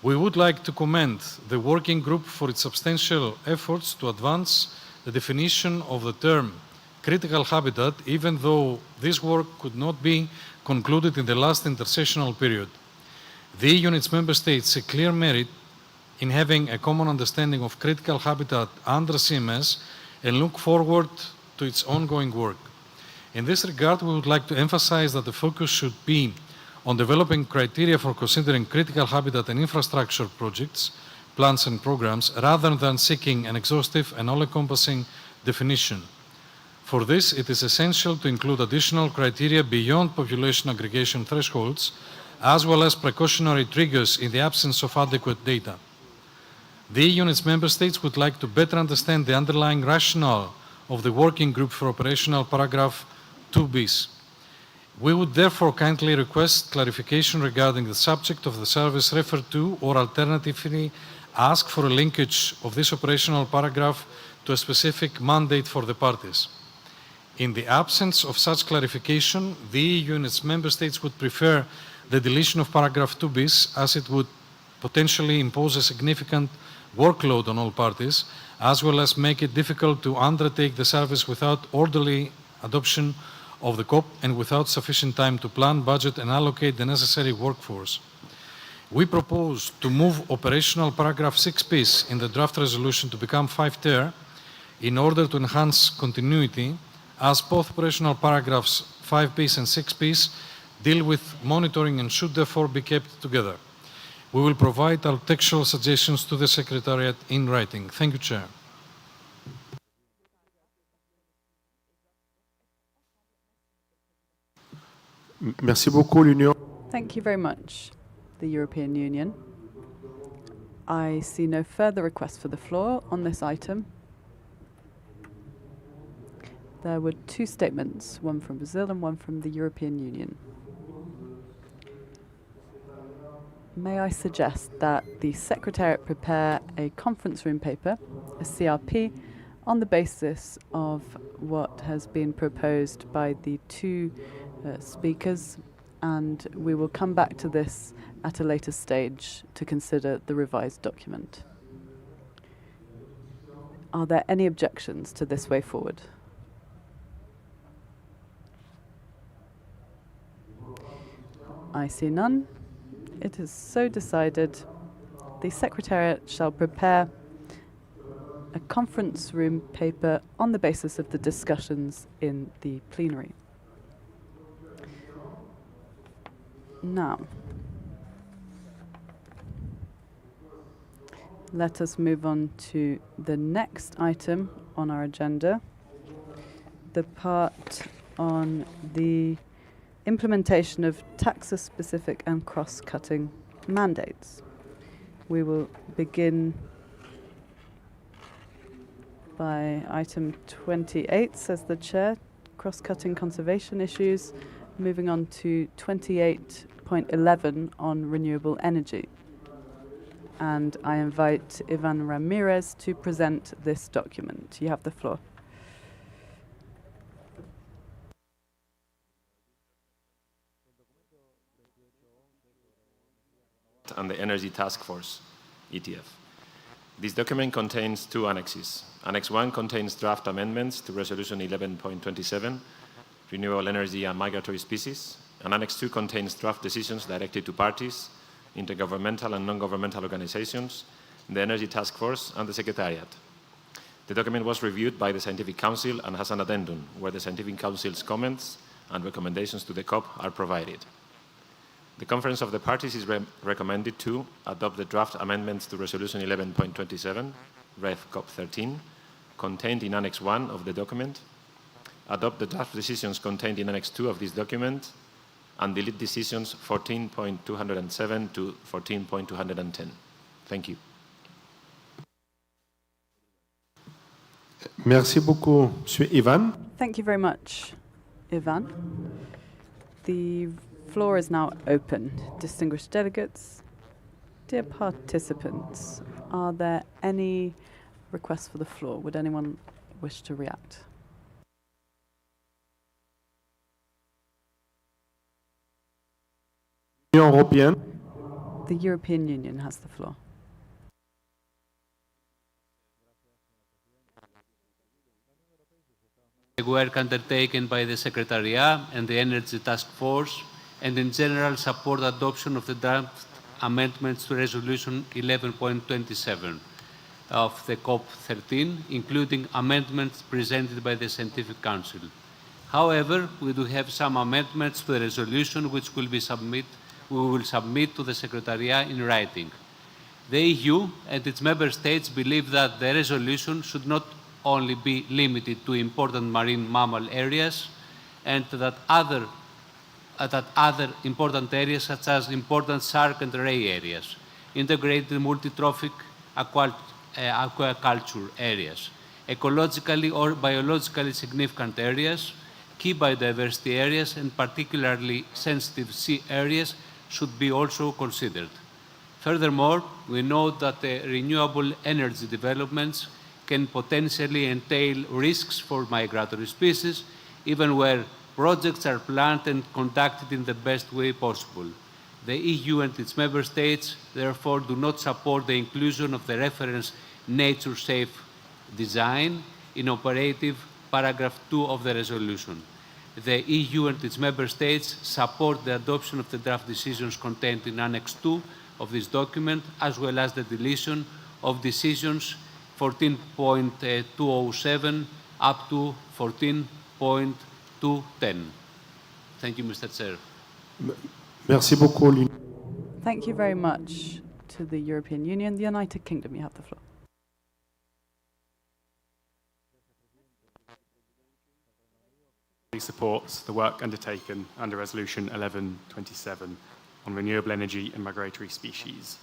We would like to commend the Working Group for its substantial efforts to advance the definition of the term critical habitat, even though this work could not be concluded in the last intersessional period. The EU and its member states see clear merit in having a common understanding of critical habitat under CMS and look forward to its ongoing work. In this regard, we would like to emphasize that the focus should be on developing criteria for considering critical habitat and infrastructure projects, plans and programs, rather than seeking an exhaustive and all-encompassing definition. For this, it is essential to include additional criteria beyond population aggregation thresholds, as well as precautionary triggers in the absence of adequate data. The EU and its member states would like to better understand the underlying rationale of the working group for operational paragraph 2bis. We would therefore kindly request clarification regarding the subject of the service referred to, or alternatively ask for a linkage of this operational paragraph to a specific mandate for the parties. In the absence of such clarification, the EU and its member states would prefer the deletion of paragraph 2bis, as it would potentially impose a significant workload on all parties, as well as make it difficult to undertake the service without orderly adoption of the COP and without sufficient time to plan, budget and allocate the necessary workforce. We propose to move operational paragraph 6bis in the draft resolution to become 5ter in order to enhance continuity, as both operational paragraphs 5bis and 6bis deal with monitoring and should therefore be kept together. We will provide our textual suggestions to the Secretariat in writing. Thank you, Chair. Merci beaucoup, l'Union. Thank you very much, the European Union. I see no further requests for the floor on this item. There were two statements, one from Brazil and one from the European Union. May I suggest that the Secretariat prepare a conference room paper, a CRP, on the basis of what has been proposed by the two speakers, and we will come back to this at a later stage to consider the revised document. Are there any objections to this way forward? I see none. It is so decided. The Secretariat shall prepare a conference room paper on the basis of the discussions in the plenary. Now, let us move on to the next item on our agenda, the part on the implementation of taxa-specific and cross-cutting mandates. We will begin by item 28, says the Chair, cross-cutting conservation issues, moving on to 28.11 on renewable energy. And I invite Ivan Ramirez to present this document. You have the floor. And the Energy Task Force, ETF. This document contains two annexes. Annex 1 contains draft amendments to Resolution 11.27, Renewable Energy and Migratory Species, and Annex 2 contains draft decisions directed to parties, intergovernmental and non-governmental organizations, the Energy Task Force, and the Secretariat. The document was reviewed by the Scientific Council and has an addendum, where the Scientific Council's comments and recommendations to the COP are provided. The Conference of the Parties is recommended to adopt the draft amendments to Resolution 11.27, Ref COP15, contained in Annex 1 of the document, adopt the draft decisions contained in Annex 2 of this document, and delete decisions 14.207 to 14.210. Thank you. Merci beaucoup, Monsieur Ivan. Thank you very much, Ivan. The floor is now open. Distinguished delegates, dear participants, are there any requests for the floor? Would anyone wish to react? European. The European Union has the floor. The work undertaken by the Secretariat and the Energy Task Force, and in general support adoption of the draft amendments to Resolution 11.27 of the COP15, including amendments presented by the Scientific Council. However, we do have some amendments to the resolution which we will submit to the Secretariat in writing. The EU and its member states believe that the resolution should not only be limited to important marine mammal areas, and that other important areas such as important shark and ray areas, integrated multi-trophic aquaculture areas, ecologically or biologically significant areas, key biodiversity areas, and particularly sensitive sea areas should be also considered. Furthermore, we note that the renewable energy developments can potentially entail risks for migratory species, even where projects are planned and conducted in the best way possible. The EU and its member states, therefore, do not support the inclusion of the reference nature-safe design in operative paragraph 2 of the resolution. The EU and its member states support the adoption of the draft decisions contained in Annex 2 of this document, as well as the deletion of decisions 14.207 up to 14.210. Thank you, Mr. Chair. Merci beaucoup. Thank you very much to the European Union. The United Kingdom, you have the floor. Supports the work undertaken under Resolution 1127 on renewable energy and migratory species.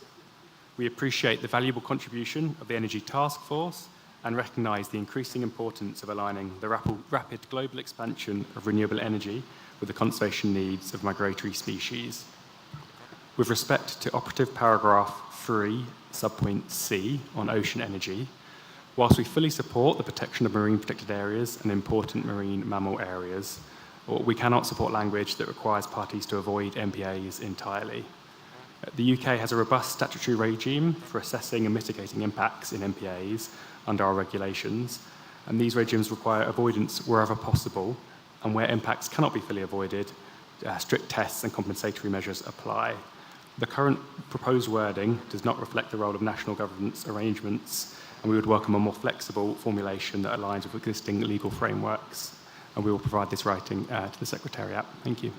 We appreciate the valuable contribution of the Energy Task Force and recognise the increasing importance of aligning the rapid global expansion of renewable energy with the conservation needs of migratory species. With respect to operative paragraph 3, subpoint C on ocean energy, whilst we fully support the protection of marine protected areas and important marine mammal areas, we cannot support language that requires parties to avoid MPAs entirely. The UK has a robust statutory regime for assessing and mitigating impacts in MPAs under our regulations, and these regimes require avoidance wherever possible, and where impacts cannot be fully avoided, strict tests and compensatory measures apply. The current proposed wording does not reflect the role of national governments' arrangements, and we would welcome a more flexible formulation that aligns with existing legal frameworks. And we will provide this writing to the Secretariat. Thank you.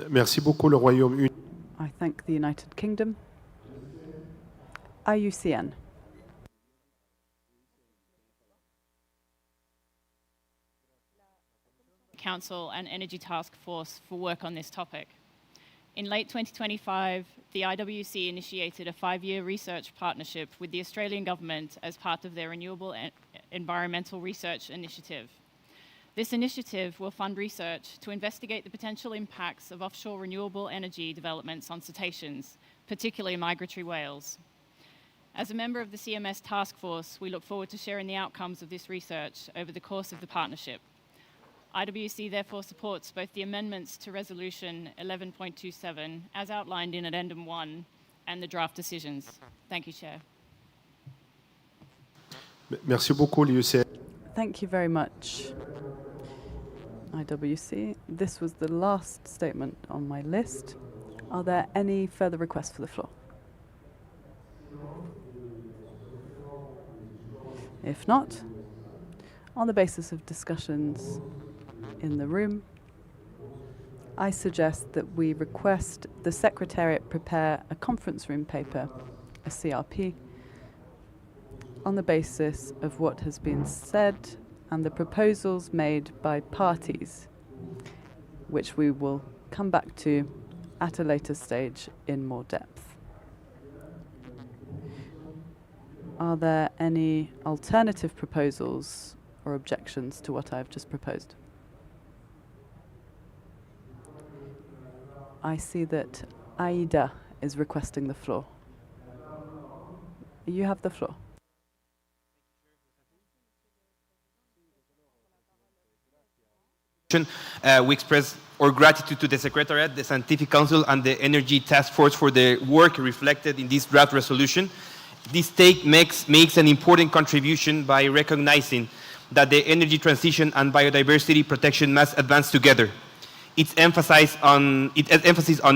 Merci beaucoup, le Royaume-Uni. I thank the United Kingdom. IUCN. Council and Energy Task Force for work on this topic. In late 2025, the IWC initiated a 5-year research partnership with the Australian government as part of their Renewable Environmental Research Initiative. This initiative will fund research to investigate the potential impacts of offshore renewable energy developments on cetaceans, particularly migratory whales. As a member of the CMS task force, we look forward to sharing the outcomes of this research over the course of the partnership. IWC therefore supports both the amendments to Resolution 11.27 as outlined in Addendum 1 and the draft decisions. Thank you, Chair. Merci beaucoup, l'IUCN. Thank you very much, IWC. This was the last statement on my list. Are there any further requests for the floor? If not, on the basis of discussions in the room, I suggest that we request the Secretariat prepare a conference room paper, a CRP, on the basis of what has been said and the proposals made by parties, which we will come back to at a later stage in more depth. Are there any alternative proposals or objections to what I've just proposed? I see that Aida is requesting the floor. You have the floor. We express our gratitude to the Secretariat, the Scientific Council, and the Energy Task Force for the work reflected in this draft resolution. This take makes an important contribution by recognizing that the energy transition and biodiversity protection must advance together. Its emphasis on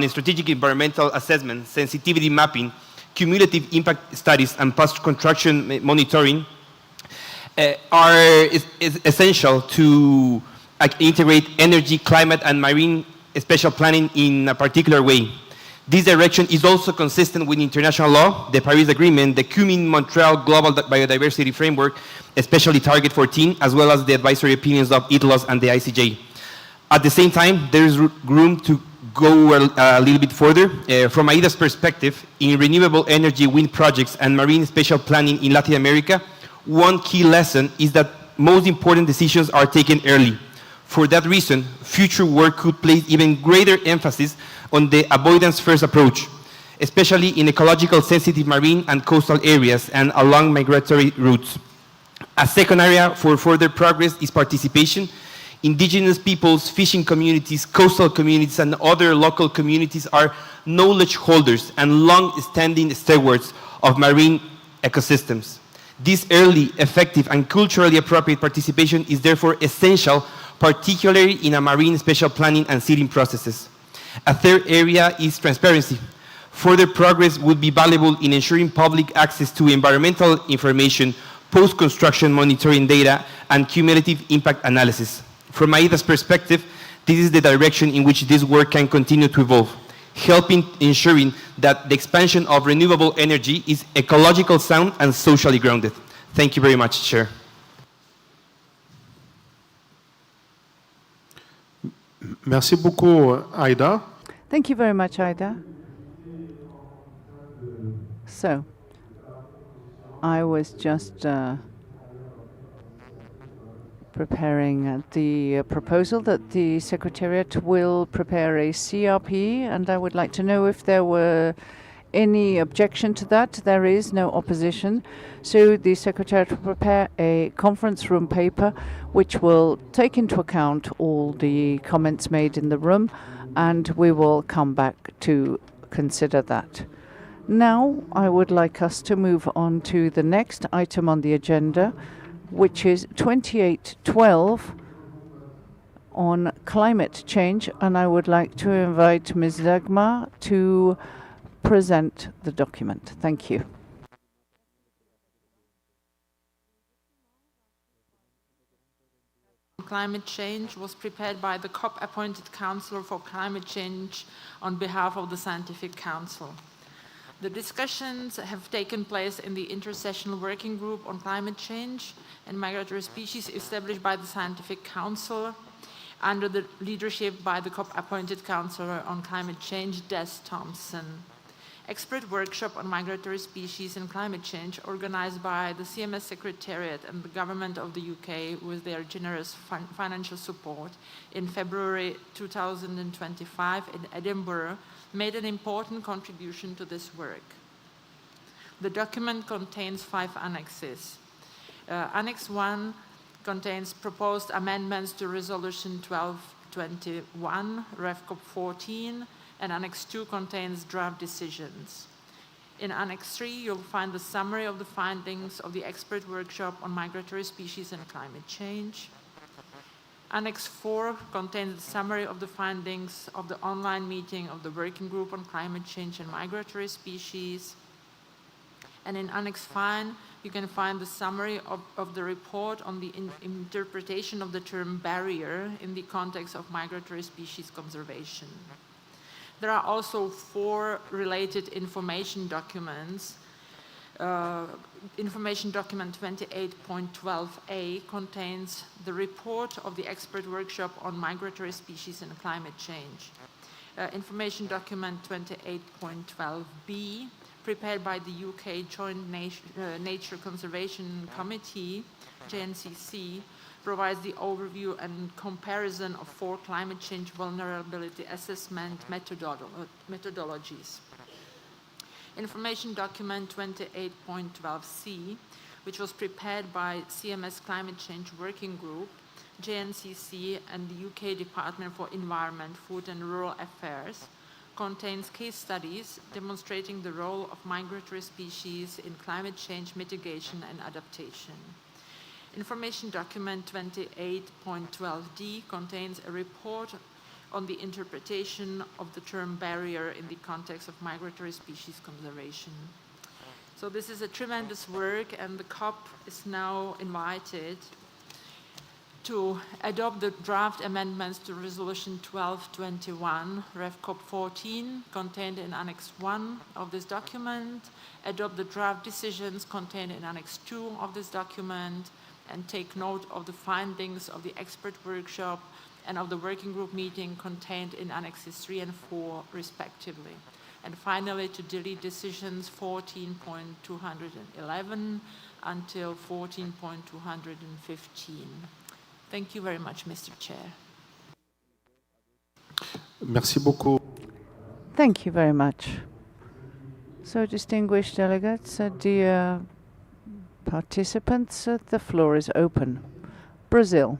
strategic environmental assessment, sensitivity mapping, cumulative impact studies, and post-construction monitoring is essential to integrate energy, climate, and marine spatial planning in a particular way. This direction is also consistent with international law, the Paris Agreement, the Montreal Global Biodiversity Framework, especially Target 14, as well as the advisory opinions of ITLOS and the ICJ. At the same time, there is room to go a little bit further. From AIDA's perspective, in renewable energy, wind projects, and marine spatial planning in Latin America, one key lesson is that most important decisions are taken early. For that reason, future work could place even greater emphasis on the avoidance-first approach, especially in ecological sensitive marine and coastal areas and along migratory routes. A second area for further progress is participation. Indigenous peoples, fishing communities, coastal communities, and other local communities are knowledge holders and long-standing stewards of marine ecosystems. This early, effective, and culturally appropriate participation is therefore essential, particularly in a marine spatial planning and seeding processes. A third area is transparency. Further progress would be valuable in ensuring public access to environmental information, post-construction monitoring data, and cumulative impact analysis. From AIDA's perspective, this is the direction in which this work can continue to evolve, helping ensuring that the expansion of renewable energy is ecological sound and socially grounded. Thank you very much, Chair. Merci beaucoup, Aida. Thank you very much, Aida. So, I was just preparing the proposal that the Secretariat will prepare a CRP, and I would like to know if there were any objection to that. There is no opposition. So the Secretariat will prepare a conference room paper which will take into account all the comments made in the room, and we will come back to consider that. Now I would like us to move on to the next item on the agenda, which is 2812 on climate change, and I would like to invite Ms. Dagmar to present the document. Thank you. Climate change was prepared by the COP appointed Counselor for Climate Change on behalf of the Scientific Council. The discussions have taken place in the Intersessional Working Group on Climate Change and Migratory Species established by the Scientific Council under the leadership by the COP-appointed Counselor on Climate Change, Des Thompson. Expert workshop on migratory species and climate change organized by the CMS Secretariat and the Government of the UK with their generous financial support in February 2025 in Edinburgh made an important contribution to this work. The document contains 5 annexes. Annex 1 contains proposed amendments to Resolution 1221, Ref COP14, and Annex 2 contains draft decisions. In Annex 3, you'll find the summary of the findings of the expert workshop on migratory species and climate change. Annex 4 contains the summary of the findings of the online meeting of the Working Group on Climate Change and Migratory Species. And in Annex 5, you can find the summary of the report on the interpretation of the term barrier in the context of migratory species conservation. There are also 4 related information documents. Information document 28.12a contains the report of the expert workshop on migratory species and climate change. Information document 28.12b, prepared by the UK Joint Nature Conservation Committee, JNCC, provides the overview and comparison of 4 climate change vulnerability assessment methodologies. Information document 28.12c, which was prepared by CMS Climate Change Working Group, JNCC, and the UK Department for Environment, Food and Rural Affairs, contains case studies demonstrating the role of migratory species in climate change mitigation and adaptation. Information document 28.12d contains a report on the interpretation of the term barrier in the context of migratory species conservation. So this is a tremendous work, and the COP is now invited to adopt the draft amendments to Resolution 1221, Rev COP 14, contained in Annex 1 of this document, adopt the draft decisions contained in Annex 2 of this document, and take note of the findings of the expert workshop and of the working group meeting contained in Annexes 3 and 4, respectively. And finally, to delete decisions 14.211 until 14.215. Thank you very much, Mr. Chair. Merci beaucoup. Thank you very much. So, distinguished delegates, dear participants, the floor is open. Brazil.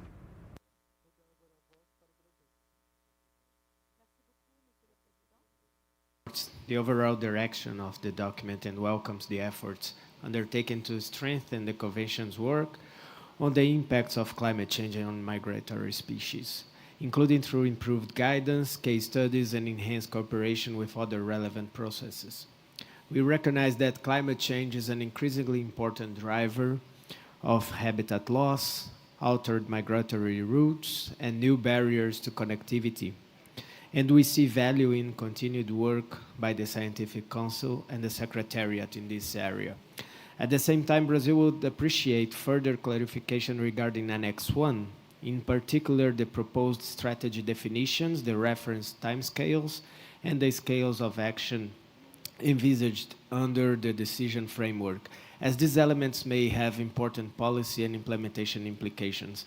The overall direction of the document and welcomes the efforts undertaken to strengthen the Convention's work on the impacts of climate change on migratory species, including through improved guidance, case studies, and enhanced cooperation with other relevant processes. We recognize that climate change is an increasingly important driver of habitat loss, altered migratory routes, and new barriers to connectivity. And we see value in continued work by the Scientific Council and the Secretariat in this area. At the same time, Brazil would appreciate further clarification regarding Annex 1, in particular the proposed strategy definitions, the reference timescales, and the scales of action envisaged under the decision framework, as these elements may have important policy and implementation implications.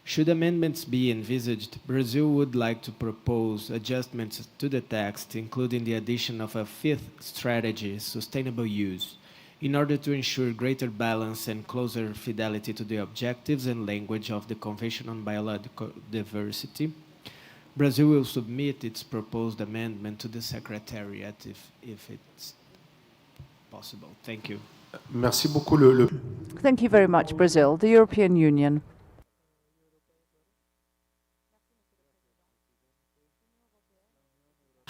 Should amendments be envisaged, Brazil would like to propose adjustments to the text, including the addition of a fifth strategy, sustainable use, in order to ensure greater balance and closer fidelity to the objectives and language of the Convention on Biological Diversity. Brazil will submit its proposed amendment to the Secretariat if it's possible. Thank you. Merci beaucoup. Thank you very much, Brazil. The European Union.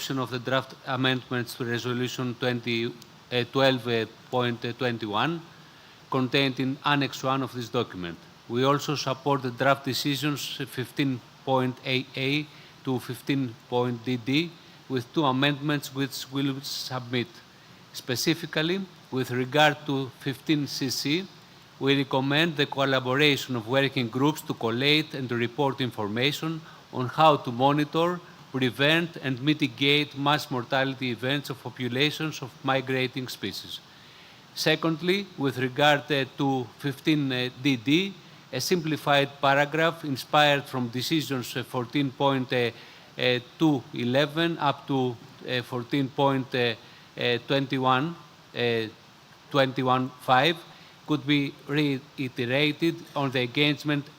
Of the draft amendments to Resolution 12.21 contained in Annex 1 of this document. We also support the draft decisions 15.AA to 15.DD with two amendments which we will submit. Specifically, with regard to 15CC, we recommend the collaboration of working groups to collate and to report information on how to monitor, prevent and mitigate mass mortality events of populations of migrating species. Secondly, with regard to 15DD, a simplified paragraph inspired from decisions 14.211 up to 14.21.5 could be reiterated on the engagement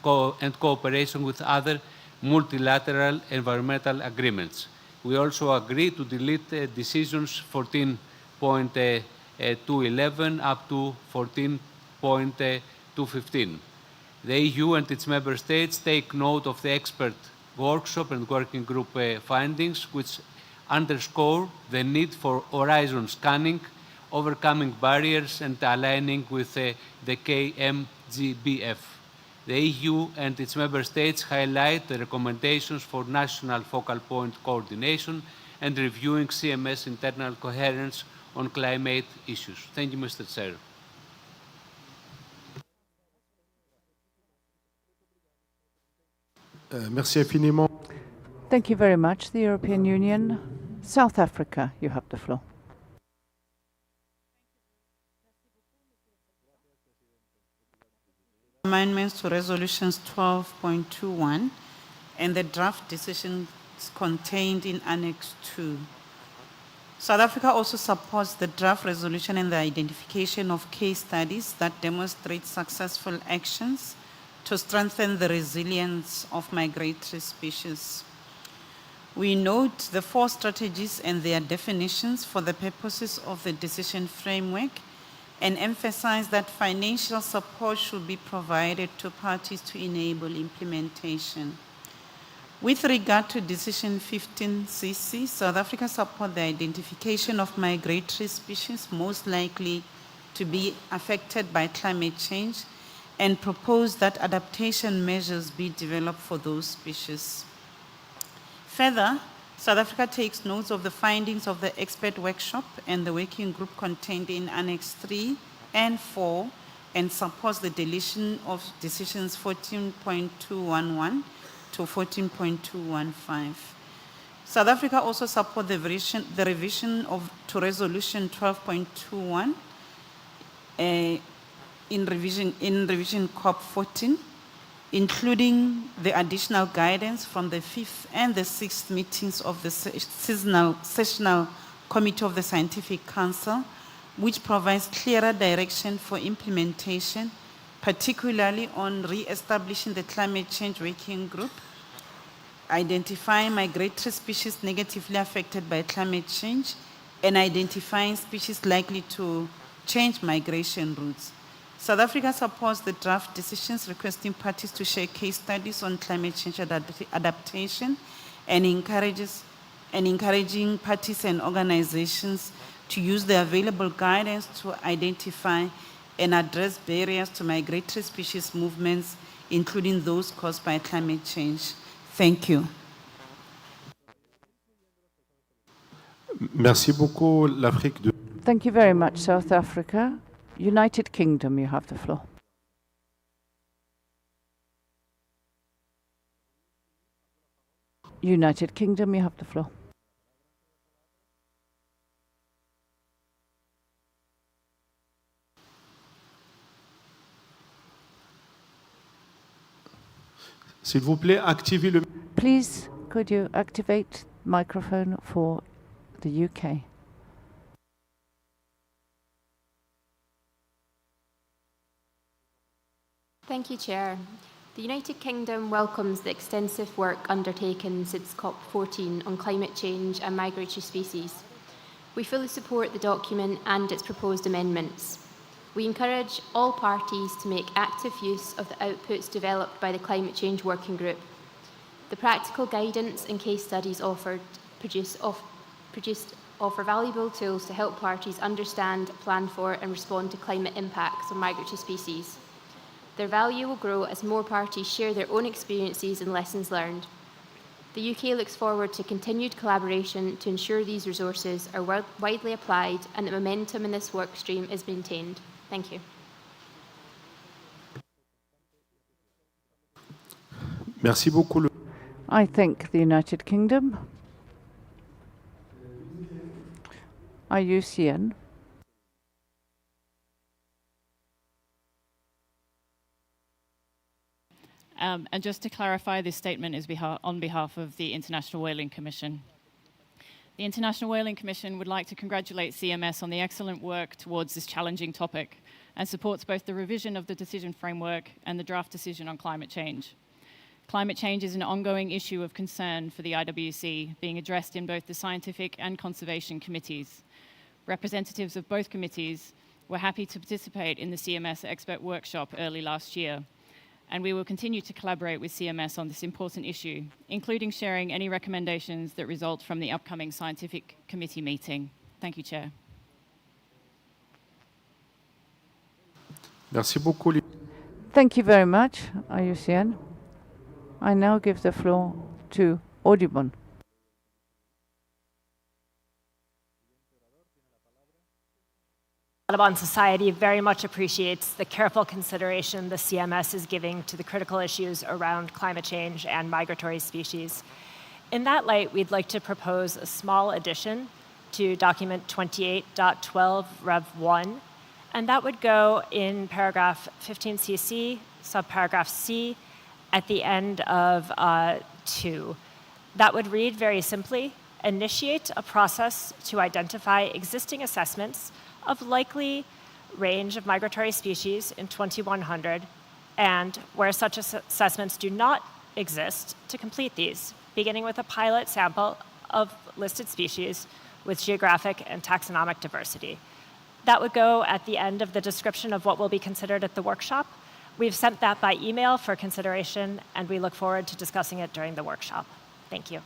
and cooperation with other multilateral environmental agreements. We also agree to delete decisions 14.211 up to 14.215. The EU and its member states take note of the expert workshop and working group findings, which underscore the need for horizon scanning, overcoming barriers, and aligning with the KMGBF. The EU and its member states highlight the recommendations for national focal point coordination and reviewing CMS internal coherence on climate issues. Thank you, Mr. Chair. Merci infiniment. Thank you very much, the European Union. South Africa, you have the floor. Amendments to Resolutions 12.21 and the draft decisions contained in Annex 2. South Africa also supports the draft resolution and the identification of case studies that demonstrate successful actions to strengthen the resilience of migratory species. We note the 4 strategies and their definitions for the purposes of the decision framework and emphasize that financial support should be provided to parties to enable implementation. With regard to Decision 15CC, South Africa supports the identification of migratory species most likely to be affected by climate change and propose that adaptation measures be developed for those species. Further, South Africa takes notes of the findings of the expert workshop and the working group contained in Annex 3 and 4 and supports the deletion of decisions 14.211 to 14.215. South Africa also supports the revision to Resolution 12.21 in revision COP15, including the additional guidance from the 5th and the 6th meetings of the sessional committee of the Scientific Council, which provides clearer direction for implementation, particularly on re-establishing the climate change working group, identifying migratory species negatively affected by climate change, and identifying species likely to change migration routes. South Africa supports the draft decisions requesting parties to share case studies on climate change adaptation and encouraging parties and organizations to use the available guidance to identify and address barriers to migratory species movements, including those caused by climate change. Thank you. Merci beaucoup, l'Afrique de... Thank you very much, South Africa. United Kingdom, you have the floor. United Kingdom, you have the floor. S'il vous plaît, activez le... Please, could you activate microphone for the UK? Thank you, Chair. The United Kingdom welcomes the extensive work undertaken since COP14 on climate change and migratory species. We fully support the document and its proposed amendments. We encourage all parties to make active use of the outputs developed by the Climate Change Working Group. The practical guidance and case studies offer valuable tools to help parties understand, plan for and respond to climate impacts on migratory species. Their value will grow as more parties share their own experiences and lessons learned. The UK looks forward to continued collaboration to ensure these resources are widely applied and that momentum in this work stream is maintained. Thank you. Merci beaucoup. I thank the United Kingdom. IUCN. And just to clarify, this statement is on behalf of the International Whaling Commission. The International Whaling Commission would like to congratulate CMS on the excellent work towards this challenging topic and supports both the revision of the decision framework and the draft decision on climate change. Climate change is an ongoing issue of concern for the IWC, being addressed in both the scientific and conservation committees. Representatives of both committees were happy to participate in the CMS expert workshop early last year, and we will continue to collaborate with CMS on this important issue, including sharing any recommendations that result from the upcoming scientific committee meeting. Thank you, Chair. Merci beaucoup. Thank you very much, IUCN. I now give the floor to Audubon. Audubon Society very much appreciates the careful consideration the CMS is giving to the critical issues around climate change and migratory species. In that light, we'd like to propose a small addition to document 28.12 Rev 1, and that would go in paragraph 15cc, subparagraph C, at the end of 2. That would read very simply, initiate a process to identify existing assessments of likely range of migratory species in 2100, and where such assessments do not exist, to complete these, beginning with a pilot sample of listed species with geographic and taxonomic diversity. That would go at the end of the description of what will be considered at the workshop. We've sent that by email for consideration, and we look forward to discussing it during the workshop. Thank you.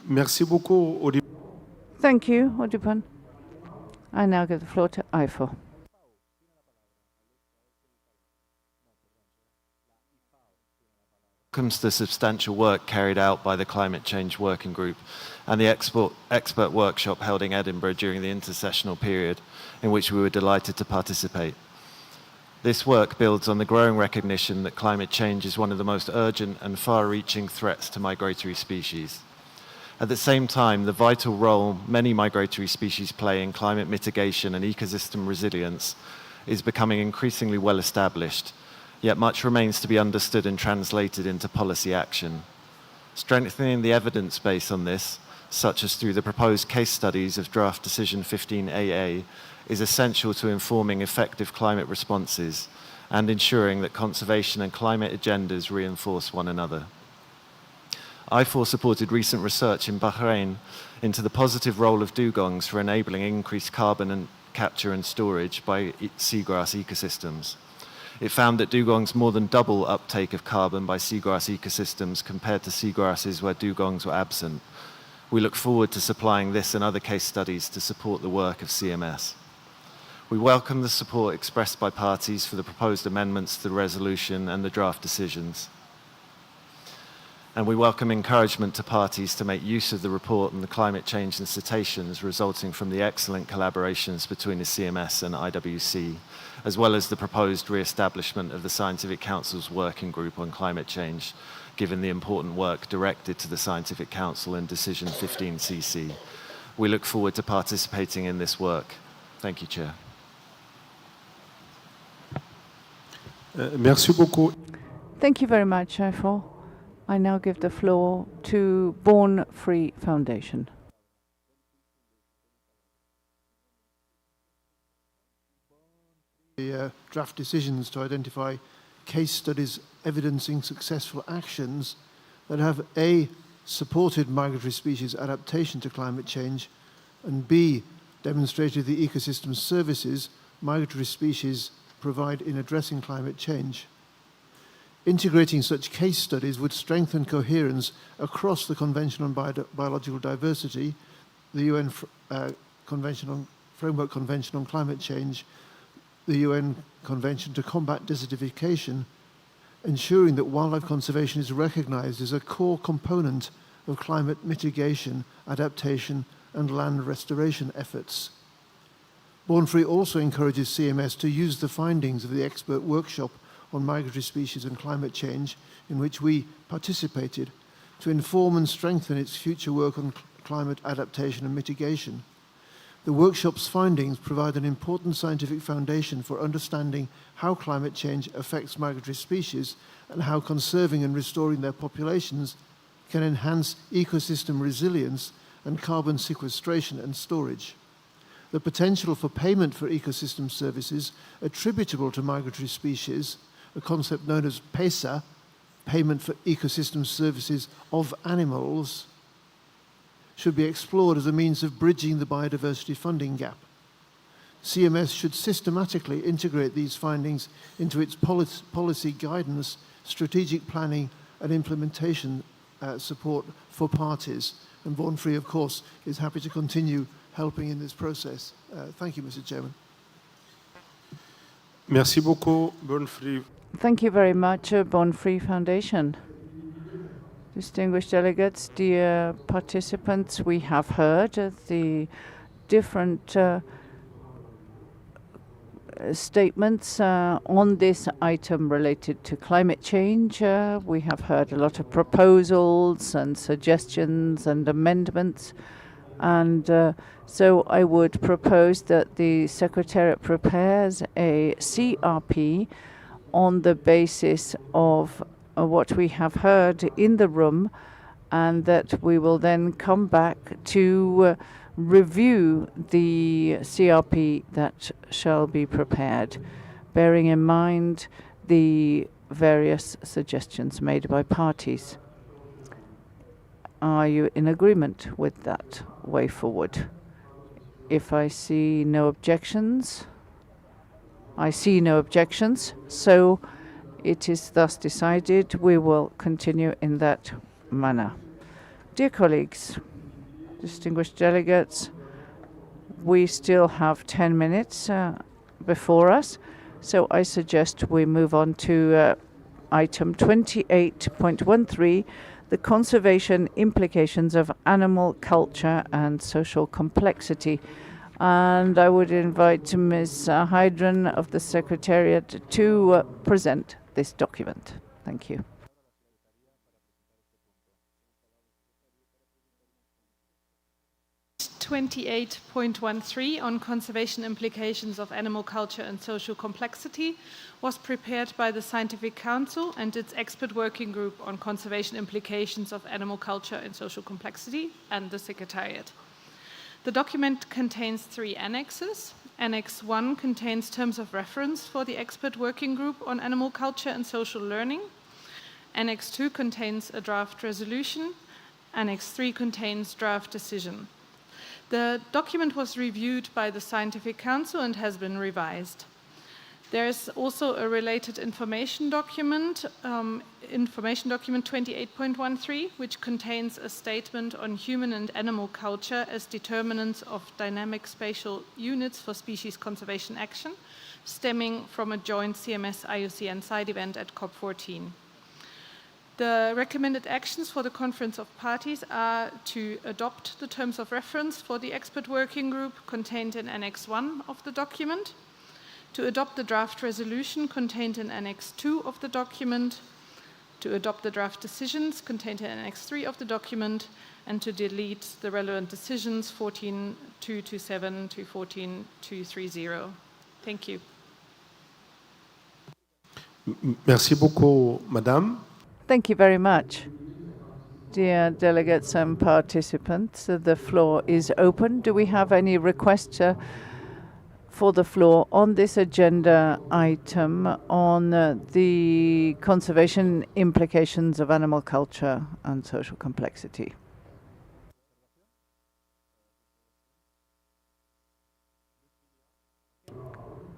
Merci beaucoup, Audubon. Thank you, Odipan. I now give the floor to IFO. Welcomes the substantial work carried out by the Climate Change Working Group and the expert workshop held in Edinburgh during the intersessional period, in which we were delighted to participate. This work builds on the growing recognition that climate change is one of the most urgent and far-reaching threats to migratory species. At the same time, the vital role many migratory species play in climate mitigation and ecosystem resilience is becoming increasingly well established, yet much remains to be understood and translated into policy action. Strengthening the evidence base on this, such as through the proposed case studies of Draft Decision 15AA, is essential to informing effective climate responses and ensuring that conservation and climate agendas reinforce one another. IFOR supported recent research in Bahrain into the positive role of dugongs for enabling increased carbon capture and storage by seagrass ecosystems. It found that dugongs more than double uptake of carbon by seagrass ecosystems compared to seagrasses where dugongs were absent. We look forward to supplying this and other case studies to support the work of CMS. We welcome the support expressed by parties for the proposed amendments to the resolution and the draft decisions. And we welcome encouragement to parties to make use of the report and the climate change and citations resulting from the excellent collaborations between the CMS and IWC, as well as the proposed re-establishment of the Scientific Council's Working Group on Climate Change, given the important work directed to the Scientific Council in Decision 15CC. We look forward to participating in this work. Thank you, Chair. Merci beaucoup. Thank you very much, IFO. I now give the floor to Born Free Foundation. The draft decisions to identify case studies evidencing successful actions that have A, supported migratory species adaptation to climate change, and B, demonstrated the ecosystem services migratory species provide in addressing climate change. Integrating such case studies would strengthen coherence across the Convention on Biological Diversity, the UN Framework Convention on Climate Change, the UN Convention to Combat Desertification, ensuring that wildlife conservation is recognized as a core component of climate mitigation, adaptation, and land restoration efforts. Born Free also encourages CMS to use the findings of the expert workshop on migratory species and climate change, in which we participated, to inform and strengthen its future work on climate adaptation and mitigation. The workshop's findings provide an important scientific foundation for understanding how climate change affects migratory species and how conserving and restoring their populations can enhance ecosystem resilience and carbon sequestration and storage. The potential for payment for ecosystem services attributable to migratory species, a concept known as PESA, payment for ecosystem services of animals, should be explored as a means of bridging the biodiversity funding gap. CMS should systematically integrate these findings into its policy guidance, strategic planning, and implementation support for parties. And Born Free, of course, is happy to continue helping in this process. Thank you, Mr. Chairman. Merci beaucoup, Born Free. Thank you very much, Born Free Foundation. Distinguished delegates, dear participants, we have heard the different statements on this item related to climate change. We have heard a lot of proposals and suggestions and amendments. And so I would propose that the Secretariat prepares a CRP on the basis of what we have heard in the room, and that we will then come back to review the CRP that shall be prepared, bearing in mind the various suggestions made by parties. Are you in agreement with that way forward? If I see no objections, I see no objections, so it is thus decided. We will continue in that manner. Dear colleagues, distinguished delegates, we still have 10 minutes before us, so I suggest we move on to item 28.13, the conservation implications of animal culture and social complexity. And I would invite Ms. Hydron of the Secretariat to present this document. Thank you. Twenty-eight 28.13 on conservation implications of animal culture and social complexity was prepared by the Scientific Council and its expert working group on conservation implications of animal culture and social complexity and the Secretariat. The document contains 3 annexes. Annex 1 contains terms of reference for the expert working group on animal culture and social learning. Annex 2 contains a draft resolution. Annex 3 contains draft decision. The document was reviewed by the Scientific Council and has been revised. There is also a related information document 28.13, which contains a statement on human and animal culture as determinants of dynamic spatial units for species conservation action, stemming from a joint CMS IUCN side event at COP15. The recommended actions for the Conference of Parties are to adopt the terms of reference for the expert working group contained in Annex 1 of the document, to adopt the draft resolution contained in Annex 2 of the document, to adopt the draft decisions contained in Annex 3 of the document, and to delete the relevant decisions 14.227 to 14.230. Thank you. Merci beaucoup, Madame. Thank you very much. Dear delegates and participants, the floor is open. Do we have any requests for the floor on this agenda item on the conservation implications of animal culture and social complexity?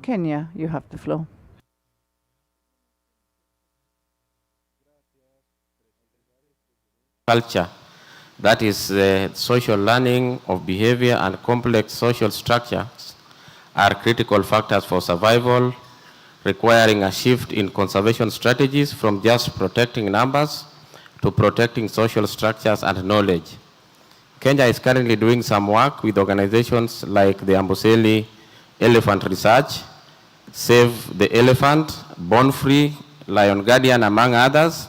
Kenya, you have the floor. Culture, that is the social learning of behavior and complex social structures, are critical factors for survival, requiring a shift in conservation strategies from just protecting numbers to protecting social structures and knowledge. Kenya is currently doing some work with organizations like the Amboseli Elephant Research, Save the Elephant, Born Free, Lion Guardian, among others,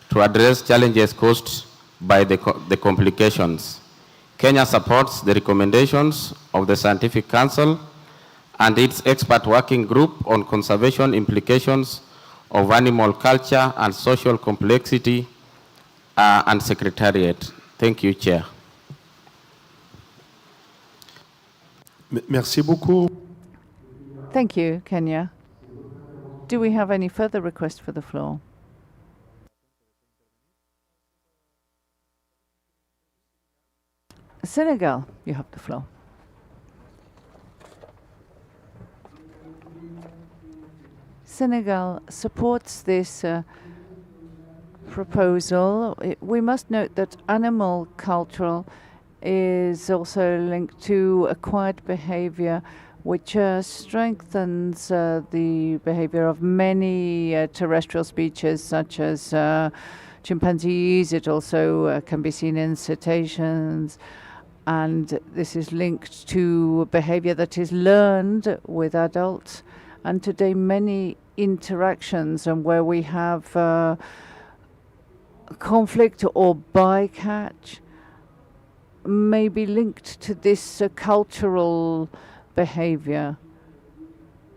to address challenges caused by the complications. Kenya supports the recommendations of the Scientific Council and its expert working group on conservation implications of animal culture and social complexity and Secretariat. Thank you, Chair. Merci beaucoup. Thank you, Kenya. Do we have any further requests for the floor? Senegal, you have the floor. Senegal supports this proposal. We must note that animal culture is also linked to acquired behavior, which strengthens the behavior of many terrestrial species, such as chimpanzees. It also can be seen in cetaceans. And this is linked to behavior that is learned with adults. And today, many interactions and where we have conflict or bycatch may be linked to this cultural behavior,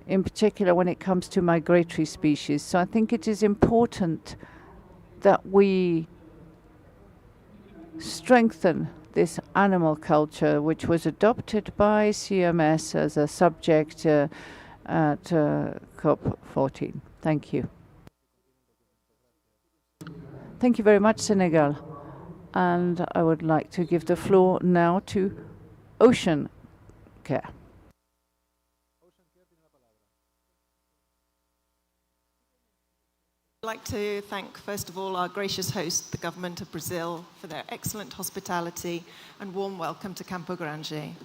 in particular when it comes to migratory species. So I think it is important that we strengthen this animal culture, which was adopted by CMS as a subject at COP15. Thank you. Thank you very much, Senegal. And I would like to give the floor now to Ocean Care. I'd like to thank, first of all, our gracious host, the Government of Brazil, for their excellent hospitality and warm welcome to Campo Grande.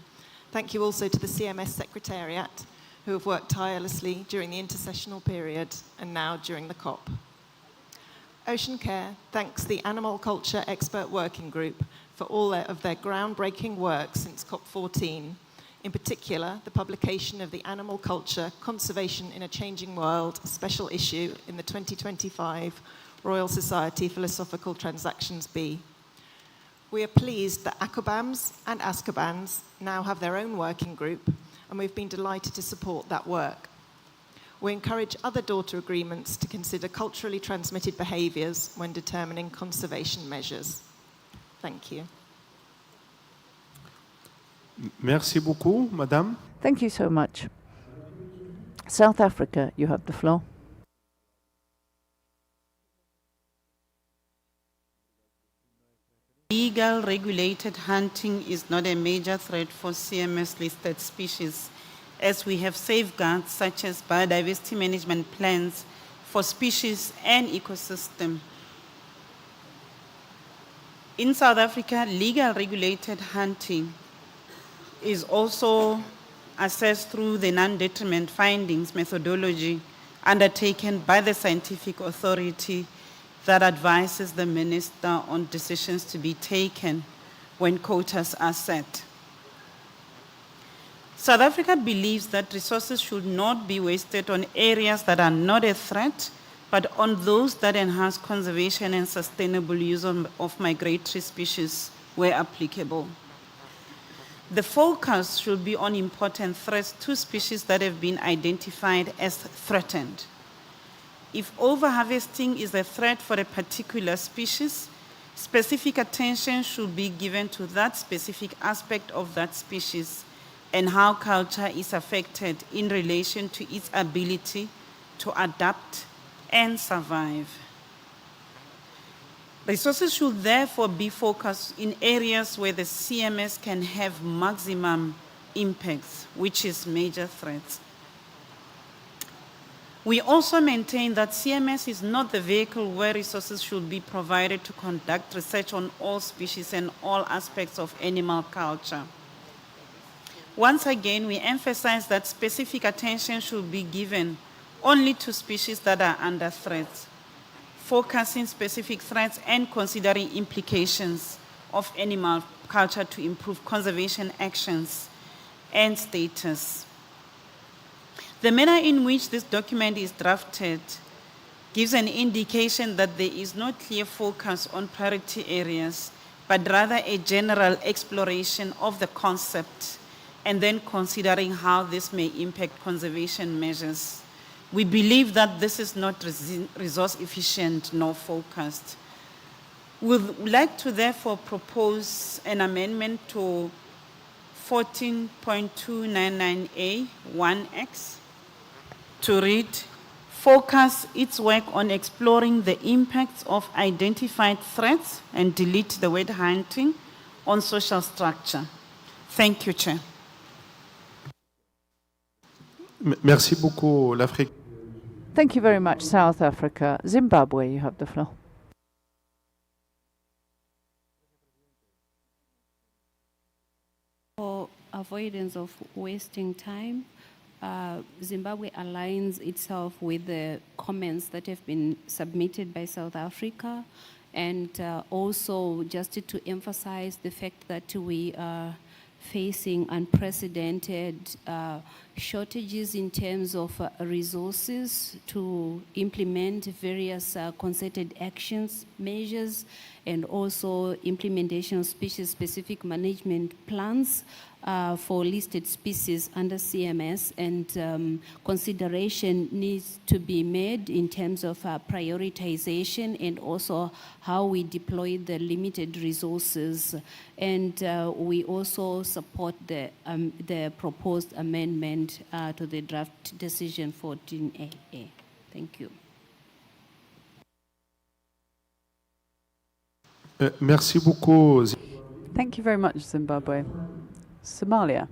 Thank you also to the CMS Secretariat, who have worked tirelessly during the intersessional period and now during the COP. Ocean Care thanks the Animal Culture Expert Working Group for all of their groundbreaking work since COP15, in particular the publication of the Animal Culture Conservation in a Changing World special issue in the 2025 Royal Society Philosophical Transactions B. We are pleased that ACOBAMS and ASCOBANS now have their own working group, and we've been delighted to support that work. We encourage other daughter agreements to consider culturally transmitted behaviours when determining conservation measures. Thank you. Merci beaucoup, Madame. Thank you so much. South Africa, you have the floor. Legal regulated hunting is not a major threat for CMS listed species, as we have safeguards such as biodiversity management plans for species and ecosystem. In South Africa, legal regulated hunting is also assessed through the non-detriment findings methodology undertaken by the scientific authority that advises the minister on decisions to be taken when quotas are set. South Africa believes that resources should not be wasted on areas that are not a threat, but on those that enhance conservation and sustainable use of migratory species where applicable. The focus should be on important threats to species that have been identified as threatened. If overharvesting is a threat for a particular species, specific attention should be given to that specific aspect of that species and how culture is affected in relation to its ability to adapt and survive. Resources should therefore be focused in areas where the CMS can have maximum impacts, which is major threats. We also maintain that CMS is not the vehicle where resources should be provided to conduct research on all species and all aspects of animal culture. Once again, we emphasize that specific attention should be given only to species that are under threat, focusing specific threats and considering implications of animal culture to improve conservation actions and status. The manner in which this document is drafted gives an indication that there is no clear focus on priority areas, but rather a general exploration of the concept and then considering how this may impact conservation measures. We believe that this is not resource efficient nor focused. We would like to therefore propose an amendment to 14.299A 1X to read, focus its work on exploring the impacts of identified threats and delete the word hunting on social structure. Thank you, Chair. Merci beaucoup, l'Afrique. Thank you very much, South Africa. Zimbabwe, you have the floor. For avoidance of wasting time, Zimbabwe aligns itself with the comments that have been submitted by South Africa, and also just to emphasize the fact that we are facing unprecedented shortages in terms of resources to implement various concerted actions, measures, and also implementation of species-specific management plans for listed species under CMS, and consideration needs to be made in terms of prioritization and also how we deploy the limited resources. And we also support the proposed amendment to the draft decision 14AA. Thank you. Merci beaucoup. Thank you very much, Zimbabwe. Somalia.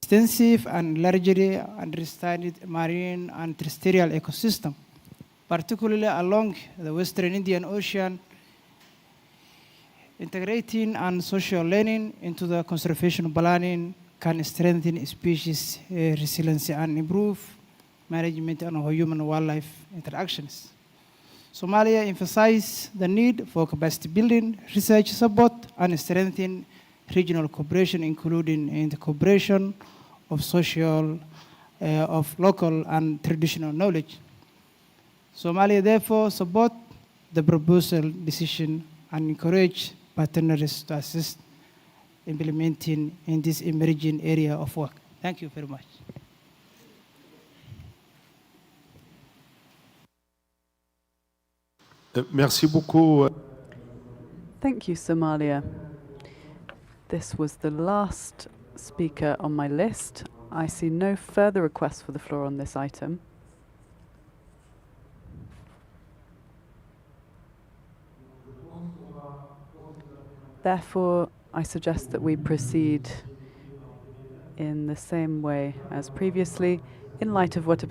extensive and largely understudied marine and terrestrial ecosystem, particularly along the Western Indian Ocean. Integrating and social learning into the conservation planning can strengthen species resilience and improve management of human-wildlife interactions. Somalia emphasizes the need for capacity building, research support, and strengthening regional cooperation, including in the cooperation of local and traditional knowledge. Somalia therefore supports the proposal decision and encourage partners to assist implementing in this emerging area of work. Thank you very much. Merci beaucoup. Thank you, Somalia. This was the last speaker on my list. I see no further requests for the floor on this item. Therefore, I suggest that we proceed in the same way as previously. In light of what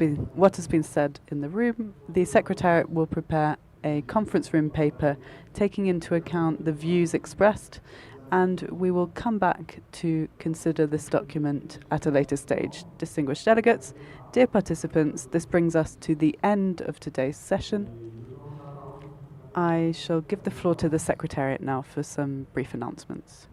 has been said in the room, the Secretariat will prepare a conference room paper taking into account the views expressed, and we will come back to consider this document at a later stage. Distinguished delegates, dear participants, this brings us to the end of today's session. I shall give the floor to the Secretariat now for some brief announcements.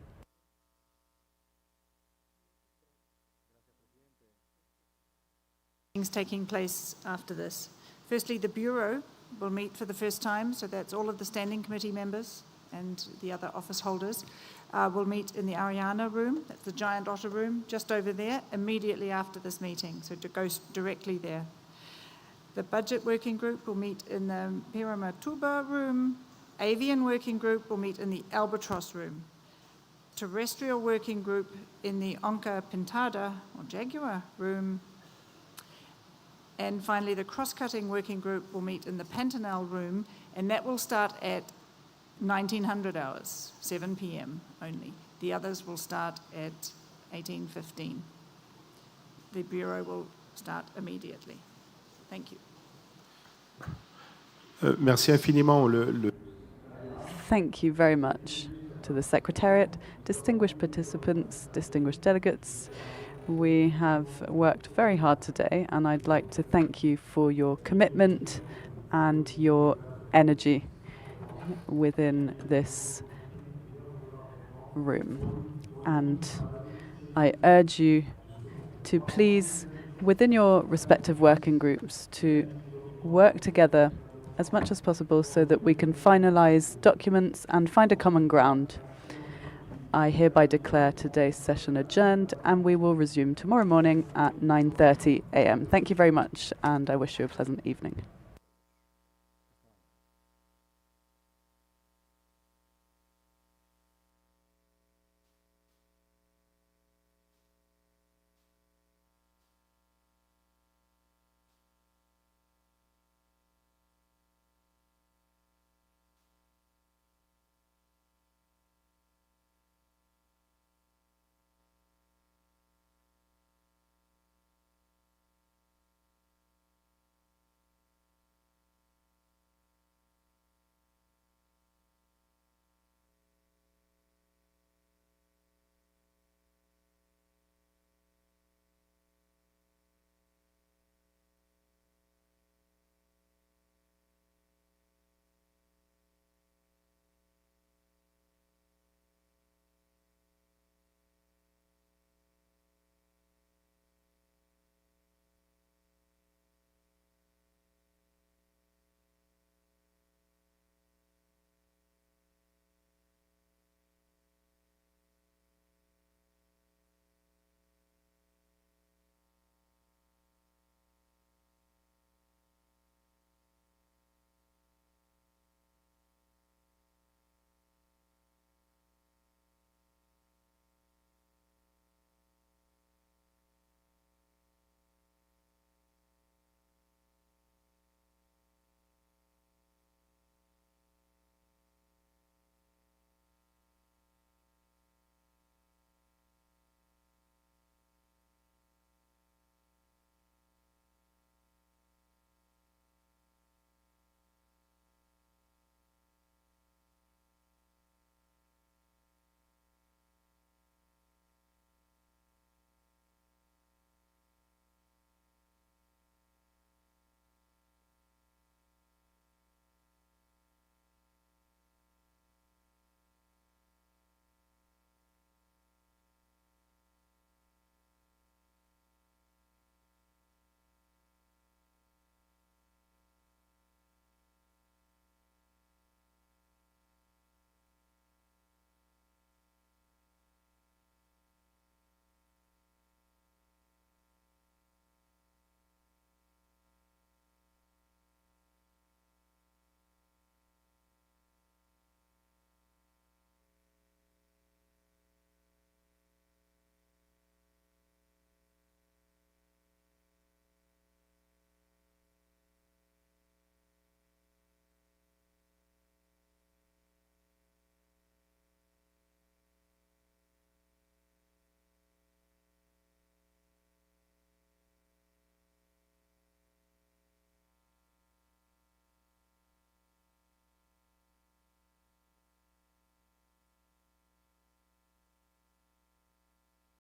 Things taking place after this. Firstly, the Bureau will meet for the first time, so that's all of the standing committee members and the other office holders will meet in the Ariana room, that's the giant otter room, just over there, immediately after this meeting, so to go directly there. The Budget Working Group will meet in the Piramatuba room. Avian Working Group will meet in the Albatross room. Terrestrial Working Group in the Onca Pintada, or Jaguar room. And finally, the Cross-Cutting Working Group will meet in the Pantanal room, and that will start at 1900 hours, 7 p.m. only. The others will start at 18:15. The Bureau will start immediately. Thank you. Merci infiniment. Thank you very much to the Secretariat, distinguished participants, distinguished delegates. We have worked very hard today, and I'd like to thank you for your commitment and your energy within this room. And I urge you to please, within your respective working groups, to work together as much as possible so that we can finalize documents and find a common ground. I hereby declare today's session adjourned, and we will resume tomorrow morning at 9:30 a.m. Thank you very much, and I wish you a pleasant evening.